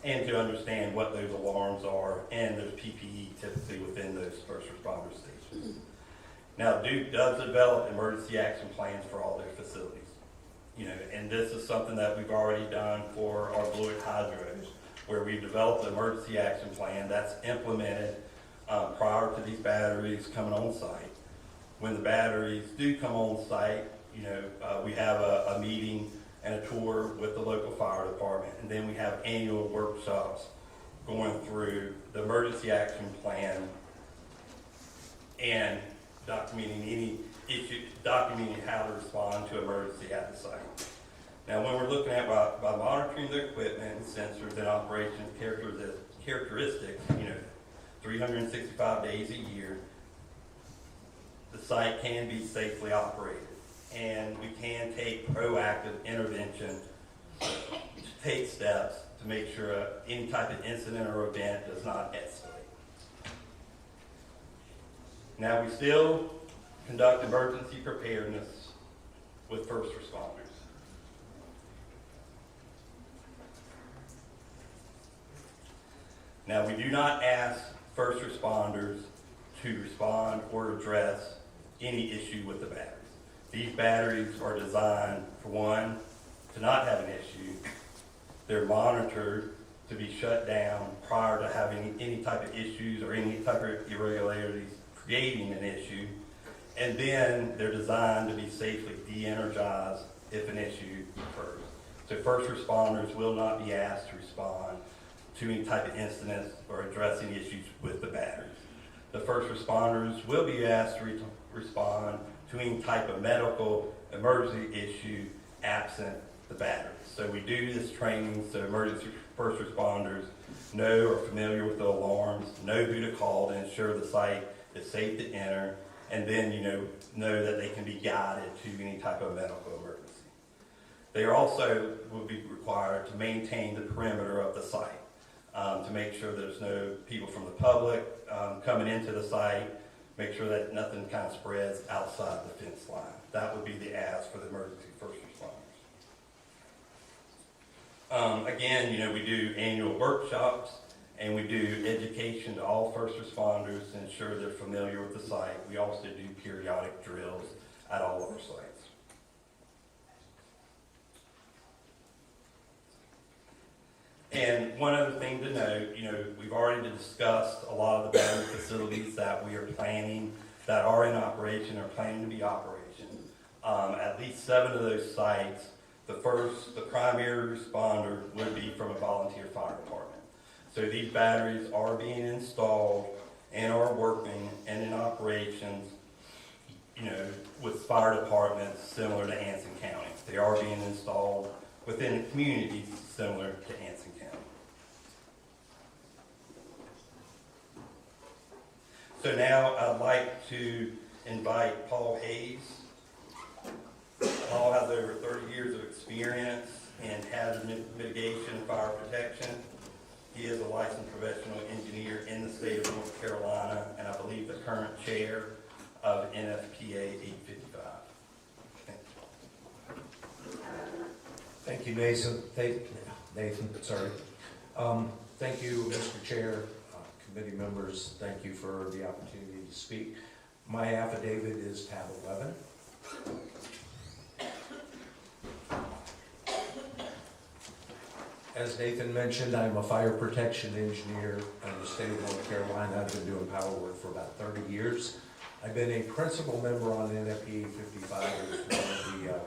and to understand what those alarms are and those PPE typically within those first responder stations. Now, Duke does develop emergency action plans for all their facilities. And this is something that we've already done for our Blewett hydros, where we've developed an emergency action plan that's implemented prior to these batteries coming on site. When the batteries do come on site, we have a meeting and a tour with the local fire department, and then we have annual workshops going through the emergency action plan and documenting any issue, documenting how to respond to emergency at the site. Now, when we're looking at by monitoring the equipment and sensors and operation characteristics, 365 days a year, the site can be safely operated, and we can take proactive intervention to take steps to make sure any type of incident or event does not escalate. Now, we still conduct emergency preparedness with first responders. Now, we do not ask first responders to respond or address any issue with the batteries. These batteries are designed, for one, to not have an issue. They're monitored to be shut down prior to having any type of issues or any type of irregularities creating an issue. And then they're designed to be safely de-energized if an issue occurs. So first responders will not be asked to respond to any type of incidents or address any issues with the batteries. The first responders will be asked to respond to any type of medical emergency issue absent the batteries. So we do this training so emergency first responders know or familiar with the alarms, know who to call to ensure the site is safe to enter, and then know that they can be guided to any type of medical emergency. They also will be required to maintain the perimeter of the site to make sure there's no people from the public coming into the site, make sure that nothing kind of spreads outside the fence line. That would be the ask for the emergency first responders. Again, we do annual workshops and we do education to all first responders to ensure they're familiar with the site. We also do periodic drills at all of our sites. And one other thing to note, we've already discussed a lot of the battery facilities that we are planning, that are in operation or planning to be operation. At least 7 of those sites, the primary responder would be from a volunteer fire department. So these batteries are being installed and are working and in operations, with fire departments similar to Anson County. They are being installed within communities similar to Anson County. So now I'd like to invite Paul Hayes. Paul has over 30 years of experience in hazard mitigation and fire protection. He is a licensed professional engineer in the state of North Carolina, and I believe the current chair of NFPA 855. Thank you, Nathan. Sorry. Thank you, Mr. Chair, committee members. Thank you for the opportunity to speak. My affidavit is tab 11. As Nathan mentioned, I'm a fire protection engineer in the state of North Carolina. I've been doing power work for about 30 years. I've been a principal member on NFPA 855, which is one of the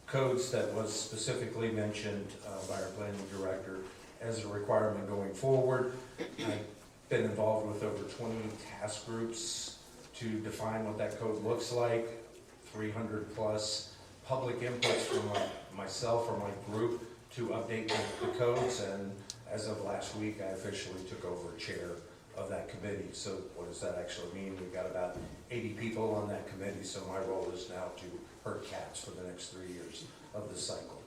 codes that was specifically mentioned by our planning director as a requirement going forward. I've been involved with over 20 task groups to define what that code looks like, 300 plus public inputs from myself or my group to update the codes, and as of last week, I officially took over chair of that committee. So what does that actually mean? We've got about 80 people on that committee, so my role is now to herd cats for the next 3 years of the cycle.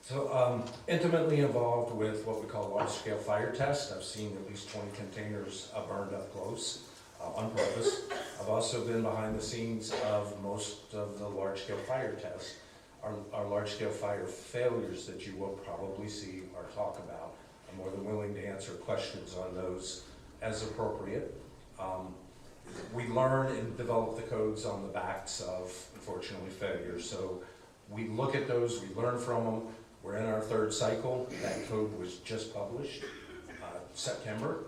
So intimately involved with what we call large-scale fire tests. I've seen at least 20 containers burned up close on purpose. I've also been behind the scenes of most of the large-scale fire tests. Our large-scale fire failures that you will probably see or talk about. I'm more than willing to answer questions on those as appropriate. We learn and develop the codes on the backs of, unfortunately, failures. So we look at those, we learn from them. We're in our 3rd cycle. That code was just published September.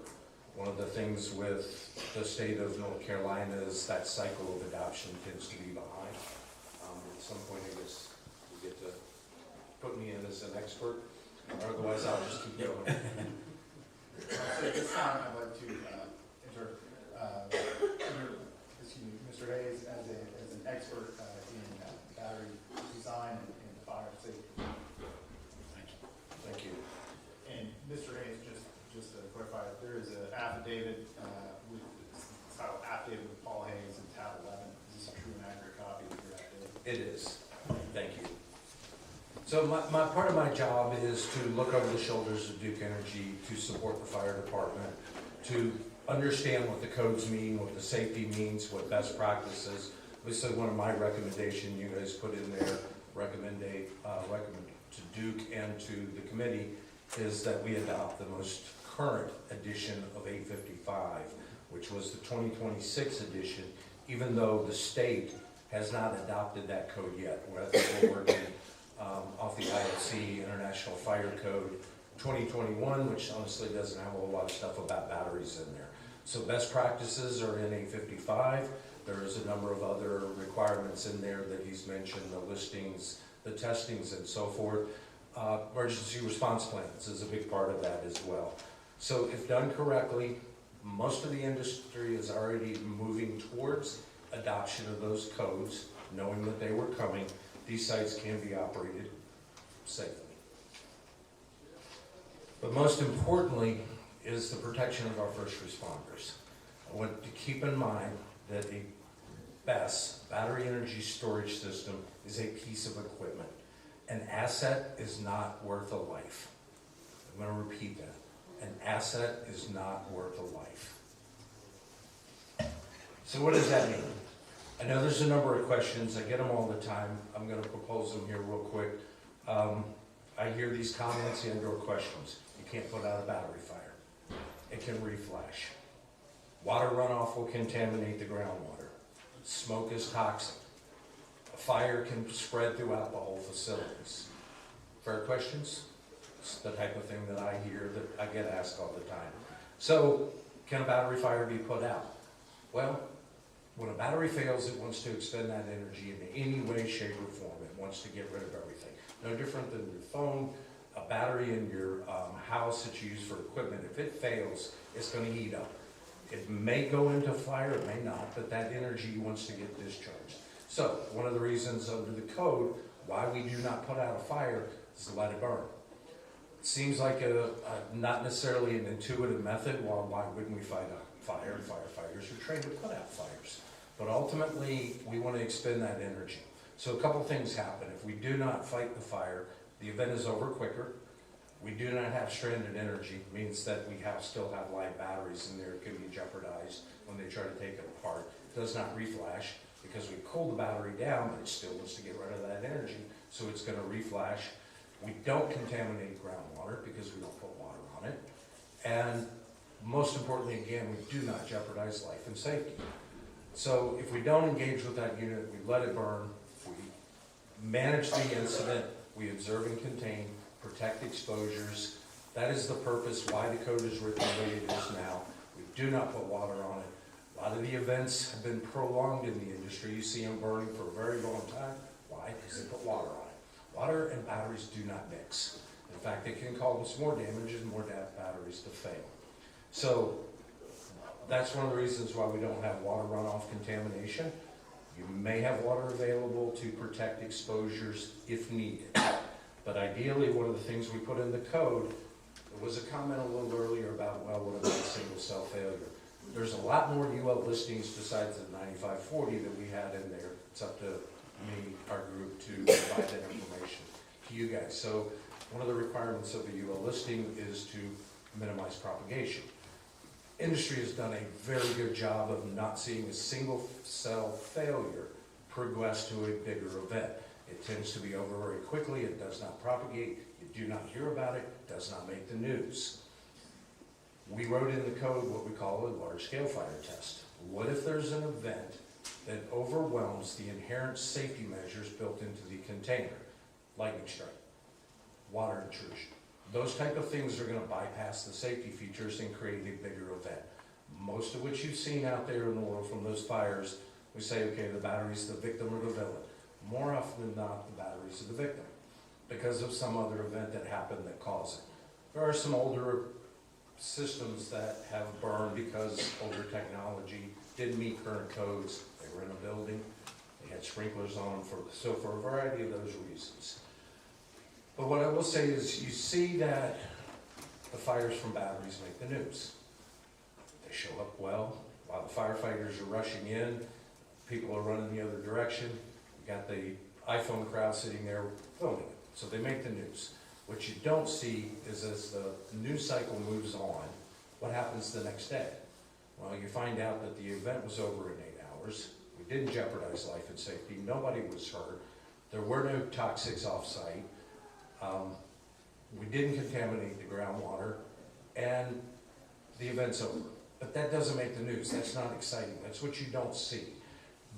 One of the things with the state of North Carolina is that cycle of adoption tends to be behind. At some point, I guess you get to put me in as an expert, or otherwise I'll just keep going. So at this time, I'd like to Mr. Hayes as an expert in battery design and fire safety. Thank you. And Mr. Hayes, just to clarify, there is an affidavit it's titled Affidavit with Paul Hayes in tab 11. Is this a true and accurate copy of your affidavit? It is. Thank you. So my part of my job is to look over the shoulders of Duke Energy, to support the fire department, to understand what the codes mean, what the safety means, what best practices. Obviously, one of my recommendations you guys put in there, recommend to Duke and to the committee, is that we adopt the most current edition of 855, which was the 2026 edition, even though the state has not adopted that code yet. We're working off the IFC International Fire Code 2021, which honestly doesn't have a whole lot of stuff about batteries in there. So best practices are in 855. There is a number of other requirements in there that he's mentioned, the listings, the testings, and so forth. Emergency response plans is a big part of that as well. So if done correctly, most of the industry is already moving towards adoption of those codes, knowing that they were coming. These sites can be operated safely. But most importantly is the protection of our first responders. I want to keep in mind that a BESS, battery energy storage system, is a piece of equipment. An asset is not worth a life. I'm going to repeat that. An asset is not worth a life. So what does that mean? I know there's a number of questions. I get them all the time. I'm going to propose them here real quick. I hear these comments and/or questions. You can't put out a battery fire. It can reflash. Water runoff will contaminate the groundwater. Smoke is toxic. A fire can spread throughout the whole facilities. Fair questions? It's the type of thing that I hear, that I get asked all the time. So, can a battery fire be put out? Well, when a battery fails, it wants to expend that energy in any way, shape, or form. It wants to get rid of everything. No different than your phone, a battery in your house that you use for equipment. If it fails, it's going to heat up. It may go into fire, it may not, but that energy wants to get discharged. So, one of the reasons under the code why we do not put out a fire is to let it burn. It seems like not necessarily an intuitive method. Well, why wouldn't we fight a fire? Firefighters are trained to put out fires. But ultimately, we want to expend that energy. So a couple things happen. If we do not fight the fire, the event is over quicker. We do not have stranded energy, means that we still have live batteries in there. It can be jeopardized when they try to take it apart. It does not reflash because we cool the battery down, but it still wants to get rid of that energy, so it's going to reflash. We don't contaminate groundwater because we don't put water on it. And most importantly, again, we do not jeopardize life and safety. So if we don't engage with that unit, we let it burn, we manage the incident, we observe and contain, protect exposures. That is the purpose why the code is written the way it is now. We do not put water on it. A lot of the events have been prolonged in the industry. You see them burning for a very long time. Why? Because they put water on it. Water and batteries do not mix. In fact, it can cause more damage and more batteries to fail. So that's one of the reasons why we don't have water runoff contamination. You may have water available to protect exposures if needed. But ideally, one of the things we put in the code, there was a comment a little earlier about, well, what about single cell failure? There's a lot more UL listings besides the 9540 that we had in there. It's up to me, our group, to provide that information to you guys. So one of the requirements of a UL listing is to minimize propagation. Industry has done a very good job of not seeing a single cell failure progress to a bigger event. It tends to be over very quickly. It does not propagate. You do not hear about it. It does not make the news. We wrote in the code what we call a large-scale fire test. What if there's an event that overwhelms the inherent safety measures built into the container? Lightning strike, water intrusion. Those type of things are going to bypass the safety features and create a bigger event. Most of what you've seen out there in the world from those fires, we say, okay, the battery's the victim or the villain. More often than not, the batteries are the victim because of some other event that happened that caused it. There are some older systems that have burned because older technology didn't meet current codes. They were in a building, they had sprinklers on them, so for a variety of those reasons. But what I will say is you see that the fires from batteries make the news. They show up well while the firefighters are rushing in, people are running the other direction. You got the iPhone crowd sitting there filming it, so they make the news. What you don't see is as the news cycle moves on, what happens the next day? Well, you find out that the event was over in 8 hours. We didn't jeopardize life and safety. Nobody was hurt. There were no toxics off-site. We didn't contaminate the groundwater, and the event's over. But that doesn't make the news. That's not exciting. That's what you don't see.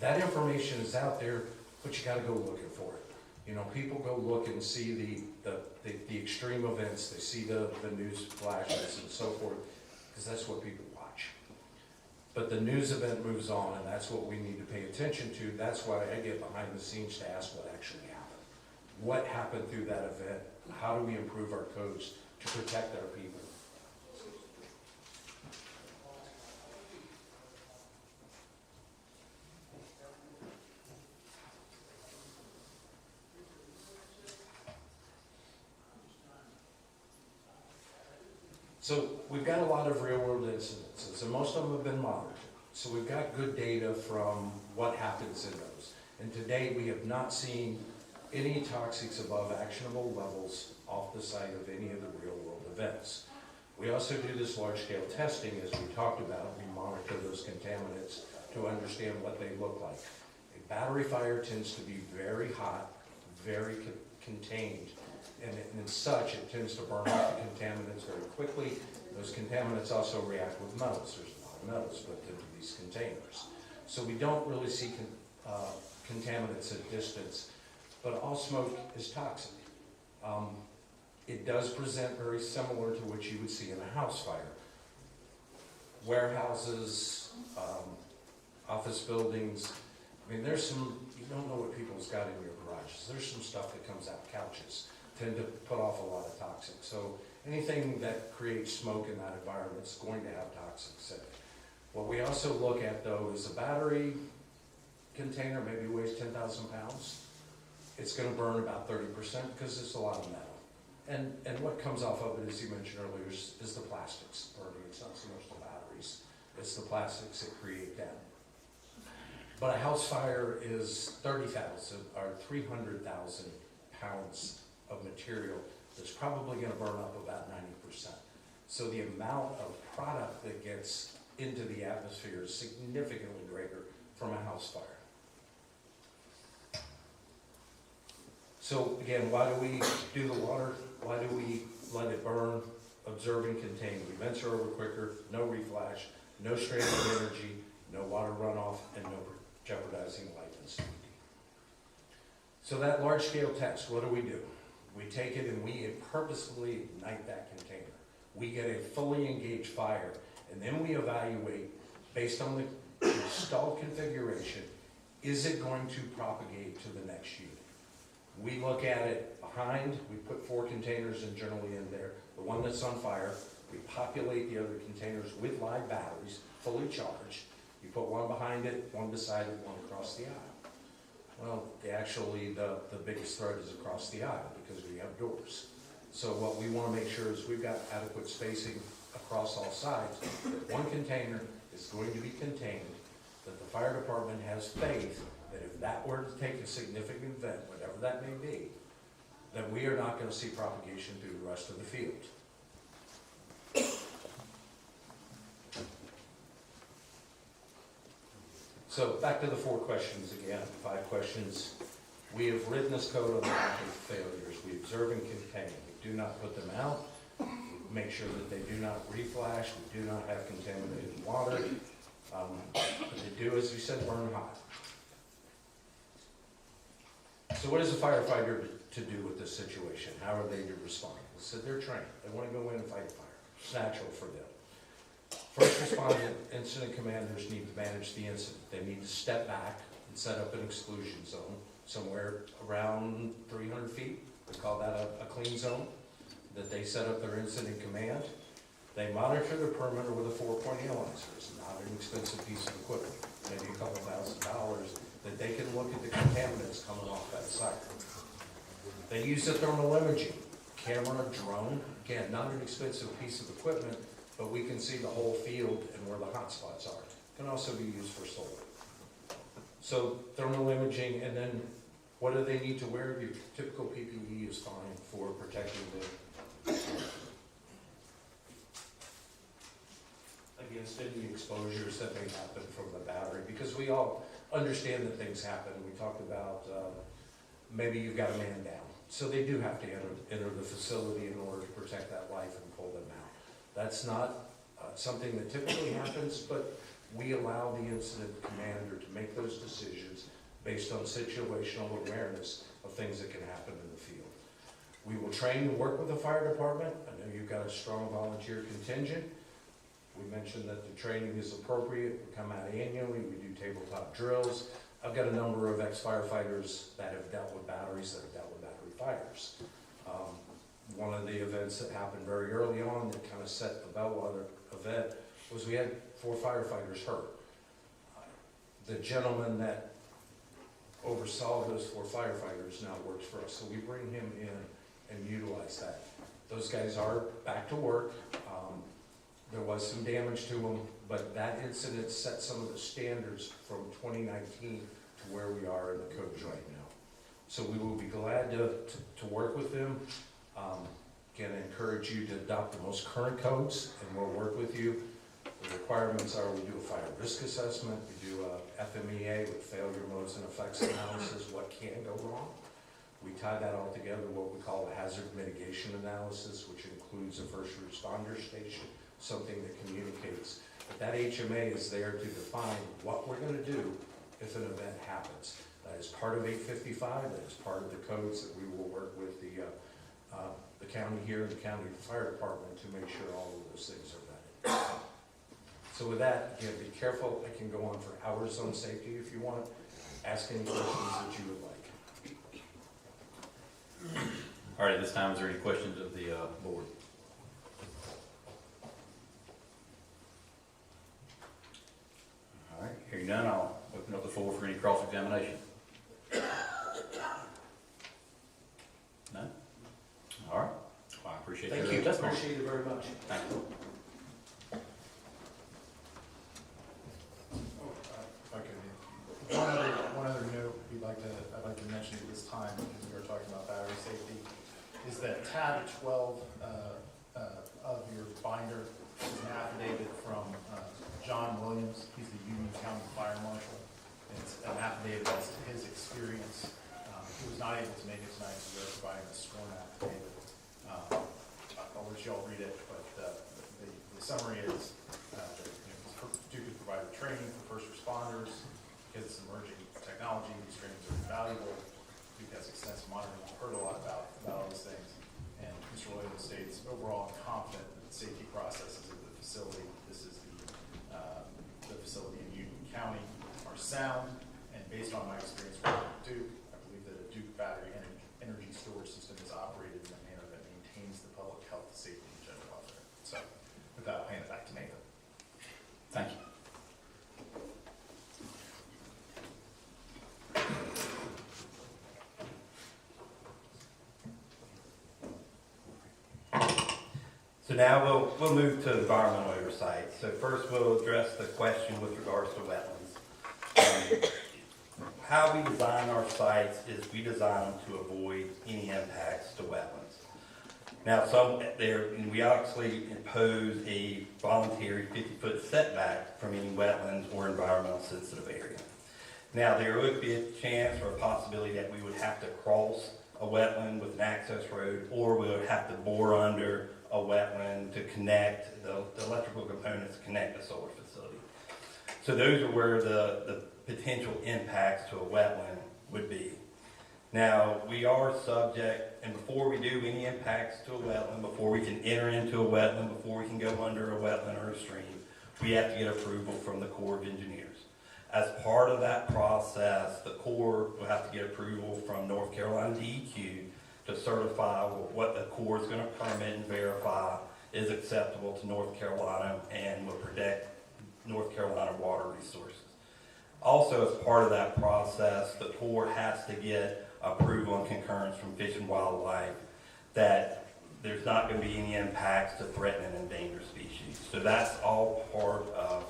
That information is out there, but you got to go looking for it. You know, people go look and see the extreme events. They see the news flashes and so forth, because that's what people watch. But the news event moves on, and that's what we need to pay attention to. That's why I get behind the scenes to ask what actually happened. What happened through that event? How do we improve our codes to protect our people? So we've got a lot of real world incidences, and most of them have been monitored. So we've got good data from what happens in those. And to date, we have not seen any toxics above actionable levels off the site of any of the real world events. We also do this large scale testing, as we talked about. We monitor those contaminants to understand what they look like. A battery fire tends to be very hot, very contained, and as such, it tends to burn off the contaminants very quickly. Those contaminants also react with metals. There's a lot of metals built into these containers. So we don't really see contaminants at distance, but all smoke is toxic. It does present very similar to what you would see in a house fire. Warehouses, office buildings, I mean, there's some, you don't know what people's got in your garages. There's some stuff that comes out, couches tend to put off a lot of toxic. So anything that creates smoke in that environment is going to have toxics in it. What we also look at though is a battery container maybe weighs 10,000 pounds. It's going to burn about 30% because it's a lot of metal. And what comes off of it, as you mentioned earlier, is the plastics burning. It's not so much the batteries, it's the plastics that create that. But a house fire is 30,000 or 300,000 pounds of material that's probably going to burn up about 90%. So the amount of product that gets into the atmosphere is significantly greater from a house fire. So again, why do we do the water? Why do we let it burn, observe and contain? The events are over quicker, no reflash, no stranded energy, no water runoff, and no jeopardizing life and safety. So that large scale test, what do? We take it and we purposefully ignite that container. We get a fully engaged fire, and then we evaluate, based on the installed configuration, is it going to propagate to the next unit? We look at it behind, we put 4 containers generally in there. The one that's on fire, we populate the other containers with live batteries, fully charged. You put one behind it, one beside it, one across the aisle. Well, the biggest threat is across the aisle because we have doors. So what we want to make sure is we've got adequate spacing across all sides. That one container is going to be contained, that the fire department has faith that if that were to take a significant event, whatever that may be, that we are not going to see propagation through the rest of the field. So back to the 4 questions again, 5 questions. We have written this code on the back of failures. We observe and contain. We do not put them out. We make sure that they do not reflash. We do not have contaminated water. But they do, as you said, burn hot. So what is a firefighter to do with this situation? How are they to respond? So they're trained. They want to go in and fight a fire. It's natural for them. First responder incident commanders need to manage the incident. They need to step back and set up an exclusion zone somewhere around 300 feet. We call that a clean zone, that they set up their incident command. They monitor the perimeter with a 4-point analyzer. It's not an expensive piece of equipment, maybe a couple $1,000, that they can look at the contaminants coming off that site. They use the thermal imaging, camera, drone, again, not an expensive piece of equipment, but we can see the whole field and where the hot spots are. It can also be used for solar. So thermal imaging, and then what do they need to wear? Your typical PPE is fine for protecting against any exposures that may happen from the battery, because we all understand that things happen. We talked about maybe you've got a man down. So they do have to enter the facility in order to protect that life and pull them out. That's not something that typically happens, but we allow the incident commander to make those decisions based on situational awareness of things that can happen in the field. We will train and work with the fire department. I know you've got a strong volunteer contingent. We mentioned that the training is appropriate. We come out annually. We do tabletop drills. I've got a number of ex-firefighters that have dealt with batteries, that have dealt with battery fires. One of the events that happened very early on that kind of set the bellwether event was we had 4 firefighters hurt. The gentleman that oversaw those 4 firefighters now works for us, so we bring him in and utilize that. Those guys are back to work. There was some damage to them, but that incident set some of the standards from 2019 to where we are in the codes right now. So we will be glad to work with them. Again, I encourage you to adopt the most current codes, and we'll work with you. The requirements are we do a fire risk assessment, we do a FMEA with failure modes and effects analysis, what can go wrong. We tie that all together, what we call a hazard mitigation analysis, which includes a first responder station, something that communicates. But that HMA is there to define what we're going to do if an event happens. That is part of 855, that is part of the codes that we will work with the county here and the county fire department to make sure all of those things are vetted. So with that, again, be careful. I can go on for hours on safety if you want. Ask any questions that you would like. All right, at this time, is there any questions of the board? All right, hearing none, I'll open up the floor for any cross-examination. None? All right. Well, I appreciate your testimony. Appreciate it very much. Thank you. If I could, one other note I'd like to mention at this time, because we were talking about battery safety, is that tab 12 of your binder is an affidavit from John Williams. He's the Union County Fire Marshal. It's an affidavit as to his experience. He was not able to make it tonight, so we're providing a sworn affidavit. I'll let you all read it, but the summary is that Duke has provided training for first responders, kids emerging technology. These trainings are valuable. Duke has extensive monitoring. We've heard a lot about all these things. And Mr. Williams states, overall, I'm confident that the safety processes of the facility, this is the facility in Union County, are sound. And based on my experience working with Duke, I believe that a Duke battery energy storage system is operated in a manner that maintains the public health, safety, and general welfare. So with that, I'll hand it back to Nathan. Thank you. So now we'll move to environmental oversight. So first we'll address the question with regards to wetlands. How we design our sites is we design them to avoid any impacts to wetlands. Now we actually impose a voluntary 50-foot setback from any wetlands or environmental sensitive area. Now there would be a chance or a possibility that we would have to cross a wetland with an access road, or we would have to bore under a wetland to connect the electrical components to connect the solar facility. So those are where the potential impacts to a wetland would be. Now, we are subject, and before we do any impacts to a wetland, before we can enter into a wetland, before we can go under a wetland or a stream, we have to get approval from the Corps of Engineers. As part of that process, the Corps will have to get approval from North Carolina DEQ to certify what the Corps is going to permit and verify is acceptable to North Carolina and will protect North Carolina water resources. Also, as part of that process, the Corps has to get approval and concurrence from Fish and Wildlife that there's not going to be any impacts to threatened and endangered species. So that's all part of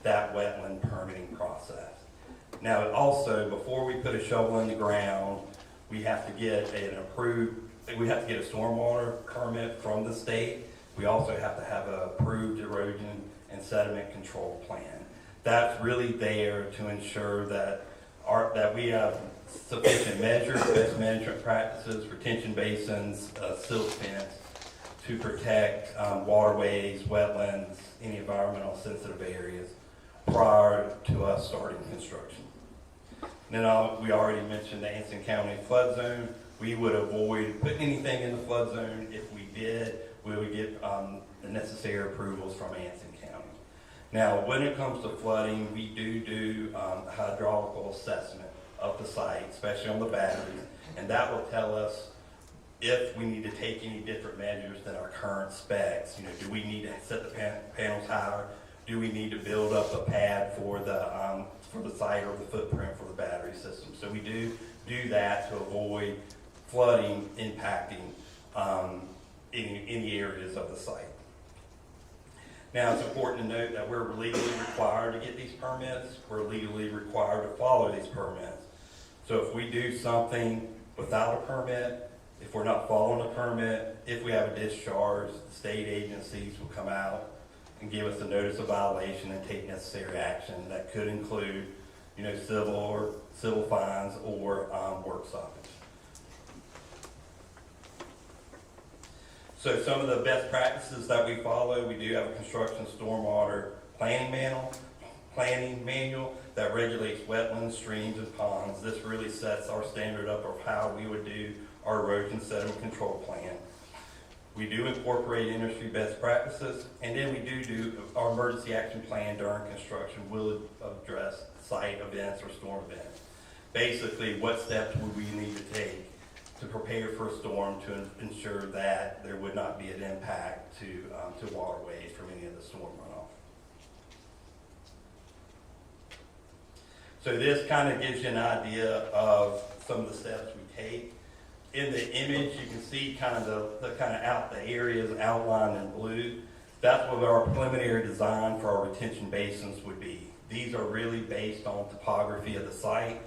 that wetland permitting process. Now, also, before we put a shovel in the ground, we have to get a stormwater permit from the state. We also have to have an approved erosion and sediment control plan. That's really there to ensure that we have sufficient measures, best management practices, retention basins, silt fence to protect waterways, wetlands, any environmental sensitive areas prior to us starting construction. Then we already mentioned the Anson County flood zone. We would avoid putting anything in the flood zone. If we did, we would get the necessary approvals from Anson County. Now, when it comes to flooding, we do hydraulical assessment of the site, especially on the batteries, and that will tell us if we need to take any different measures than our current specs. Do we need to set the panels higher? Do we need to build up a pad for the site or the footprint for the battery system? So we do that to avoid flooding impacting in the areas of the site. Now, it's important to note that we're legally required to get these permits. We're legally required to follow these permits. So if we do something without a permit, if we're not following a permit, if we have a discharge, the state agencies will come out and give us a notice of violation and take necessary action. That could include, civil fines or work stoppage. So some of the best practices that we follow, we do have a construction stormwater planning manual that regulates wetlands, streams, and ponds. This really sets our standard up of how we would do our erosion sediment control plan. We do incorporate industry best practices, and then we do our emergency action plan during construction will address site events or storm events. Basically, what steps would we need to take to prepare for a storm to ensure that there would not be an impact to waterways from any of the storm runoff. So this kind of gives you an idea of some of the steps we take. In the image, you can see kind of the areas outlined in blue. That's what our preliminary design for our retention basins would be. These are really based on topography of the site,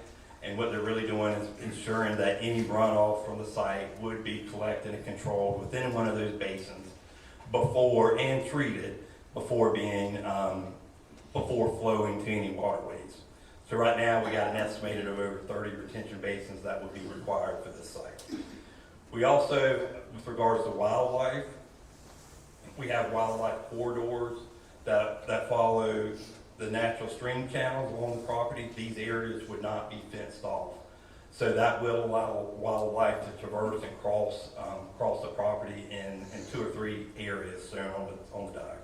and what they're really doing is ensuring that any runoff from the site would be collected and controlled within one of those basins before and treated before flowing to any waterways. So right now we got an estimated of over 30 retention basins that would be required for this site. We also, with regards to wildlife, we have wildlife corridors that follow the natural stream channels along the property. These areas would not be fenced off. So that will allow wildlife to traverse and cross the property in 2 or 3 areas shown on the diagram.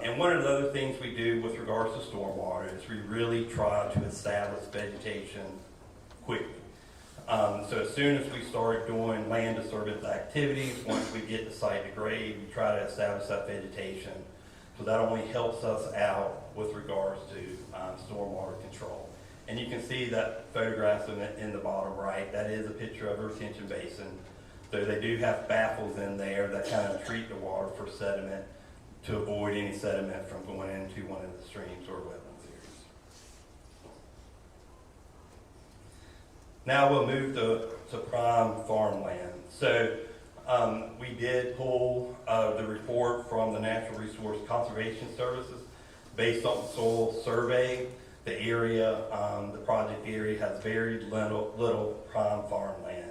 And one of the other things we do with regards to stormwater is we really try to establish vegetation quickly. So as soon as we start doing land disturbance activities, once we get the site to grade, we try to establish that vegetation. So that only helps us out with regards to stormwater control. And you can see that photographs in the bottom right, that is a picture of a retention basin. So they do have baffles in there that kind of treat the water for sediment to avoid any sediment from going into one of the streams or wetlands areas. Now we'll move to prime farmland. So we did pull the report from the Natural Resource Conservation Services based on the soil survey. The area, the project area has very little prime farmland.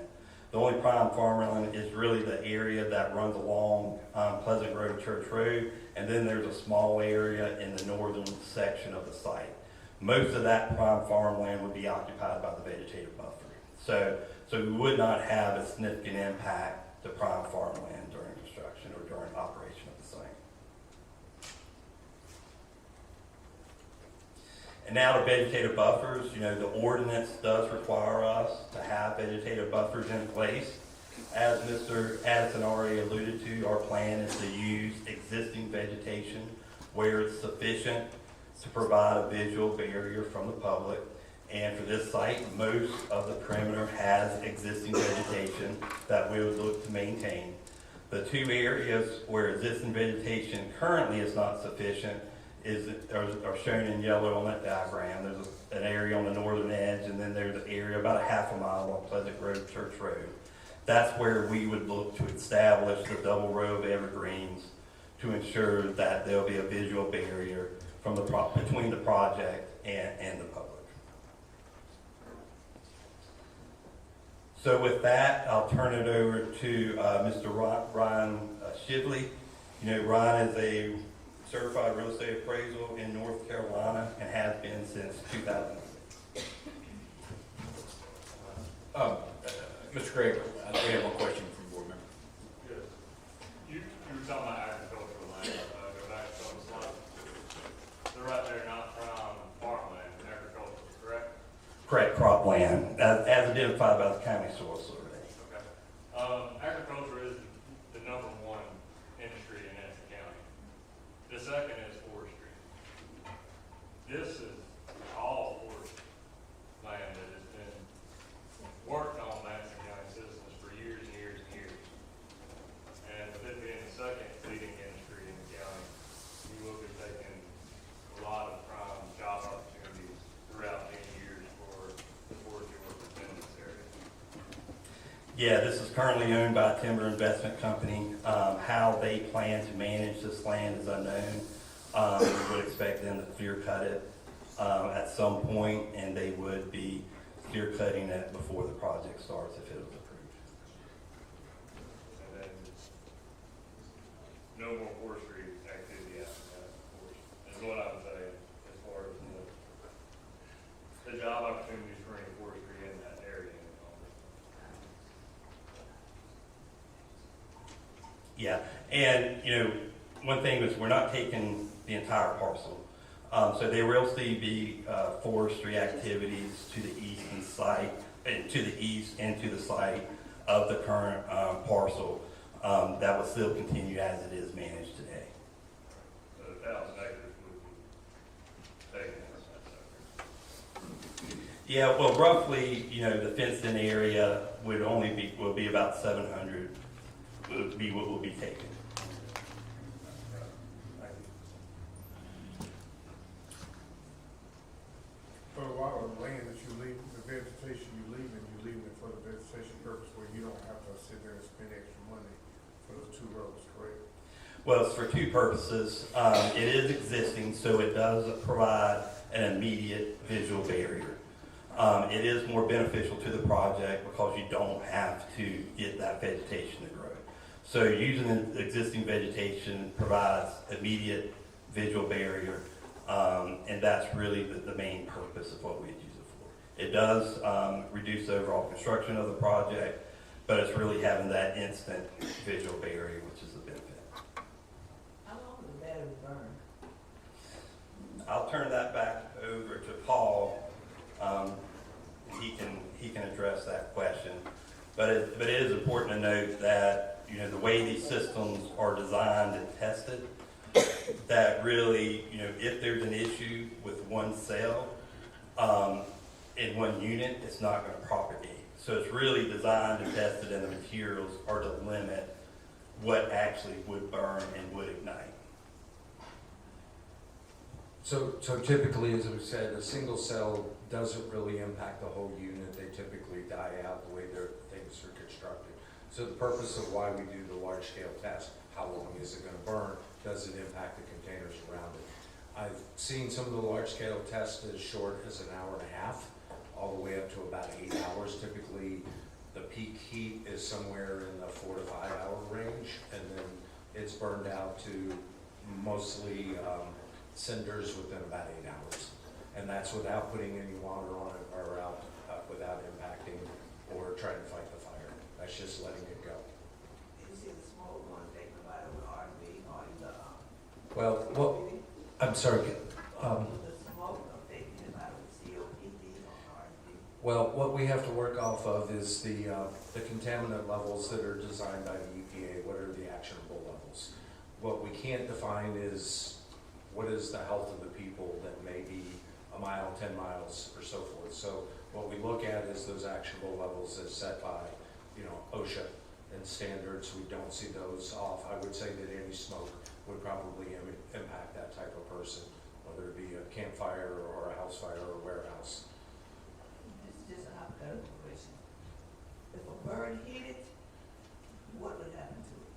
The only prime farmland is really the area that runs along Pleasant Grove Church Road, and then there's a small area in the northern section of the site. Most of that prime farmland would be occupied by the vegetative buffer. So we would not have a significant impact to prime farmland during construction or during operation of the site. And now the vegetative buffers, the ordinance does require us to have vegetative buffers in place. As Mr. Addison already alluded to, our plan is to use existing vegetation where it's sufficient to provide a visual barrier from the public. And for this site, most of the perimeter has existing vegetation that we would look to maintain. The 2 areas where existing vegetation currently is not sufficient are shown in yellow on that diagram. There's an area on the northern edge, and then there's an area about a half a mile on Pleasant Grove Church Road. That's where we would look to establish the double row of evergreens to ensure that there'll be a visual barrier from between the project and the public. So with that, I'll turn it over to Mr. Ryan Shively. Ryan is a certified real estate appraisal in North Carolina and has been since 2006. Mr. Gregg, we have one question from board member. Yes. You were talking about agricultural land, go back to the slide. They're right there, not from farmland, agricultural, correct? Correct, cropland, as identified by the county soil survey. Okay. Agriculture is the #1 industry in Nancy County. The second is forestry. This is all forest land that has been worked on Nancy County citizens for years and years and years. Yeah, this is currently owned by a timber investment company. How they plan to manage this land is unknown. We would expect them to clear cut it at some point, and they would be clear cutting it before the project starts if it was approved. And then no more forestry activity after that, of course, is what I would say, as far as the job opportunities for any forestry in that area. Yeah, and, one thing is we're not taking the entire parcel. So there will still be forestry activities to the east and site, to the east and to the site of the current parcel. That will still continue as it is managed today. So 1,000 acres would be taken as that. Yeah, well, roughly, the fenced-in area will be about 700, would be what will be taken. But a lot of the land that you leave, the vegetation you're leaving it for the vegetation purpose where you don't have to sit there and spend extra money for those 2 roads, correct? Well, it's for 2 purposes. It is existing, so it does provide an immediate visual barrier. It is more beneficial to the project because you don't have to get that vegetation to grow. So using the existing vegetation provides immediate visual barrier, and that's really the main purpose of what we'd use it for. It does reduce the overall construction of the project, but it's really having that instant visual barrier, which is the benefit. How long will the battery burn? I'll turn that back over to Paul. He can address that question. But it is important to note that, the way these systems are designed and tested, that really, if there's an issue with one cell in one unit, it's not going to propagate. So it's really designed and tested, and the materials are to limit what actually would burn and would ignite. So typically, as we said, a single cell doesn't really impact the whole unit. They typically die out the way their things are constructed. So the purpose of why we do the large scale test, how long is it going to burn, does it impact the containers around it? I've seen some of the large scale tests as short as an hour and a half, all the way up to about 8 hours. Typically, the peak heat is somewhere in the 4 to 5 hour range, and then it's burned out to mostly cinders within about 8 hours. And that's without putting any water on it or without impacting or trying to fight the fire. That's just letting it go. You see the smoke going, taking about over R&B or in the, Well, I'm sorry. the smoke affecting about with COPD or R&B? Well, what we have to work off of is the contaminant levels that are designed by the EPA. What are the actionable levels? What we can't define is what is the health of the people that may be a mile, 10 miles, or so forth. So what we look at is those actionable levels as set by, OSHA and standards. We don't see those off. I would say that any smoke would probably impact that type of person, whether it be a campfire or a house fire or a warehouse. This is just a hypothetical question. If a bird hit it, what would happen to it?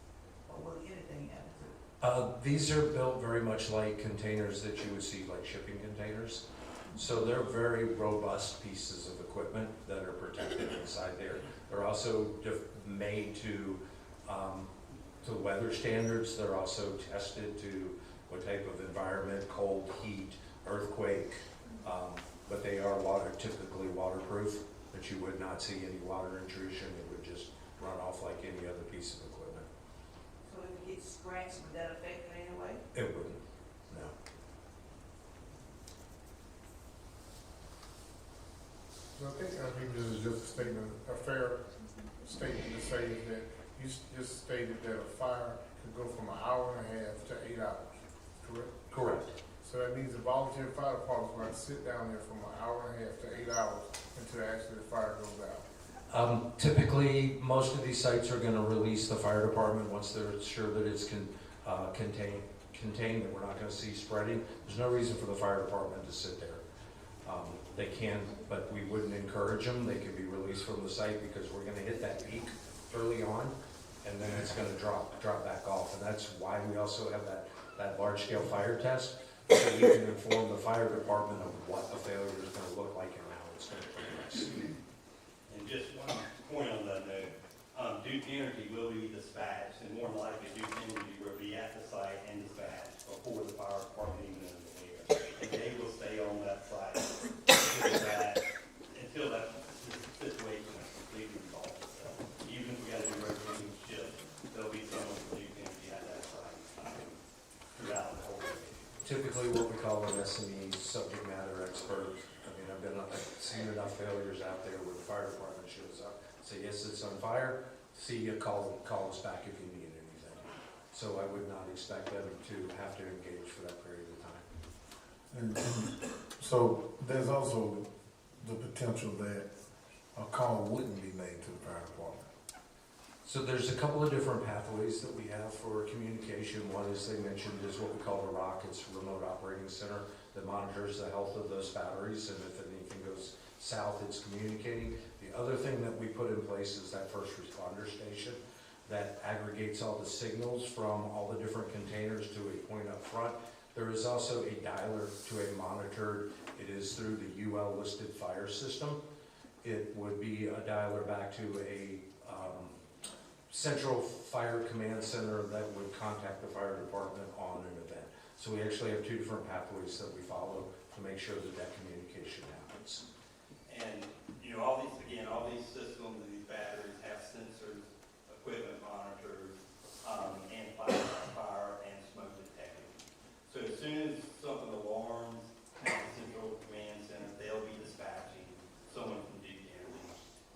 Or will anything happen to it? These are built very much like containers that you would see, like shipping containers. So they're very robust pieces of equipment that are protected inside there. They're also made to weather standards. They're also tested to what type of environment, cold, heat, earthquake. But they are typically waterproof, that you would not see any water intrusion. It would just run off like any other piece of equipment. So if it gets scratched, would that affect it anyway? It wouldn't, no. So I think this is just a statement, a fair statement to say that you just stated that a fire could go from an hour and a half to 8 hours, correct? Correct. So that means the volunteer fire department's going to sit down there from an hour and a half to 8 hours until actually the fire goes out. Typically, most of these sites are going to release the fire department once they're sure that it's contained, that we're not going to see spreading. There's no reason for the fire department to sit there. They can, but we wouldn't encourage them. They can be released from the site because we're gonna hit that peak early on, and then it's gonna drop back off. And that's why we also have that large-scale fire test, so we can inform the fire department of what a failure is gonna look like and how it's gonna progress. And just one point on that note, Duke Energy will be dispatched, and more than likely Duke Energy will be at the site and dispatched before the fire department even is there. And they will stay on that site until that situation is completely resolved. So even if we gotta do rotating shifts, there'll be someone from Duke Energy at that site throughout the whole day. Typically what we call an SME, subject matter expert. I mean, I've seen enough failures out there where the fire department shows up, say, yes, it's on fire, see you, call us back if you need anything. So I would not expect them to have to engage for that period of time. And so there's also the potential that a call wouldn't be made to the fire department. So there's a couple of different pathways that we have for communication. One, as they mentioned, is what we call the ROC. It's a remote operating center that monitors the health of those batteries, and if anything goes south, it's communicating. The other thing that we put in place is that first responder station that aggregates all the signals from all the different containers to a point up front. There is also a dialer to a monitored, it is through the UL listed fire system. It would be a dialer back to a central fire command center that would contact the fire department on an event. So we actually have two different pathways that we follow to make sure that communication happens. And, all these systems and these batteries have sensors, equipment monitors, and fire and smoke detectors. So as soon as something alarms at the central command center, they'll be dispatching someone from Duke Energy,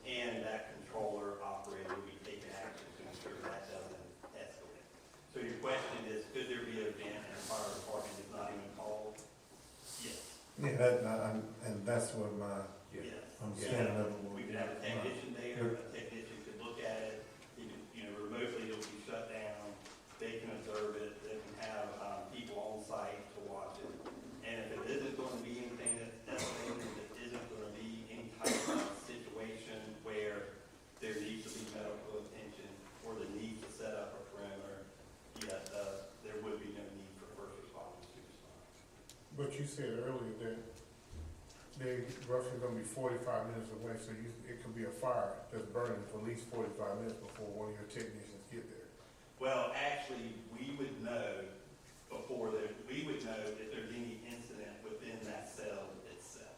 and that controller operator will be taking action to ensure that doesn't escalate. So your question is, could there be an event and the fire department is not even called? Yes. Yeah, and that's what my understanding of it was. We could have a technician there, a technician could look at it, remotely it'll be shut down, they can observe it, they can have, people on site to watch it. And if it isn't going to be anything that's escalating, if it isn't going to be any type of situation where there needs to be medical attention or the need to set up a perimeter, there would be no need for first responders to respond. But you said earlier that they're roughly gonna be 45 minutes away, so it could be a fire that's burning for at least 45 minutes before one of your technicians get there. Well, actually, we would know if there's any incident within that cell itself.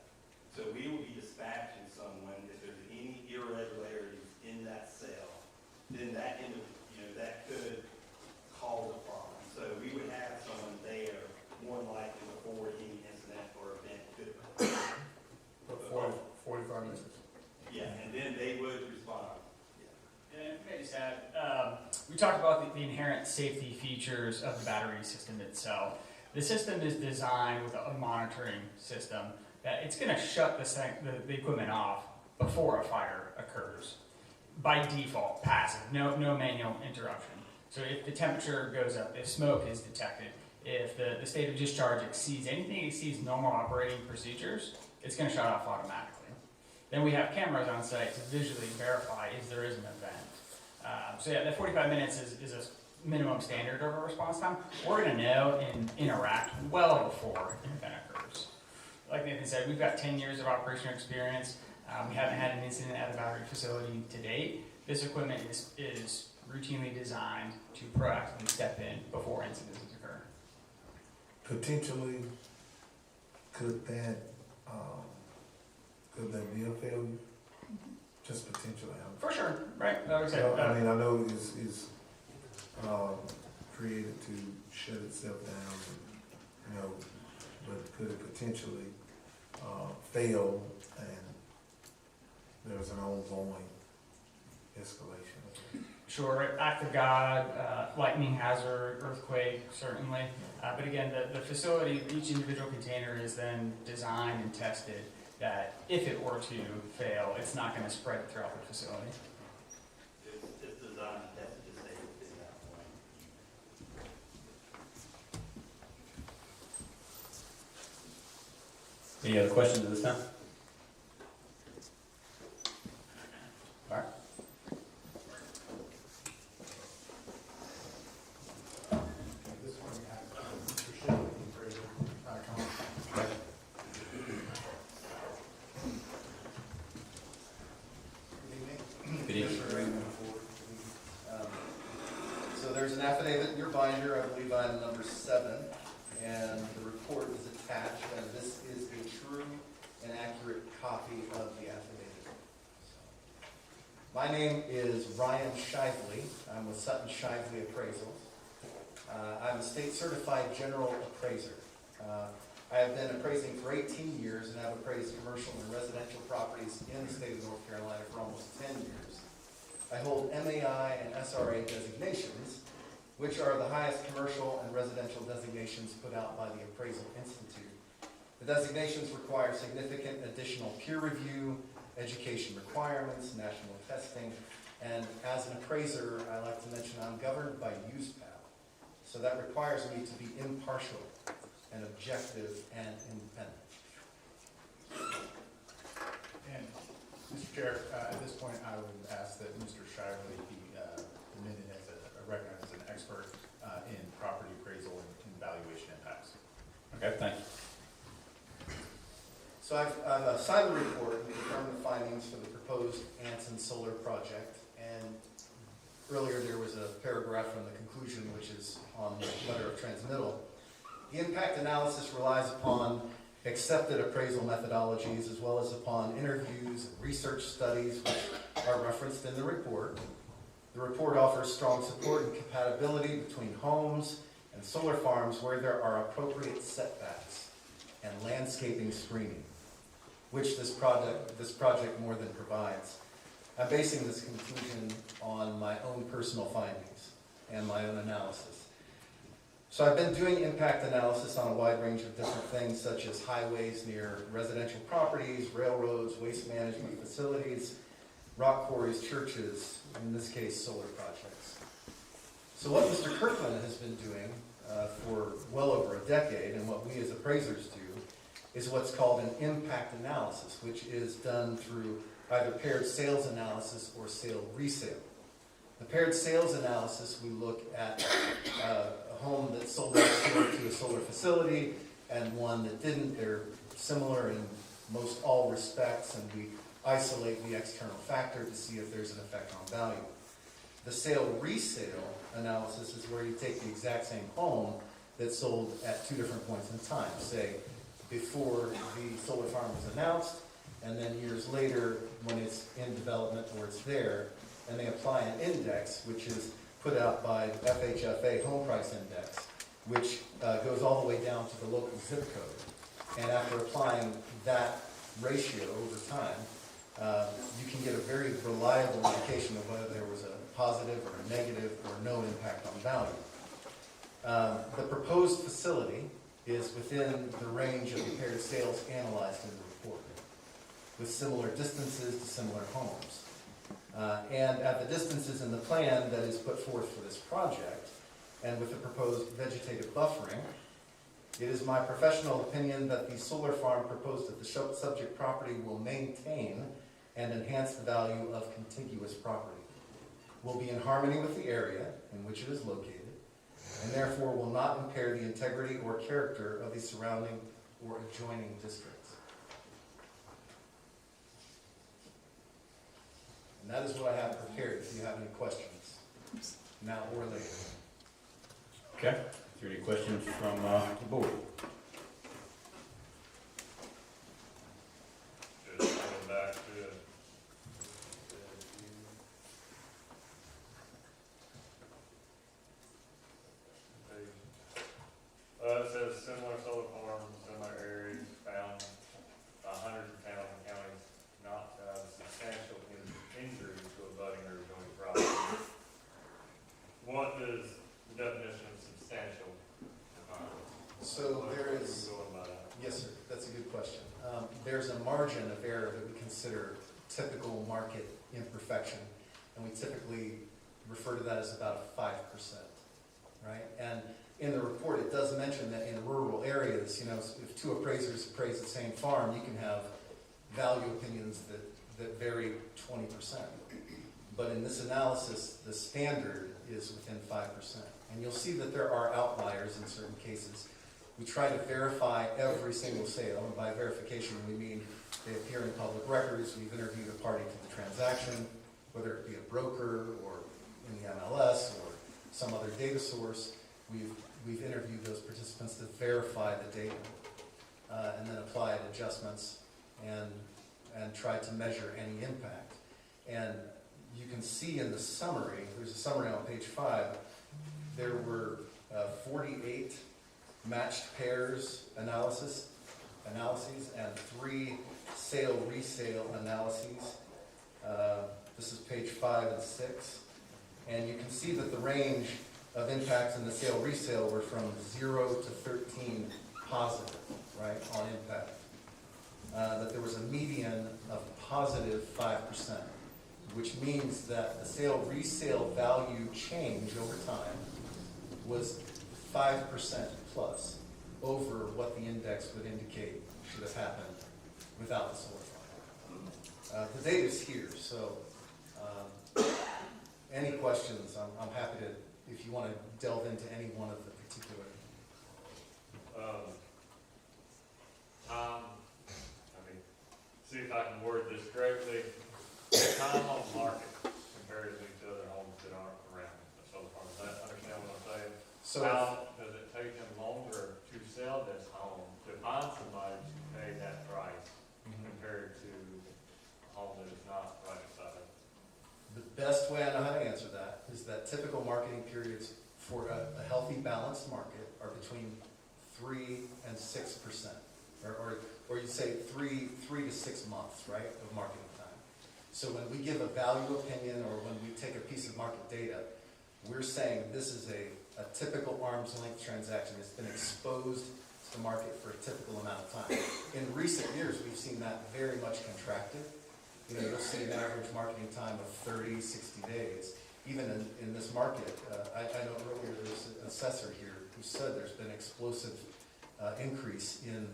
So we will be dispatching someone if there's any irregularities in that cell, then that could cause a problem. So we would have someone there more than likely before any incident or event could occur. But 45 minutes. Yeah, and then they would respond. And may I just add, we talked about the inherent safety features of the battery system itself. The system is designed with a monitoring system that it's going to shut the equipment off before a fire occurs. By default, passive, no manual interruption. So if the temperature goes up, if smoke is detected, if the state of discharge anything exceeds normal operating procedures, it's going to shut off automatically. Then we have cameras on site to visually verify if there is an event. So yeah, that 45 minutes is a minimum standard of a response time. We're going to know and interact well before an event occurs. Like Nathan said, we've got 10 years of operational experience. We haven't had an incident at the battery facility to date. This equipment is routinely designed to proactively step in before incidents occur. Potentially, could that be a failure? Just potentially. For sure, right? Like I said, I mean, I know it's created to shut itself down, but could it potentially fail and there's an ongoing escalation? Sure, act of God, lightning hazard, earthquake, certainly. But again, the facility, each individual container is then designed and tested that if it were to fail, it's not going to spread throughout the facility. It's designed and tested to stay within that point. Any other questions at this time? All right. This one we have Mr. Shea, appraiser, comment. Good evening. So there's an affidavit in your binder, I believe item number 7, and the report is attached, and this is a true and accurate copy of the affidavit. My name is Ryan Shively. I'm with Sutton Shively Appraisals. I'm a state certified general appraiser. I have been appraising for 18 years and have appraised commercial and residential properties in the state of North Carolina for almost 10 years. I hold MAI and SRA designations, which are the highest commercial and residential designations put out by the Appraisal Institute. The designations require significant additional peer review, education requirements, national testing, and as an appraiser, I like to mention I'm governed by USPAP. So that requires me to be impartial and objective and independent. And, Mr. Chair, at this point, I would ask that Mr. Shively be admitted as recognized as an expert in property appraisal and valuation impacts. Okay, thank you. So I've signed the report and confirmed the findings for the proposed Anson Solar Project. And earlier there was a paragraph from the conclusion, which is on the letter of transmittal. The impact analysis relies upon accepted appraisal methodologies as well as upon interviews and research studies which are referenced in the report. The report offers strong support and compatibility between homes and solar farms where there are appropriate setbacks and landscaping screening, which this project more than provides. I'm basing this conclusion on my own personal findings and my own analysis. So I've been doing impact analysis on a wide range of different things, such as highways near residential properties, railroads, waste management facilities, rock quarries, churches, in this case, solar projects. So what Mr. Kirkland has been doing for well over a decade, and what we as appraisers do, is what's called an impact analysis, which is done through either paired sales analysis or sale resale. The paired sales analysis, we look at a home that sold next door to a solar facility and one that didn't. They're similar in most all respects, and we isolate the external factor to see if there's an effect on value. The sale resale analysis is where you take the exact same home that sold at two different points in time, say before the solar farm was announced, and then years later when it's in development or it's there, and they apply an index, which is put out by FHFA Home Price Index, which goes all the way down to the local zip code. And after applying that ratio over time, you can get a very reliable indication of whether there was a positive or a negative or no impact on value. The proposed facility is within the range of the paired sales analyzed in the report, with similar distances to similar homes. And at the distances in the plan that is put forth for this project, and with the proposed vegetative buffering, it is my professional opinion that the solar farm proposed at the subject property will maintain and enhance the value of contiguous property, will be in harmony with the area in which it is located, and therefore will not impair the integrity or character of the surrounding or adjoining districts. And that is what I have prepared if you have any questions, now or later. Okay, is there any questions from the board? Just going back to it. It says similar solar farms, similar areas found 100 counties not to have substantial injury to a budding or adjoining property. What is the definition of substantial? So there is, yes sir, that's a good question. There's a margin of error that we consider typical market imperfection, and we typically refer to that as about 5%. right? And in the report, it does mention that in rural areas, you know, if two appraisers appraise the same farm, you can have value opinions that vary 20%. But in this analysis, the standard is within 5%. And you'll see that there are outliers in certain cases. We try to verify every single sale, and by verification we mean they appear in public records, we've interviewed a party to the transaction, whether it be a broker or in the MLS or some other data source. We've interviewed those participants to verify the data, and then applied adjustments and tried to measure any impact. And you can see in the summary, there's a summary on page 5, there were 48 matched pairs analyses and 3 sale-resale analyses. This is page 5 and 6. And you can see that the range of impacts in the sale-resale were from 0 to 13 positive, right, on impact. That there was a median of positive 5%, which means that the sale-resale value change over time was 5% plus over what the index would indicate should have happened without the solar farm. The data's here, so any questions, I'm happy to, if you want to delve into any one of the particular. See if I can word this correctly. Time on market comparatively to other homes that aren't around a solar farm. Does that understand what I'm saying? So how does it take them longer to sell this home, to find somebody to pay that price compared to a home that is not right beside it? The best way I know how to answer that is that typical marketing periods for a healthy, balanced market are between 3 and 6%, or you say 3 to 6 months, right, of marketing time. So when we give a value opinion or when we take a piece of market data, we're saying this is a typical arm's length transaction. It's been exposed to the market for a typical amount of time. In recent years, we've seen that very much contracted. You know, you'll see an average marketing time of 30, 60 days. Even in this market, I know earlier there was an assessor here who said there's been explosive increase in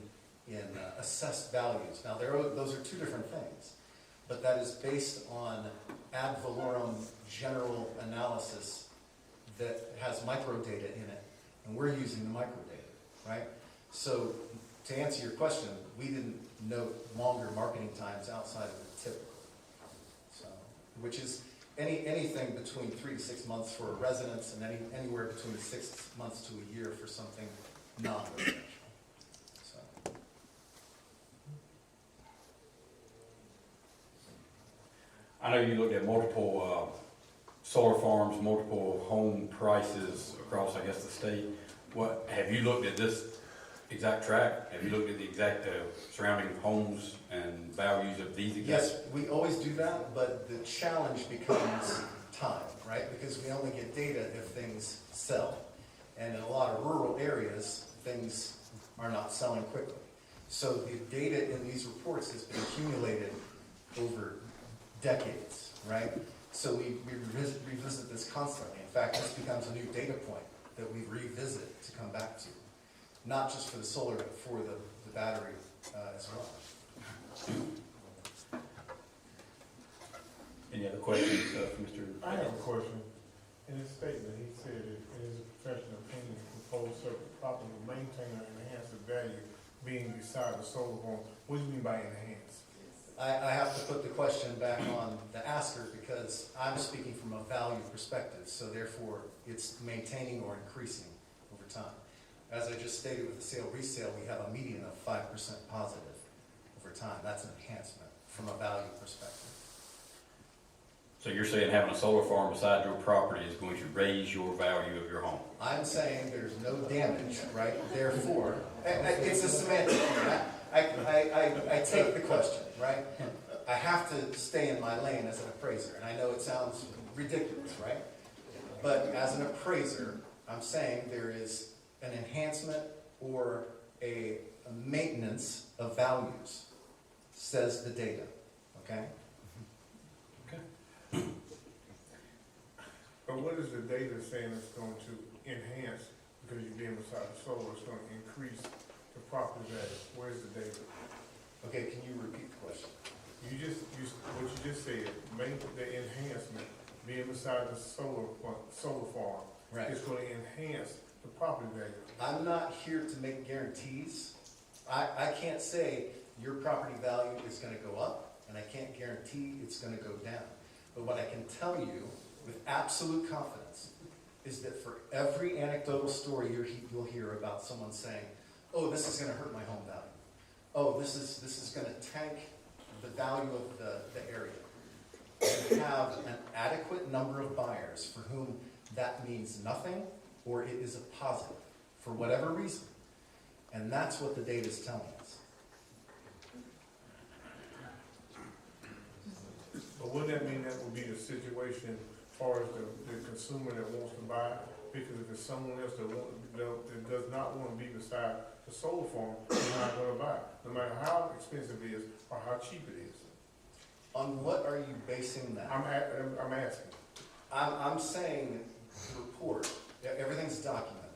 assessed values. Now, those are two different things, but that is based on ad valorem general analysis that has microdata in it, and we're using the microdata, right? So to answer your question, we didn't note longer marketing times outside of the typical, so, which is anything between 3 to 6 months for a residence and anywhere between 6 months to a year for something non-residential. I know you looked at multiple solar farms, multiple home prices across, I guess, the state. Have you looked at this exact tract? Have you looked at the exact surrounding homes and values of these exact? Yes, we always do that, but the challenge becomes time, right? Because we only get data if things sell. And in a lot of rural areas, things are not selling quickly. So the data in these reports has been accumulated over decades, right? So we revisit this constantly. In fact, this becomes a new data point that we revisit to come back to. Not just for the solar, but for the battery as well. Any other questions for Mr. I have a question. In his statement, he said that in his professional opinion, proposed certain property will maintain or enhance the value being beside the solar home. What do you mean by enhance? I have to put the question back on the asker because I'm speaking from a value perspective, so therefore it's maintaining or increasing over time. As I just stated with the sale-resale, we have a median of 5% positive over time. That's an enhancement from a value perspective. So you're saying having a solar farm beside your property is going to raise your value of your home? I'm saying there's no damage, right? Therefore, it's a semantic thing. I take the question, right? I have to stay in my lane as an appraiser, and I know it sounds ridiculous, right? But as an appraiser, I'm saying there is an enhancement or a maintenance of values, says the data, okay? But what is the data saying it's going to enhance, because you're being beside the solar, it's gonna increase the property value? Where's the data? Okay, can you repeat the question? What you just said, make the enhancement, being beside the solar farm, Right. it's gonna enhance the property value. I'm not here to make guarantees. I can't say your property value is gonna go up, and I can't guarantee it's gonna go down. But what I can tell you with absolute confidence is that for every anecdotal story you'll hear about someone saying, oh, this is gonna hurt my home value. Oh, this is gonna tank the value of the area. You have an adequate number of buyers for whom that means nothing, or it is a positive, for whatever reason. And that's what the data is telling us. But wouldn't that mean that would be the situation as far as the consumer that wants to buy? Because if there's someone else that does not want to be beside the solar farm, they're not going to buy, no matter how expensive it is or how cheap it is. On what are you basing that? I'm asking. I'm saying the report, everything's documented.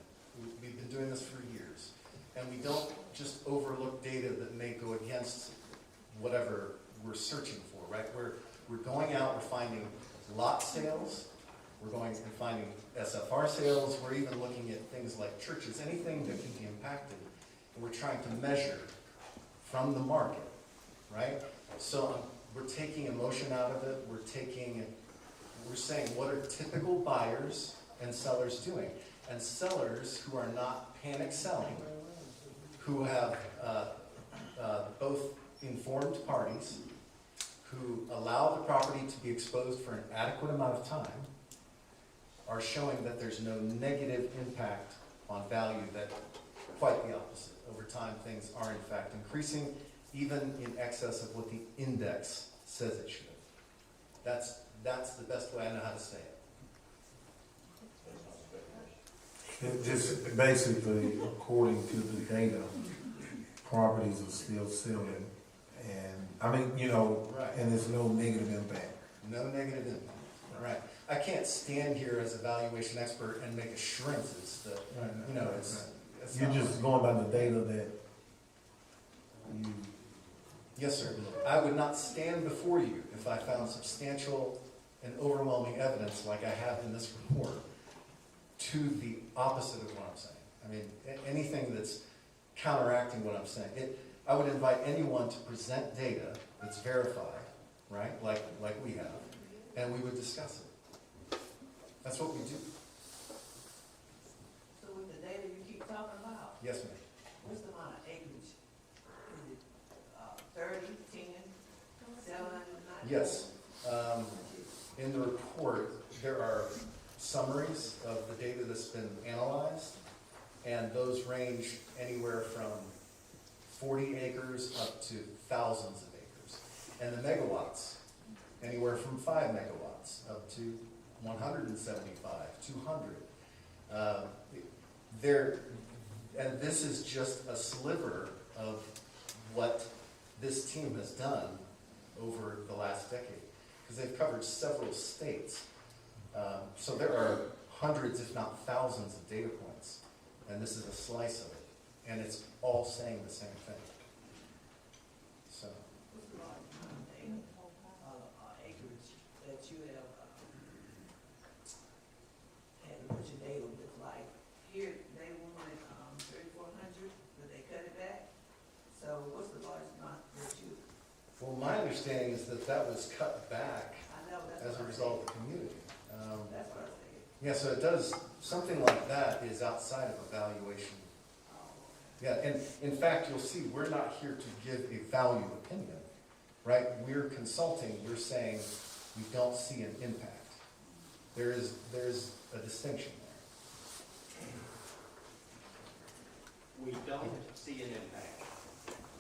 We've been doing this for years. And we don't just overlook data that may go against whatever we're searching for, right? We're going out, we're finding lot sales, we're going and finding SFR sales, we're even looking at things like churches, anything that can be impacted. And we're trying to measure from the market, right? So we're taking emotion out of it, we're saying what are typical buyers and sellers doing? And sellers who are not panic selling, who have both informed parties, who allow the property to be exposed for an adequate amount of time, are showing that there's no negative impact on value, that quite the opposite. Over time, things are in fact increasing, even in excess of what the index says it should. That's the best way I know how to say it. It just basically, according to the data, properties are still selling, and I mean, Right. and there's no negative impact. No negative impact. Right. I can't stand here as a valuation expert and make assurances that, it's You're not just going by the data that you. Yes, sir. I would not stand before you if I found substantial and overwhelming evidence like I have in this report to the opposite of what I'm saying. I mean, anything that's counteracting what I'm saying. I would invite anyone to present data that's verified, right, like we have, and we would discuss it. That's what we do. So with the data you keep talking about, Yes, ma'am. what's the amount of acreage? Is it 30, 10, 7, 9? Yes. In the report, there are summaries of the data that's been analyzed, and those range anywhere from 40 acres up to thousands of acres. And the megawatts, anywhere from 5 megawatts up to 175, 200. And this is just a sliver of what this team has done over the last decade, because they've covered several states. So there are hundreds, if not thousands, of data points, and this is a slice of it, and it's all saying the same thing. So, What's the large amount of acreage that you have had to put your data with? Like, here, they wanted 3,400, but they cut it back. So what's the large amount that you, well, my understanding is that that was cut back I know that's as a what I result said. of the community. That's what I said. Yeah, so it does, something like that is outside of evaluation. Yeah, and in fact, you'll see, we're not here to give a valued opinion, right? We're consulting, we're saying we don't see an impact. There's a distinction there. We don't see an impact.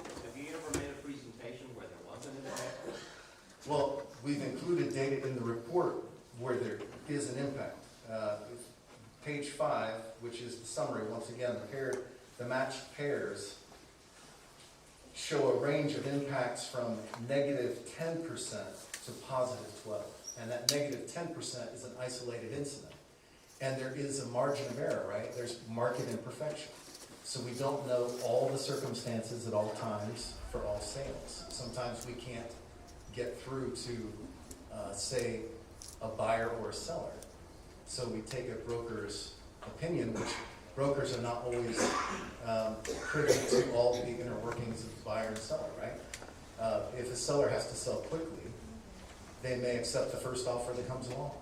Have you ever made a presentation where there wasn't an impact? Well, we've included data in the report where there is an impact. Page 5, which is the summary, once again, the matched pairs show a range of impacts from negative 10% to positive 12%. And that negative 10% is an isolated incident. And there is a margin of error, right? There's market imperfection. So we don't know all the circumstances at all times for all sales. Sometimes we can't get through to, say, a buyer or a seller. So we take a broker's opinion, which brokers are not always privy to all the inner workings of buyer and seller, right? If a seller has to sell quickly, they may accept the first offer that comes along.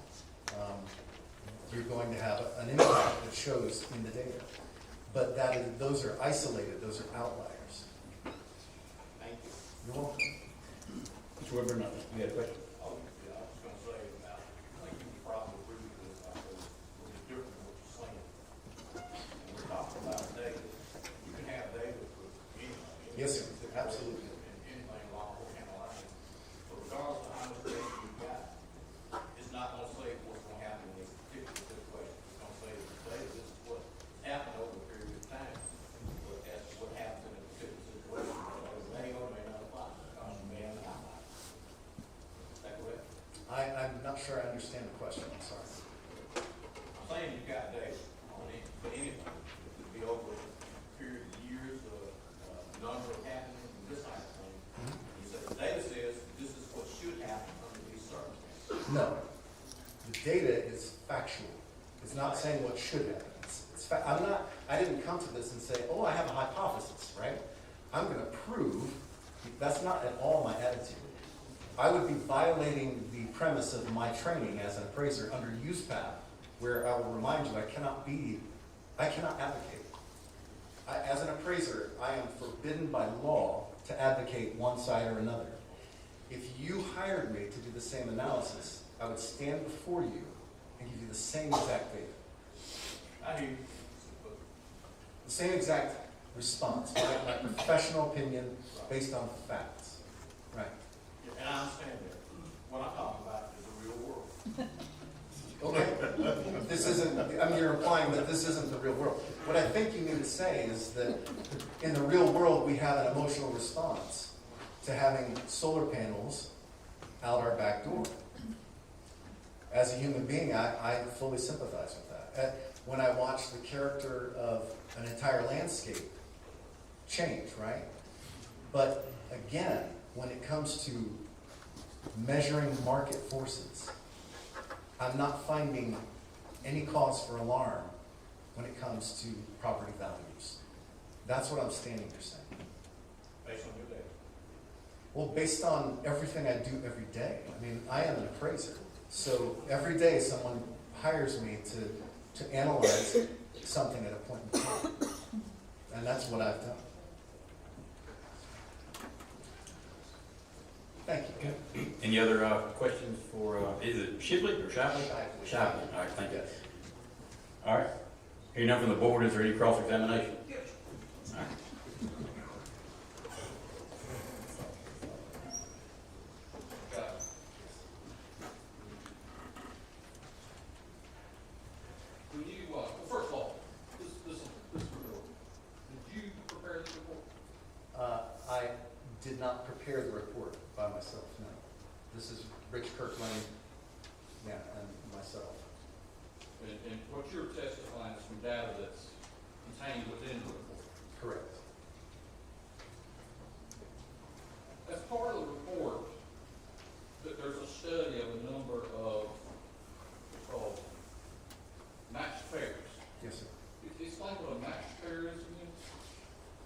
You're going to have an impact that shows in the data. But those are isolated, those are outliers. Thank you. You're welcome. Mr. Weber, no, you had a question? Oh, yeah, I was gonna say, I think you can probably agree with this, I suppose, which is different than what you're saying. And we're talking about data. You can have data for anything. Yes, sir. Absolutely. And anything along what kind of line. But regardless of how much data you've got, it's not gonna say what's gonna happen in this particular situation. It's gonna say, this is what happened over a period of time. But as to what happens in a particular situation, it may or may not apply, because you may have an outlier. Is that correct? I'm not sure I understand the question, I'm sorry. I'm saying you've got data on it, but anything, it could be over a period of years, number of happenings, and this type of thing. You say, the data says this is what should happen under these circumstances. No. The data is factual. It's not saying what should happen. I didn't come to this and say, oh, I have a hypothesis, right? I'm going to prove. That's not at all my attitude. I would be violating the premise of my training as an appraiser under USPAP, where I will remind you I cannot advocate. As an appraiser, I am forbidden by law to advocate one side or another. If you hired me to do the same analysis, I would stand before you and give you the same exact data. I hear you. The same exact response, my professional opinion based on facts. Right. And I understand that. What I'm talking about is the real world. Okay. This isn't, you're implying that this isn't the real world. What I think you need to say is that in the real world, we have an emotional response to having solar panels out our back door. As a human being, I fully sympathize with that. When I watch the character of an entire landscape change, right? But again, when it comes to measuring market forces, I'm not finding any cause for alarm when it comes to property values. That's what I'm standing here saying. Based on your data. Well, based on everything I do every day. I mean, I am an appraiser. So every day someone hires me to analyze something at a point in time. And that's what I've done. Thank you. Any other questions for, is it Shipley or Shapley? Shapley, all right, thank you. All right. Hearing none from the board, is there any cross-examination? All right. When you, well, first of all, this report, did you prepare this report? I did not prepare the report by myself, no. This is Rich Kirkland, yeah, and myself. And what you're testifying is from data that's contained within the report? Correct. As part of the report, that there's a study of a number of, what's called matched pairs. Yes, sir. Explain what a matched pair is again?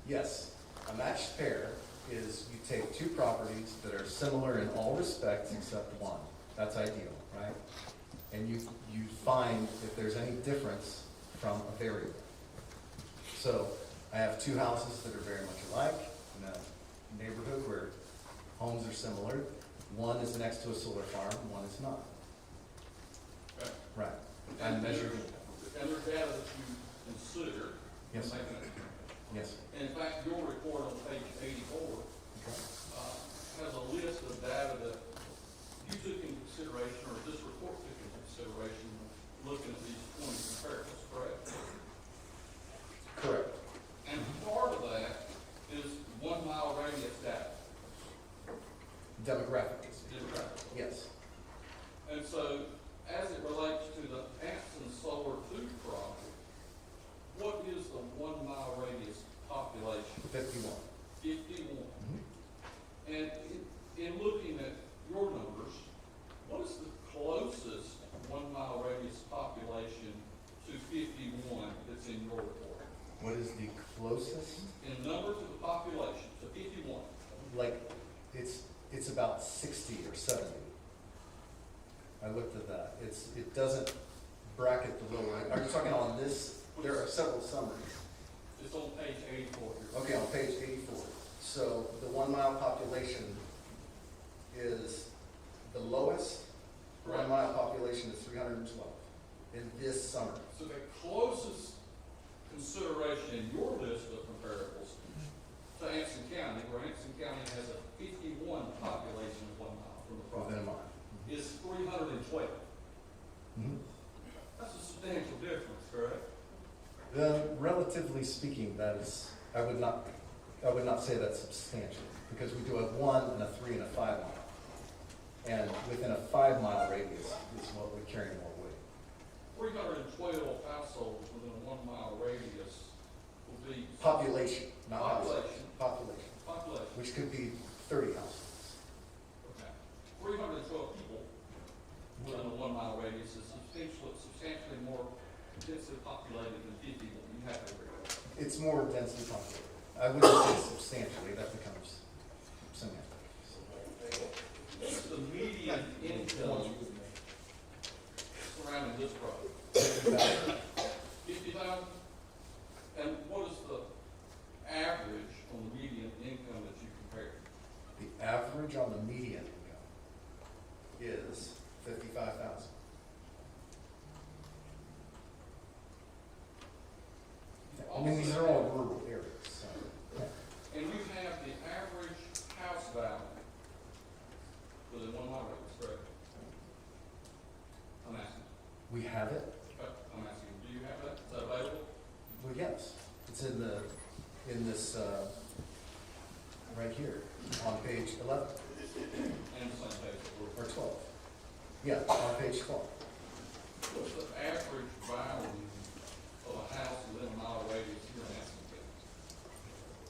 Yes, a matched pair is you take two properties that are similar in all respects except one. That's ideal, right? And you find if there's any difference from a variable. So I have two houses that are very much alike in a neighborhood where homes are similar. One is next to a solar farm, one is not. Right. I'm measuring. And there's data that you consider. Yes. Yes. And in fact, your report on page 84 has a list of data that you took into consideration, or this report took into consideration, looking at these 20 comparables, correct? Correct. And part of that is 1 mile radius data. Demographic. Demographic. Yes. And it doesn't bracket the little, are you talking on this? There are several summaries. It's on page 84 here. Okay, on page 84. So the 1 mile population is the lowest. 1 mile population is 312 in this summary. So the closest consideration in your list of comparables to Anson County, where Anson County has a 51 population of 1 mile from the Within a property, mile. is 312. Mhm. That's a substantial difference, correct? Then, relatively speaking, that is, I would not say that's substantial, because we do a 1 and a 3 and a 5 mile. And within a 5 mile radius is what would carry more weight. 312 households within a 1 mile radius will be. Population, not households. Population. Population, Population. which could be 30 households. Okay. 312 people within a 1 mile radius is substantially more densely populated than 50 that you have to agree with. It's more densely populated. I wouldn't say substantially, that becomes semantic. What's the median income surrounding this project? 50,000? And what is the average on the median income that you compare? The average on the median income is 55,000. I mean, these are all rural areas, so. Yeah. And you have the average house value within 1 mile radius, correct? I'm asking. We have it? I'm asking, do you have that? Is that available? Well, yes. It's in this, right here, on page 11, And the same page. or 12. Yeah, on page 12. What's the average value of a house within a mile radius here in Anson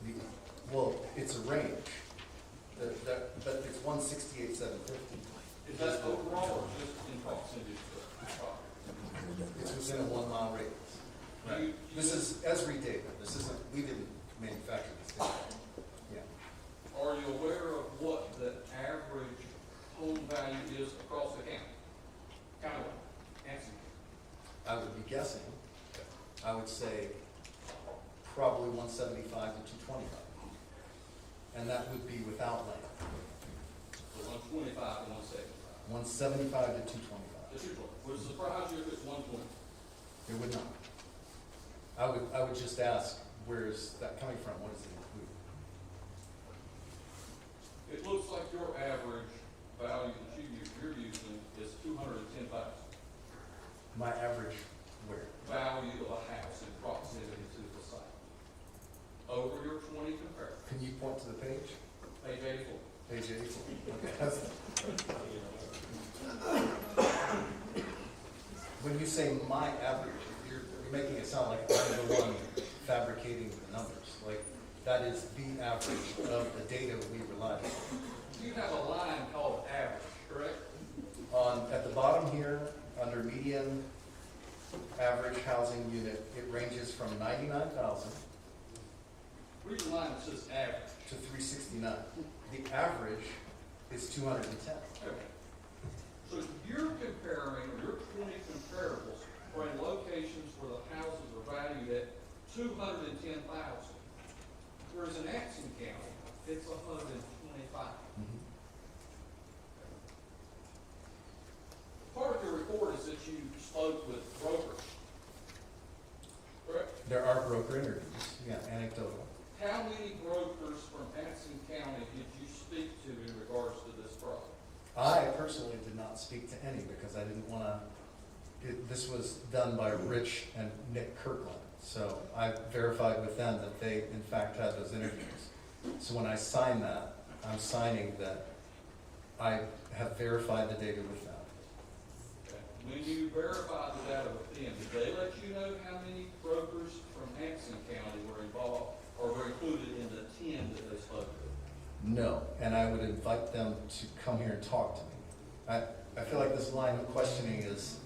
County? Well, it's a range, but it's 168,750. Is that overall or just in proximity to the property? It's within a 1 mile radius. Right. This is Esri data. This isn't, we didn't manufacture this data. Yeah. Are you aware of what the average home value is across the county? Countywide, Anson County. I would be guessing, I would say probably 175 to 225. And that would be without land. So 125 and 175. 175 to 225. The 220. Would it surprise you if it's 120? It would not. I would just ask, where is that coming from? What does it include? It looks like your average value that you're using is 210,000. My average where? Value of a house in proximity to the site. Over your 20 comparables. Can you point to the page? Page 84. Page 84. Okay. That's- When you say my average, you're making it sound like I'm the one fabricating the numbers. Like, that is the average of the data we rely on. You have a line called average, correct? At the bottom here, under median average housing unit, it ranges from 99,000 Read the line that says average. to 369. The average is 210. Okay. So you're comparing, your 20 comparables are in locations where the houses are valued at 210,000. Whereas in Anson County, it's 125. Part of your report is that you spoke with brokers. Correct? There are broker interviews, yeah, anecdotal. How many brokers from Anson County did you speak to in regards to this project? I personally did not speak to any because I didn't want to, this was done by Rich and Nick Kirkland. So I verified with them that they in fact had those interviews. So when I sign that, I'm signing that I have verified the data with them. Okay. When you verified the data with them, did they let you know how many brokers from Anson County were involved or were included in the 10 that they spoke with? No, and I would invite them to come here and talk to me. I feel like this line of questioning is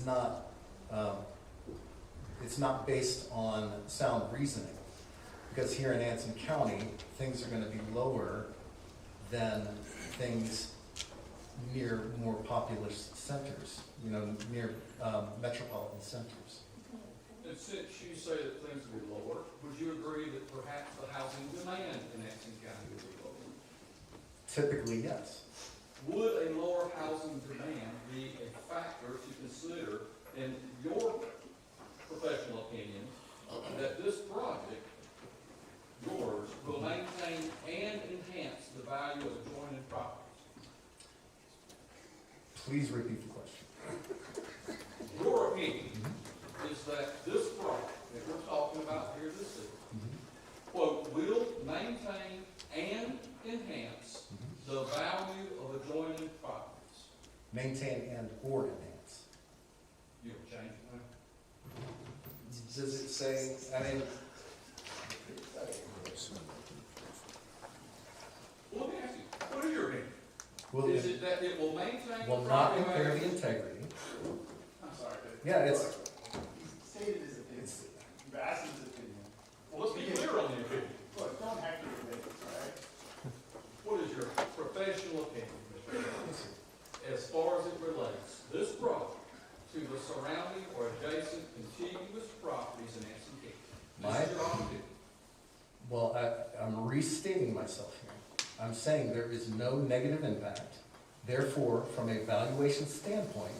not, it's not based on sound reasoning. Because here in Anson County, things are going to be lower than things near more populous centers, near metropolitan centers. And since you say that things will be lower, would you agree that perhaps the housing demand in Exton County would be lower? Typically, yes. Would a lower housing demand be a factor to consider in your professional opinion that this project, yours, will maintain and enhance the value of adjoining properties? Please repeat the question. Your opinion is that this project that we're talking about here this evening, quote, will maintain and enhance the value of adjoining properties. Maintain and or enhance. You'll change it now? Does it say, Well, let me ask you, what is your opinion? Is it that it will maintain? will not impair the integrity? I'm sorry. Yeah, it's, Stated his opinion. You've asked his opinion. Well, let's be clear on the opinion. Look, don't have to debate, right? What is your professional opinion, Mr. Evans, as far as it relates, this project, to the surrounding or adjacent contiguous properties in Exton County? This is your own opinion. well, I'm restating myself here. I'm saying there is no negative impact. Therefore, from a valuation standpoint,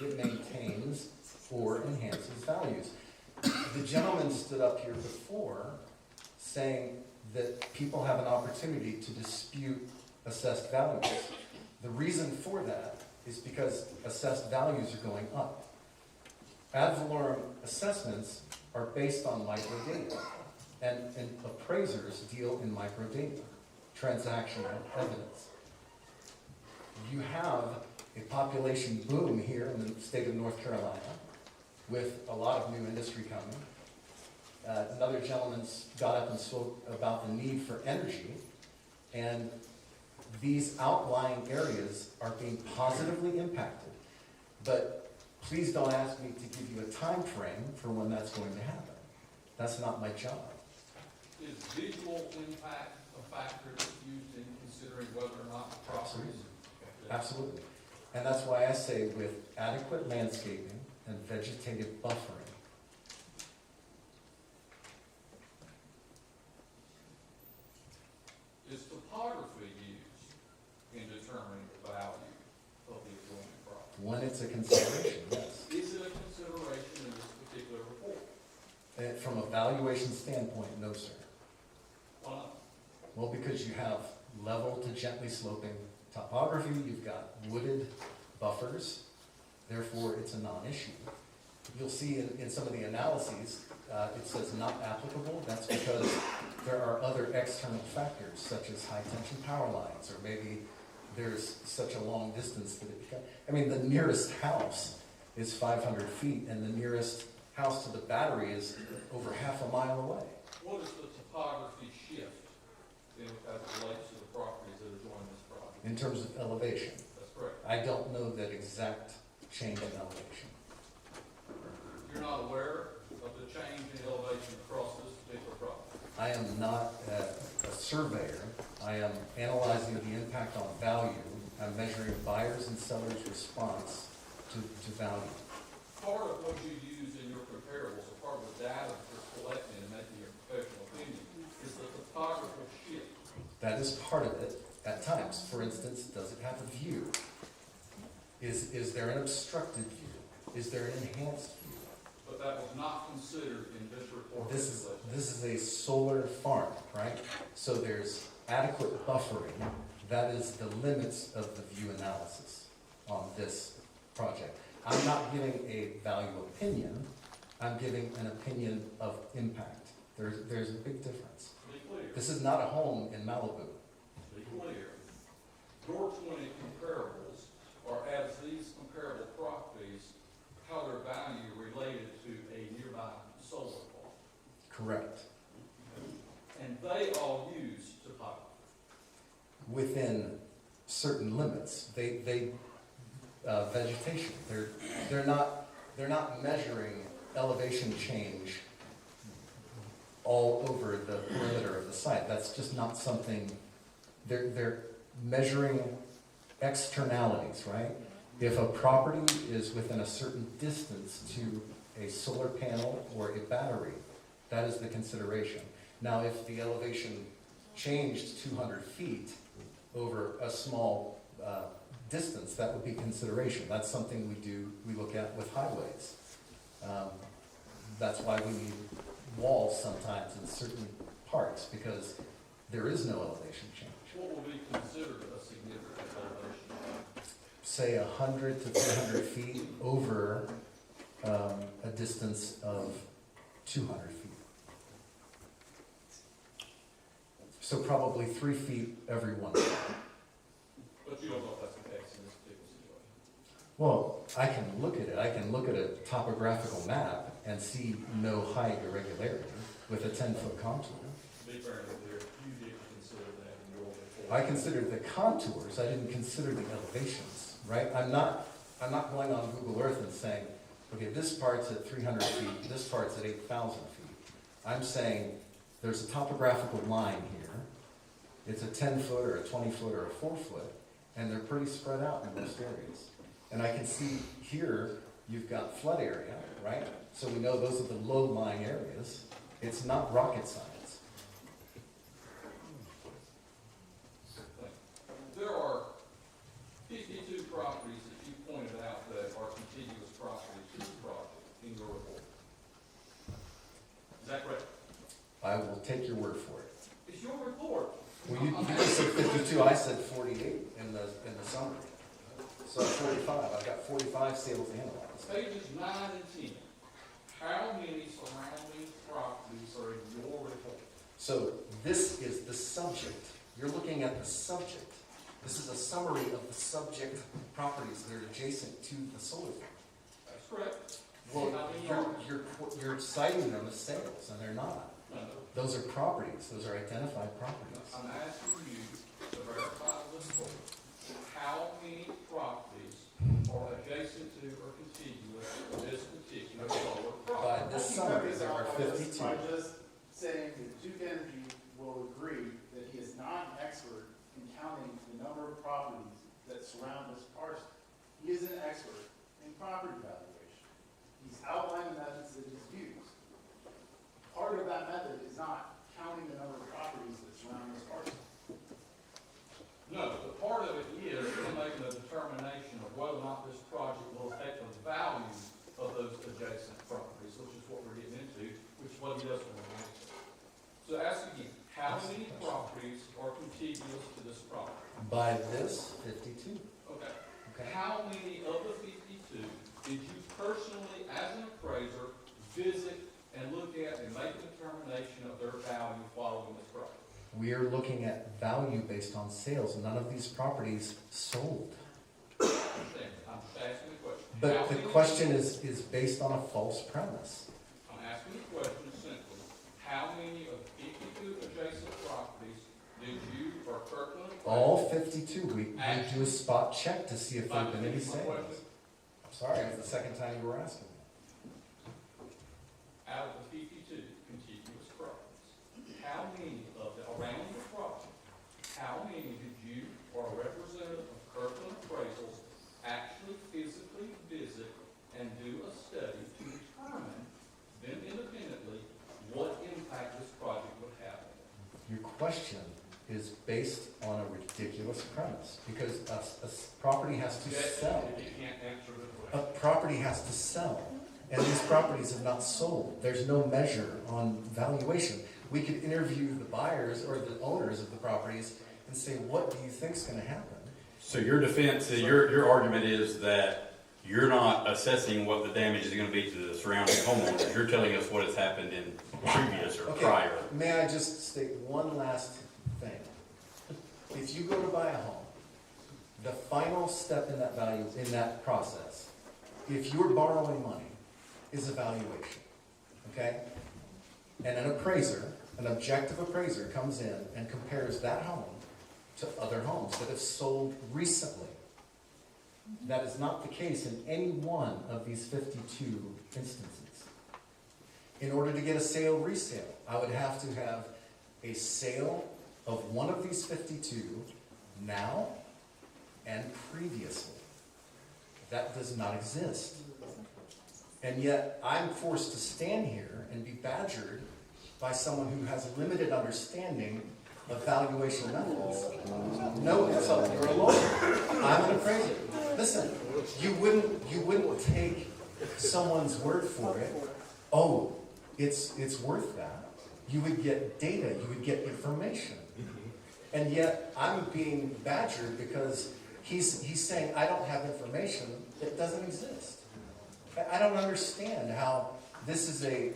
it maintains or enhances values. The gentleman stood up here before saying that people have an opportunity to dispute assessed values. The reason for that is because assessed values are going up. Ad valorem assessments are based on microdata, and appraisers deal in microdata, transactional evidence. You have a population boom here in the state of North Carolina with a lot of new industry coming. Another gentleman's got up and spoke about the need for energy, and these outlying areas are being positively impacted. But please don't ask me to give you a time frame for when that's going to happen. That's not my job. Is visual impact a factor that's used in considering whether or not the properties? Absolutely. And that's why I say with adequate landscaping and vegetative buffering. Is topography used in determining the value of the adjoining property? When it's a consideration, yes. Is it a consideration in this particular report? From a valuation standpoint, no, sir. Why not? Well, because you have level to gently sloping topography, you've got wooded buffers, therefore it's a non-issue. You'll see in some of the analyses, it says not applicable. That's because there are other external factors, such as high tension power lines, or maybe there's such a long distance that it becomes, the nearest house is 500 feet, and the nearest house to the battery is over half a mile away. What is the topography shift as it relates to the properties that adjoin this project? In terms of elevation, That's correct. I don't know that exact change in elevation. You're not aware of the change in elevation across this particular property? I am not a surveyor. I am analyzing the impact on value. I'm measuring buyers and sellers' response to value. Part of what you use in your comparables, or part of the data you're collecting and making your professional opinion, is the topographical shift. That is part of it at times. For instance, does it have a view? Is there an obstructed view? Is there an enhanced view? But that was not considered in this report. This is a solar farm, right? So there's adequate buffering. That is the limits of the view analysis on this project. I'm not giving a value opinion. I'm giving an opinion of impact. There's a big difference. Be clear. This is not a home in Malibu. Be clear. Your 20 comparables are as these comparable properties, how their value related to a nearby solar farm. Correct. And they all use topography. Within certain limits, vegetation. They're not measuring elevation change all over the perimeter of the site. That's just not something. They're measuring externalities, right? If a property is within a certain distance to a solar panel or a battery, that is the consideration. Now, if the elevation changed 200 feet over a small distance, that would be consideration. That's something we look at with highways. That's why we need walls sometimes in certain parts, because there is no elevation change. What will be considered a significant elevation change? Say 100 to 300 feet over a distance of 200 feet. So probably 3 feet every 1 mile. But you don't know if that's the case in this particular situation. Well, I can look at it. I can look at a topographical map and see no height irregularity with a 10-foot contour. To be fair and clear, you didn't consider that in your report. I considered the contours. I didn't consider the elevations, right? I'm not going on Google Earth and saying, okay, this part's at 300 feet, this part's at 8,000 feet. I'm saying there's a topographical line here. It's a 10-foot or a 20-foot or a 4-foot, and they're pretty spread out in most areas. And I can see here, you've got flood area, right? So we know those are the low-lying areas. It's not rocket science. There are 52 properties that you pointed out that are contiguous properties to this project in your report. Is that correct? I will take your word for it. It's your report. Well, you said 52, I said 48 in the summary. So 45, I've got 45 sales analyzed. Pages 9 and 10. How many surrounding properties are in your report? So this is the subject. You're looking at the subject. This is a summary of the subject properties that are adjacent to the solar farm. That's correct. Well, How many are? you're citing them as sales, and they're not. No. Those are properties. Those are identified properties. I'm asking you to verify this board. How many properties are adjacent to or contiguous to this particular solar By project? this summary, there are 52. By just saying that Duke Energy will agree that he is not an expert in counting the number of properties that surround this parcel. He is an expert in property valuation. He's outlined the methods that he's used. Part of that method is not counting the number of properties that surround this parcel. No, but part of it is making a determination of whether or not this project will affect the value of those adjacent properties, which is what we're getting into, which is what he doesn't want to answer. So ask again, how many properties are contiguous to this property? By this, 52. Okay. Okay. How many of the 52 did you personally, as an appraiser, visit and look at and make a determination of their value following this project? We are looking at value based on sales. None of these properties sold. I understand. I'm just asking the question. But How the many- question is based on a false premise. I'm asking the question simply, how many of 52 adjacent properties did you or Kirkland? All 52, we do a spot check to see if there have been any My sales. question. I'm sorry, it's the second time you were asking me. Out of the 52 contiguous properties, how many of the, around the project, how many did you or a representative of Kirkland Appraisals actually physically visit and do a study to determine, then independently, what impact this project would have? Your question is based on a ridiculous premise, because a property has to sell. You can't answer the A question. property has to sell, and these properties have not sold. There's no measure on valuation. We could interview the buyers or the owners of the properties and say, what do you think is going to happen? So your defense, your argument is that you're not assessing what the damage is gonna be to the surrounding homeowners. You're telling us what has happened in previous or Okay, prior. may I just state one last thing? If you go to buy a home, the final step in that value, in that process, if you're borrowing money, is evaluation, okay? And an appraiser, an objective appraiser comes in and compares that home to other homes that have sold recently. That is not the case in any one of these 52 instances. In order to get a sale resale, I would have to have a sale of one of these 52 now and previously. That does not exist. And yet, I'm forced to stand here and be badgered by someone who has limited understanding of valuation methods. No, so you're a lawyer. I'm an appraiser. Listen, you wouldn't take someone's word for it. Oh, it's worth that. You would get data, you would get information. And yet, I'm being badgered because he's saying, I don't have information that doesn't exist. I don't understand how this is a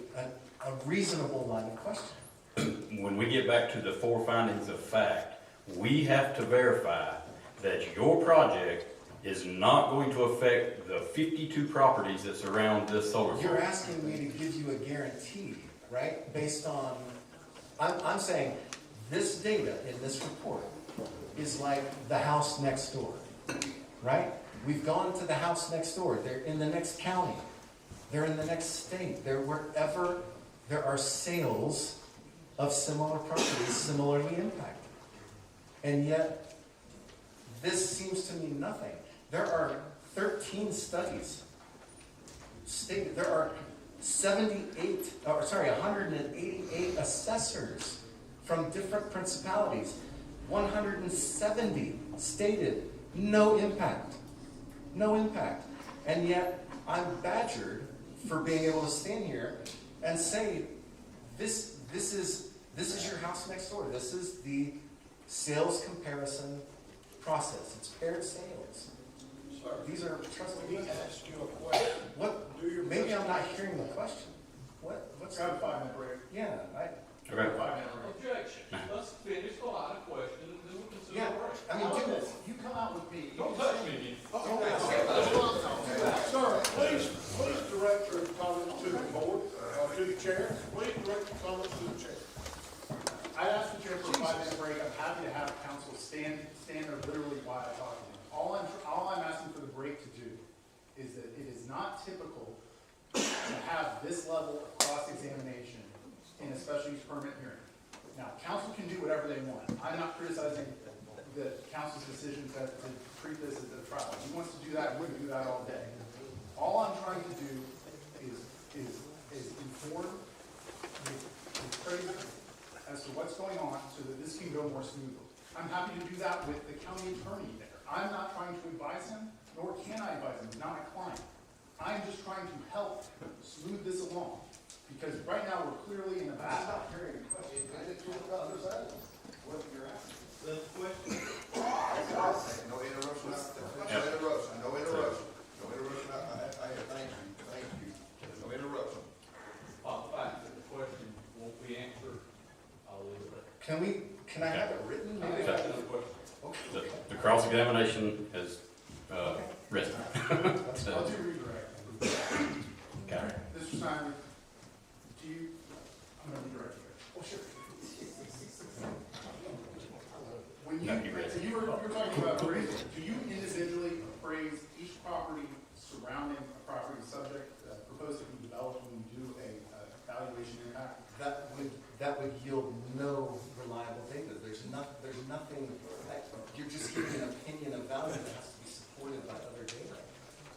reasonable line of question. When we get back to the 4 findings of fact, we have to verify that your project is not going to affect the 52 properties that surround this solar farm. You're asking me to give you a guarantee, right? Based on, I'm saying this data in this report is like the house next door, right? We've gone to the house next door. They're in the next county. They're in the next state. They're wherever there are sales of similar properties similarly impacted. And yet, this seems to mean nothing. There are 13 studies stated. There are 188 assessors from different principalities. 170 stated no impact. No impact. And yet, I'm badgered for being able to stand here and say, this is your house next door. This is the sales comparison process. It's paired sales. Sir, These are trusted. let me ask you a question. What? Maybe I'm not hearing the question. What's Got a 5-minute break. Yeah, Okay. 5-minute break. Objection. Let's finish the line of questioning, and then we'll consider Yeah. the break. I mean, How about do this? You come out with me. Don't touch me. Sir, please direct your comments to the board, to the chair. Please direct your comments to the chair. I asked the chair for a 5-minute break. I'm happy to have council stand there literally while I talk to them. All I'm asking for the break to do is that it is not typical to have this level of cross-examination in a special use permit hearing. Now, council can do whatever they want. I'm not criticizing the council's decision to treat this as a trial. If he wants to do that, we can do that all day. All I'm trying to do is inform the appraiser as to what's going on so that this can go more smoothly. I'm happy to do that with the county attorney there. I'm not trying to advise him, nor can I advise him. He's not my client. I'm just trying to help smooth this along. Because right now, we're clearly in a battle. Stop hearing the question. I just told the other side what you're asking. The question, No interruption. No interruption. No interruption. No interruption. Thank you. No interruption. The fact that the question won't be answered, I'll leave it there. Can I have it written? Maybe That's another question. The cross-examination has rested. I'll do redirect. Okay. Mr. Simon, I'm going to redirect you. Oh, sure. When you were talking about appraisal, do you individually appraise each property surrounding a property subject proposed to be developed when you do a valuation impact? That would yield no reliable data. There's nothing, you're just giving an opinion of value that has to be supported by other data,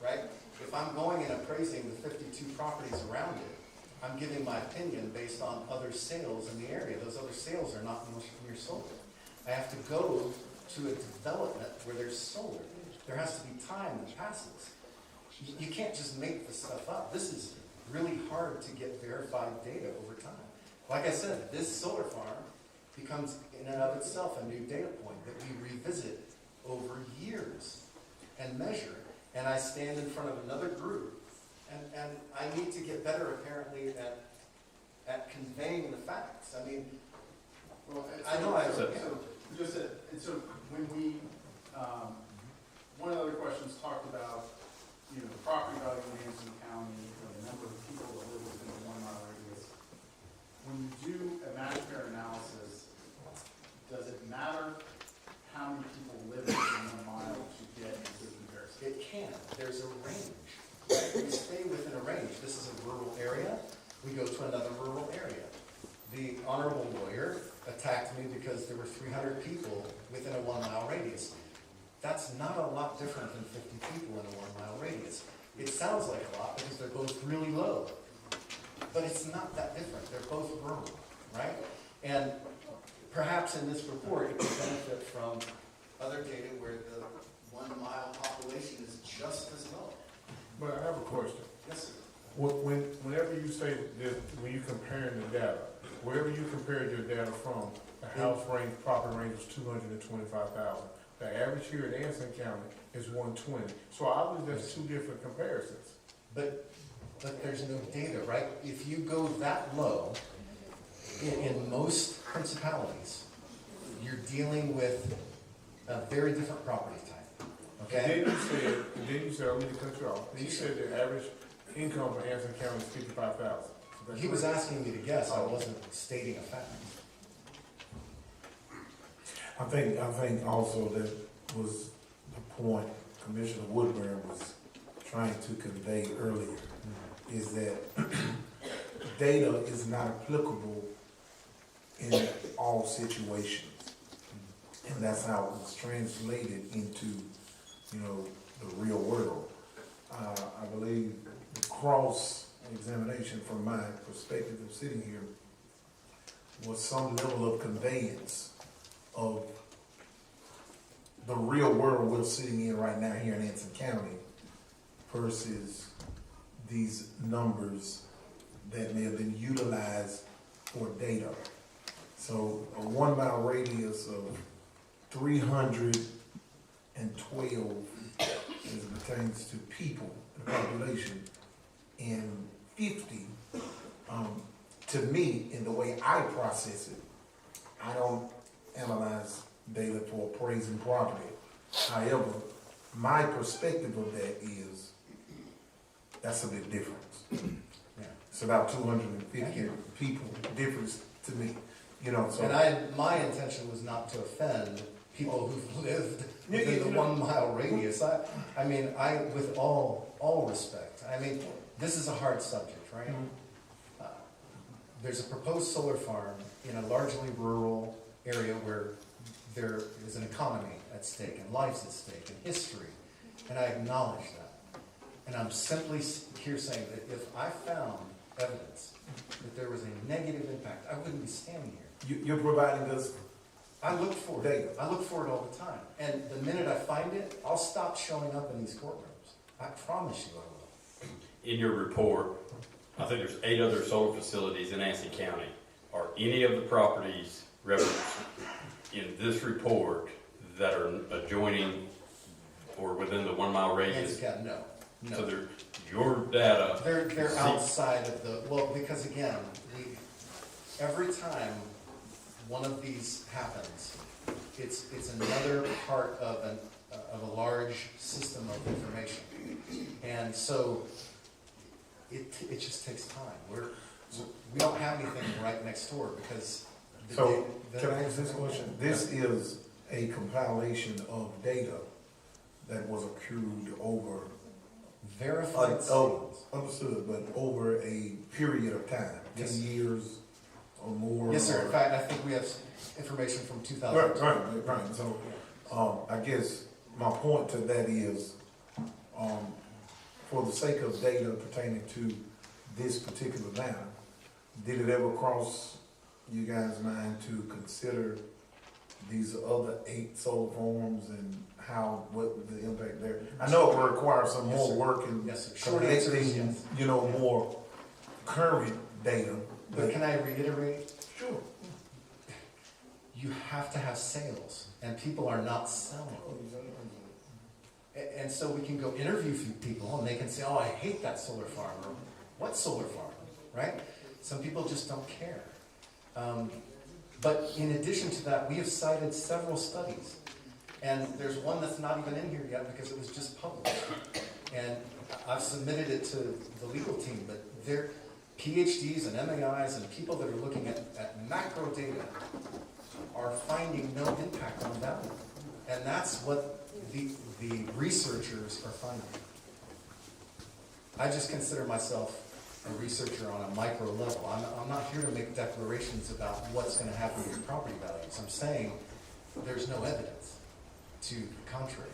right? If I'm going and appraising the 52 properties around it, I'm giving my opinion based on other sales in the area. Those other sales are not near solar. I have to go to a development where there's solar. There has to be time that passes. You can't just make this stuff up. This is really hard to get verified data over time. Like I said, this solar farm becomes in and of itself a new data point that we revisit over years and measure. And I stand in front of another group, and I need to get better apparently at conveying the facts. I mean, Well, I know I. So when we, one of the other questions talked about, the property value in Anderson County, the number of people that live within a 1 mile radius. When you do a match pair analysis, does it matter how many people live within 1 mile to get a good comparison? It can. There's a range. We stay within a range. This is a rural area. We go to another rural area. The honorable lawyer attacked me because there were 300 people within a 1 mile radius. That's not a lot different than 50 people in a 1 mile radius. It sounds like a lot because they're both really low, but it's not that different. They're both rural, right? And perhaps in this report, it could benefit from other data where the 1 mile population is just as low. But I have a question. Yes, sir. Whenever you say that, when you comparing the data, wherever you compared your data from, the house range, property range is 225,000. The average here in Anson County is 120. So obviously there's two different comparisons. But there's no data, right? If you go that low, in most principalities, you're dealing with a very different property type, okay? Then you said, let me cut you off. Then you said the average income for Anson County is 55,000. He was asking me to guess, I wasn't stating a fact. I think also that was the point Commissioner Woodburn was trying to convey earlier, is that data is not applicable in all situations. And that's how it was translated into, the real world. I believe the cross-examination from my perspective of sitting here was some level of conveyance of the real world we're sitting in right now here in Anson County versus these numbers that may have been utilized for data. So a 1 mile radius of 312 as it pertains to people, the population, and 50, to me, in the way I process it, I don't analyze data for appraising property. However, my perspective of that is that's a big difference. Yeah. It's about 250 people difference to me, so. And my intention was not to offend people who've lived within the 1 mile radius. I mean, with all respect, this is a hard subject, right? There's a proposed solar farm in a largely rural area where there is an economy at stake, and lives at stake, and history, and I acknowledge that. And I'm simply here saying that if I found evidence that there was a negative impact, I wouldn't be standing here. You're providing us. I look for it. I look for it all the time. And the minute I find it, I'll stop showing up in these courtrooms. I promise you I will. In your report, I think there's 8 other solar facilities in Anson County. Are any of the properties referenced in this report that are adjoining or within the 1 mile radius? No. So they're your data. They're outside of because again, every time one of these happens, it's another part of a large system of information, and so it just takes time. We don't have anything right next door because. Can I ask this question? This is a compilation of data that was accrued over verified. Understood, but over a period of time, 10 years or more. Yes, sir. In fact, I think we have information from 2000. Right. So, I guess my point to that is, for the sake of data pertaining to this particular matter, did it ever cross you guys' mind to consider these other 8 solar farms and what the impact there? I know it will require some more work and collecting, more current data. But can I reiterate? Sure. You have to have sales, and people are not selling. And so we can go interview people, and they can say, "Oh, I hate that solar farm," or "What solar farm?" Right? Some people just don't care. But in addition to that, we have cited several studies. And there's one that's not even in here yet because it was just published. And I've submitted it to the legal team, but they're PhDs and MAIs and people that are looking at macro data are finding no impact on value. And that's what the researchers are finding. I just consider myself a researcher on a micro level. I'm not here to make declarations about what's going to happen with property values. I'm saying there's no evidence to the contrary.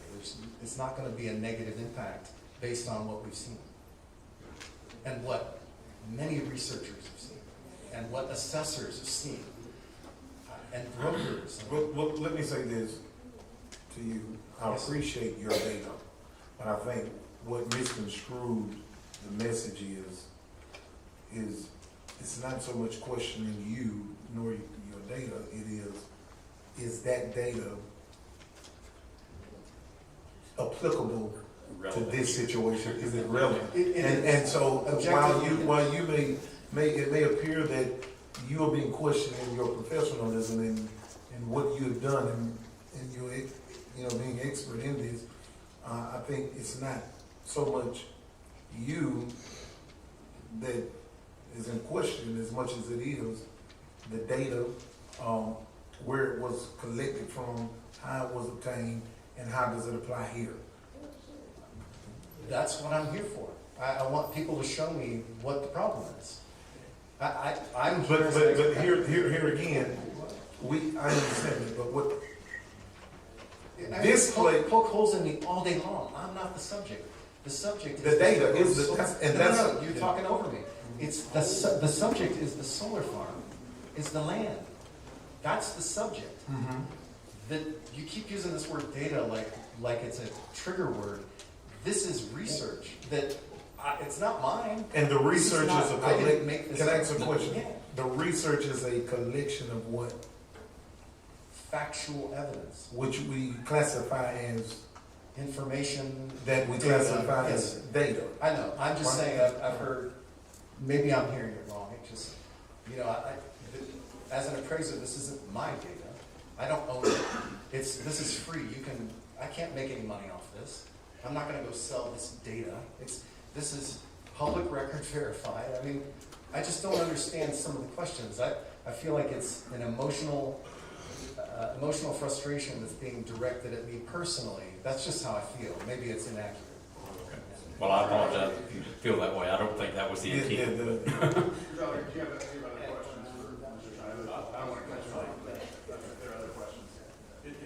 It's not gonna be a negative impact based on what we've seen. And what many researchers have seen, and what assessors have seen, and brokers. Well, let me say this to you. I Yes. appreciate your data, but I think what misconstrued the message is it's not so much questioning you nor your data. It is that data applicable to this situation? Is it relevant? And so while you it may appear that you are being questioned in your professionalism and what you have done and your being expert in this, I think it's not so much you that is in question as much as it is the data, where it was collected from, how it was obtained, and how does it apply here. That's what I'm here for. I want people to show me what the problem is. I'm here. But here again, I understand it, but what this play poke holes in me all day long. I'm not the subject. The subject is the data is the no, you're talking over me. It's the subject is the solar farm, is the land. That's the subject. Mm-hmm. That you keep using this word data like it's a trigger word. This is research that it's not mine. And the research is a I didn't make this. Can I ask a question? Yeah. The research is a collection of what? Factual evidence, Which we classify as information that we data. classify Yes. as data. I know. I'm just Right. saying. I've heard. Maybe I'm hearing it wrong. It just, as an appraiser, this isn't my data. I don't own it. This is free. I can't make any money off this. I'm not going to go sell this data. This is public record verified. I mean, I just don't understand some of the questions. I feel like it's an emotional frustration that's being directed at me personally. That's just how I feel. Maybe it's inaccurate. Well, I apologize if you feel that way. I don't think that was the intent. Do you have any other questions for Mr. Schneider? I don't want to cut you off, but if there are other questions. His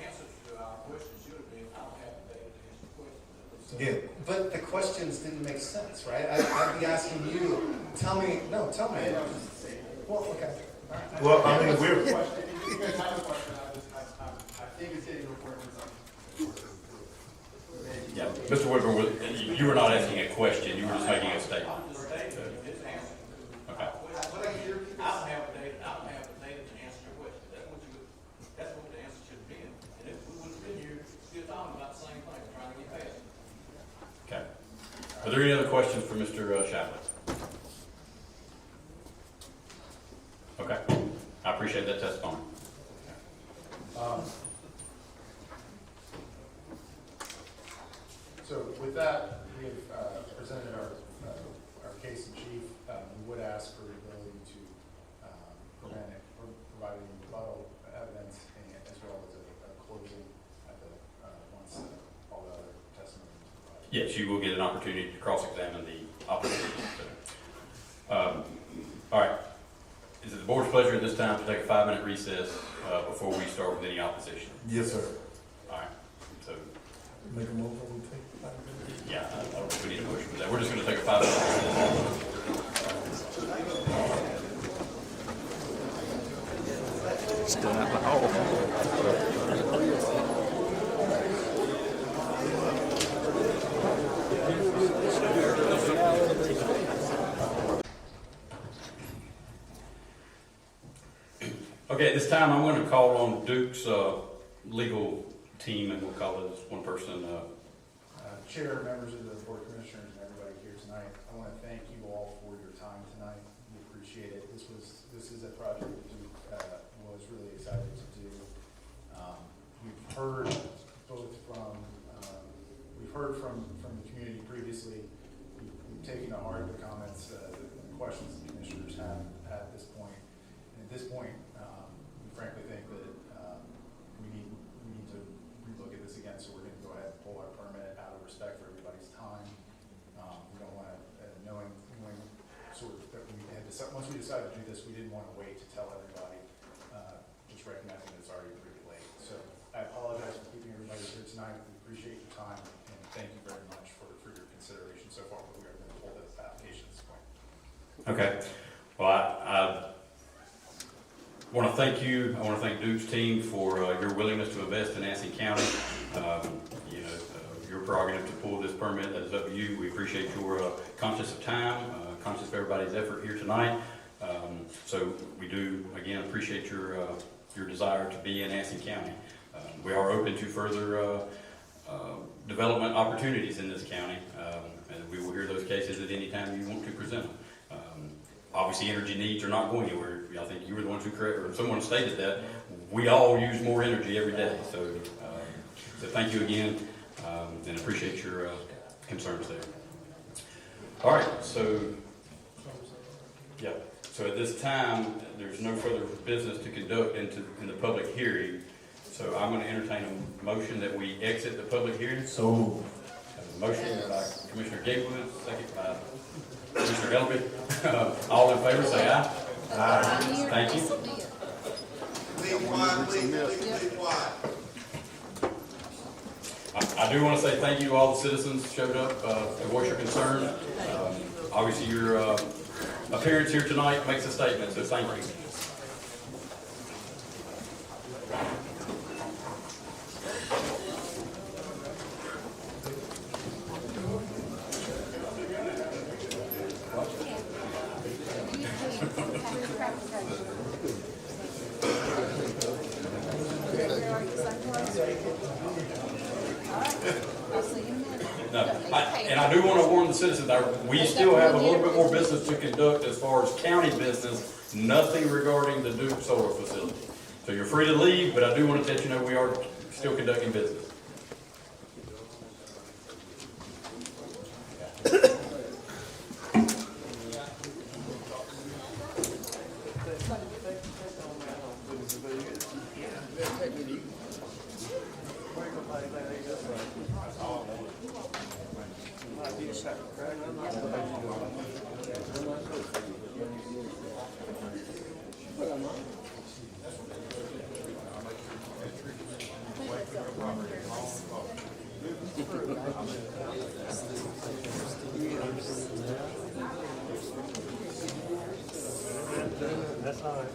answer to our question should have been, I don't have the data to answer the question. Yeah. But the questions didn't make sense, right? I'd be asking you, tell me. Well, okay. All right. Well, I mean, If you guys have a question, I think it's getting reported to something. Yeah, Mr. Whitmer, you were not asking a question, you were just making a statement. Okay. I don't have the data to answer your question. That's what the answer should have been. And if we would have been here, still talking about the same thing, trying to get past it. Okay. Are there any other questions for Mr. Shapley? Okay, I appreciate that testimony. So with that, we have presented our case in chief. We would ask for the ability to prevent it or provide any rebuttal evidence and as well as a closing at the once all the other testimony is provided. Yes, you will get an opportunity to cross-examine the opposition. All right. Is it the board's pleasure at this time to take a 5-minute recess before we start with any opposition? Yes, sir. All right. So, Make a move or we take 5 minutes? yeah, I don't think we need a motion for that. We're just going to take a 5-minute recess. Still not the hole. Okay, at this time, I'm going to call on Duke's legal team, and we'll call it as one person. Chair, members of the Board of Commissioners, and everybody here tonight, I want to thank you all for your time tonight. We appreciate it. This is a project that Duke was really excited to do. We've heard from the community previously. We've taken to heart the comments, the questions the commissioners have at this point. And at this point, we frankly think that we need to relook at this again. So we're going to go ahead and pull our permit out of respect for everybody's time. We don't want to, knowing sort of that we had once we decided to do this, we didn't want to wait to tell everybody, just recognizing that it's already pretty late. So I apologize for keeping everybody tonight. We appreciate your time, and thank you very much for your consideration so far. We are going to hold this application at this point. Okay. Well, I want to thank you. I want to thank Duke's team for your willingness to invest in Nancy County. Your prerogative to pull this permit, that is up to you. We appreciate your conscious of time, conscious of everybody's effort here tonight. So we do, again, appreciate your desire to be in Nancy County. We are open to further development opportunities in this county, and we will hear those cases at any time you want to present them. Obviously, energy needs are not going anywhere. I think you were the ones who corrected, or someone stated that. We all use more energy every day. So thank you again, and appreciate your concerns there. All right, so at this time, there's no further business to conduct in the public hearing. So I'm going to entertain a motion that we exit the public hearing. So moved. A motion by Commissioner Gatewood, second by Commissioner Elby. All in favor, say aye. Aye. Thank you. Please quiet, please quiet. I do want to say thank you to all the citizens who showed up to voice your concern. Obviously, your appearance here tonight makes a statement, so thank you. And I do want to warn the citizens, we still have a little bit more business to conduct as far as county business, nothing regarding the Duke Solar Facility. So you're free to leave, but I do want to let you know we are still conducting business. That's all right.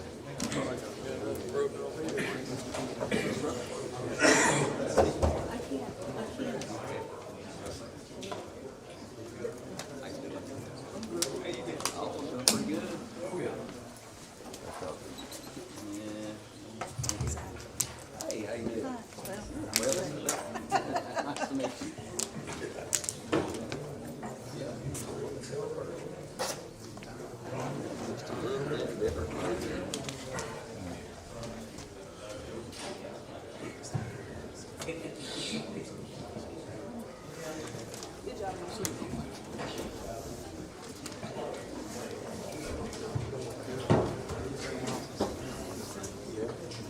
Hey, how you doing? Nice to meet you.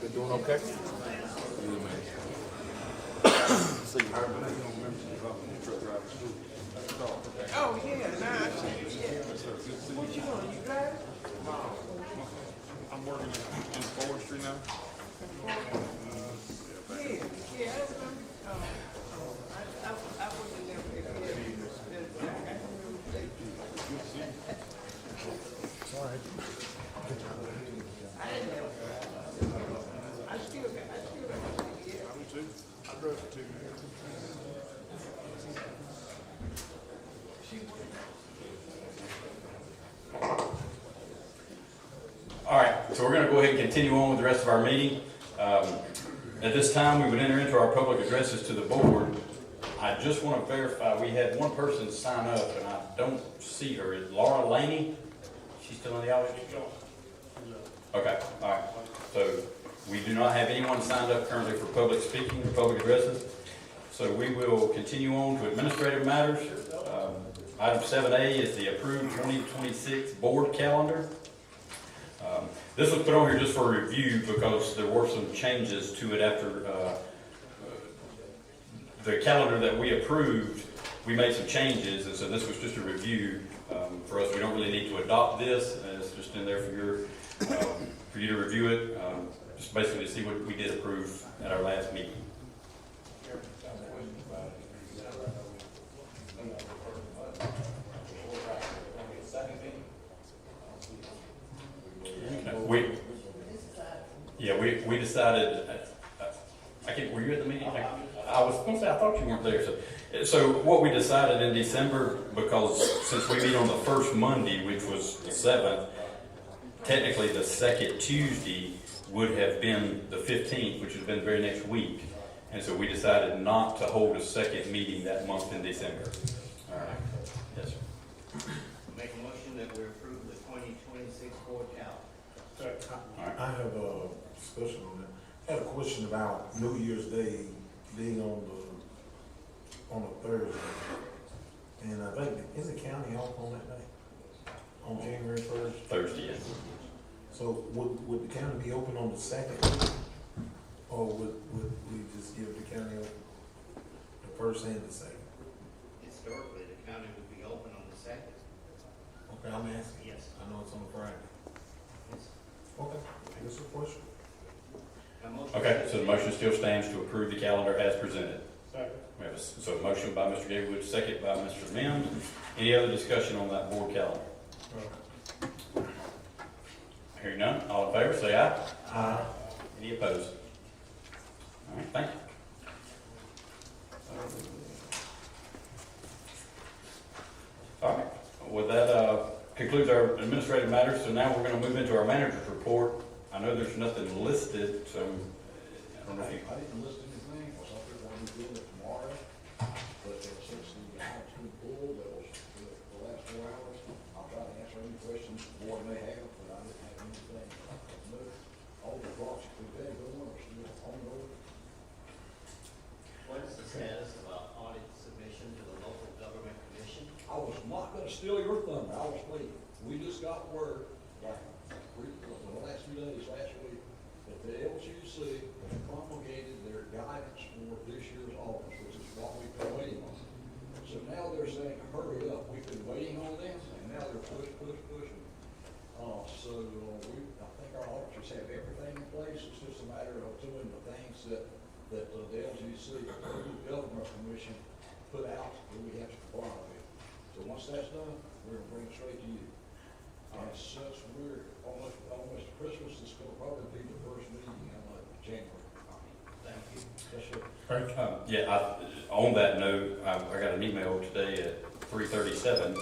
Been doing okay? So you heard me? Oh, yeah, nah, yeah. What you doing, you driving? I'm working in forestry now. Yeah, that's gonna be, I wasn't there for All right. I still got, yeah. I do too. I drove for 2 years. All right, so we're going to go ahead and continue on with the rest of our meeting. At this time, we would enter into our public addresses to the board. I just want to verify, we had one person sign up, and I don't see her. Is Laura Laney? She's still in the audience? Okay, all right. So we do not have anyone signed up currently for public speaking or public addresses. So we will continue on to administrative matters. Item 7A is the approved 2026 board calendar. This was put on here just for review because there were some changes to it after the calendar that we approved. We made some changes, and so this was just a review for us. We don't really need to adopt this. It's just in there for you to review it, just basically to see what we did approve at our last meeting. We decided, I can't, were you at the meeting? I was gonna say, I thought you weren't there, so what we decided in December, because since we meet on the first Monday, which was the 7th, technically the second Tuesday would have been the 15th, which would have been the very next week. And so we decided not to hold a second meeting that month in December. All right. Yes, sir. Make a motion that we approve the 2026 board calendar. I have a discussion on that. I had a question about New Year's Day being on a Thursday. And I think, is the county off on that day? On January 1st? Thursday, yes. So would the county be open on the 2nd? Or would we just give the county open the 1st and the 2nd? Historically, the county would be open on the 2nd. Okay, I'm asking. Yes. I know it's on a Friday. Yes. Okay, that's a question. Okay, so the motion still stands to approve the calendar as presented. Second. We have so a motion by Mr. Gatewood, second by Mr. Mims. Any other discussion on that board calendar? Hearing none, all in favor, say aye. Aye. Any opposed? All right, thank you. All right, with that concludes our administrative matters. So now we're going to move into our manager's report. I know there's nothing listed, so I don't know if you. I didn't list anything, because I figured I'd be doing it tomorrow, but since the house been pulled, that was the last 4 hours, I'll try to answer any questions the board may have, but I didn't have anything. All the blocks we had going are still ongoing. What is the status of our audit submission to the local government commission? I was not gonna steal your thunder, I was waiting. We just got word, like, the last 2 days, last week, that the LGC has promulgated their guidance for this year's audit, which is what we've been waiting on. So now they're saying, hurry up, we've been waiting on them, and now they're pushing. I think our auditors have everything in place, it's just a matter of doing the things that the LGC, the Government Commission, put out that we have to comply with. So once that's done, we're gonna bring it straight to you. And since we're almost Christmas, it's gonna probably be the first meeting in January. Thank you. Yes, sir. On that note, I got an email today at 3:37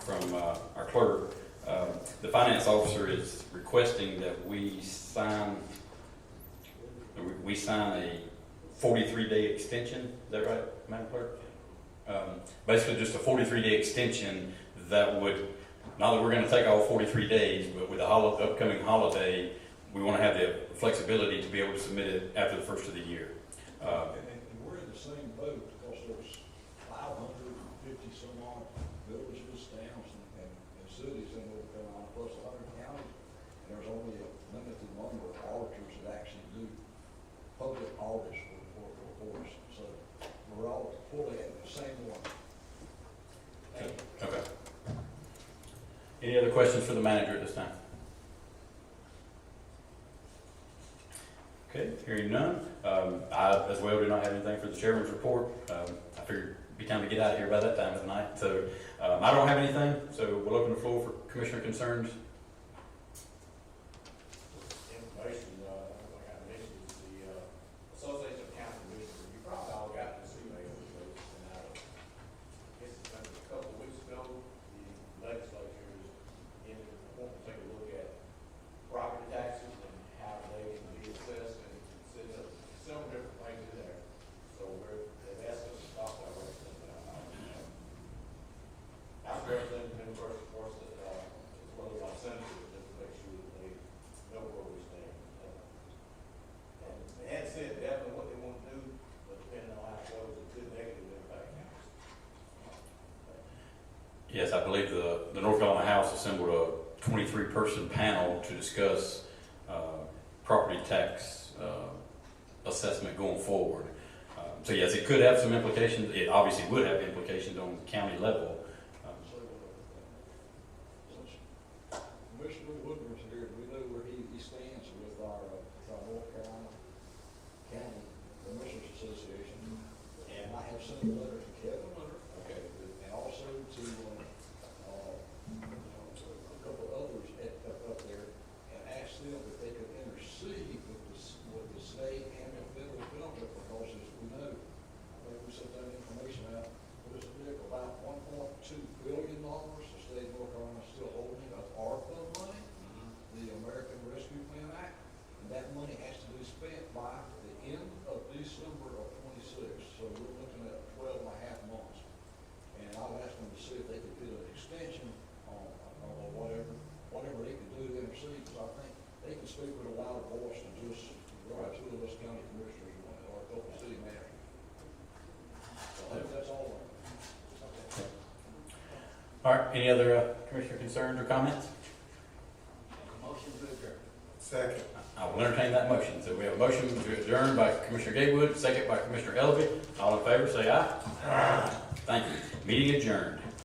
from our clerk. The finance officer is requesting that we sign a 43-day extension. Is that right, Madam Clerk? Basically, just a 43-day extension that would, not that we're going to take all 43 days, but with the upcoming holiday, we want to have the flexibility to be able to submit it after the first of the year. And we're in the same boat, because there's 550 some odd villages, towns, and cities in North Carolina, plus 100 counties, and there's only a limited number of auditors that actually do public audits for us. So we're all fully in the same one. Okay. Any other questions for the manager at this time? Okay, hearing none. I as well do not have anything for the chairman's report. I figured it'd be time to get out of here by that time of the night. So I don't have anything, so we'll open the floor for commissioner concerns. Information, like I mentioned, the Association of County Commissioners, you probably all got this email, and I guess it's been a couple of weeks ago, the legislature is wanting to take a look at property taxes and how they can be assessed, and sets up several different things in there. So they've asked us to talk about it. House President, and first, of course, as well as our senators, just to make sure that they know where we stand. And they had said definitely what they want to do, but depending on how it goes, it could negatively impact us. Yes, I believe the North Carolina House assembled a 23-person panel to discuss property tax assessment going forward. So yes, it could have some implications. It obviously would have implications on the county level. Commissioner Woodward's here, we know where he stands with our North Carolina County Commissioners Association. And send a letter to Kevin, okay, and also to, a couple of others up there, and ask them if they could intercede with the state and the federal government, because as we know, I think we sent that information out, there's a vehicle about $1.2 billion, the state of North Carolina is still holding of ARPA money, the American Rescue Plan Act, and that money has to be spent by the end of December of 26, so we're looking at 12 and a half months. And I'll ask them to see if they could get an extension on whatever they can do to intercede, because I think they can speak with a louder voice than just two of us county commissioners or a couple of city managers. So I think that's all. All right, any other commissioner concerns or comments? Motion to adjourn. Second. I will entertain that motion. So we have a motion to adjourn by Commissioner Gatewood, second by Commissioner Elvey. All in favor, say aye. Aye. Thank you. Meeting adjourned.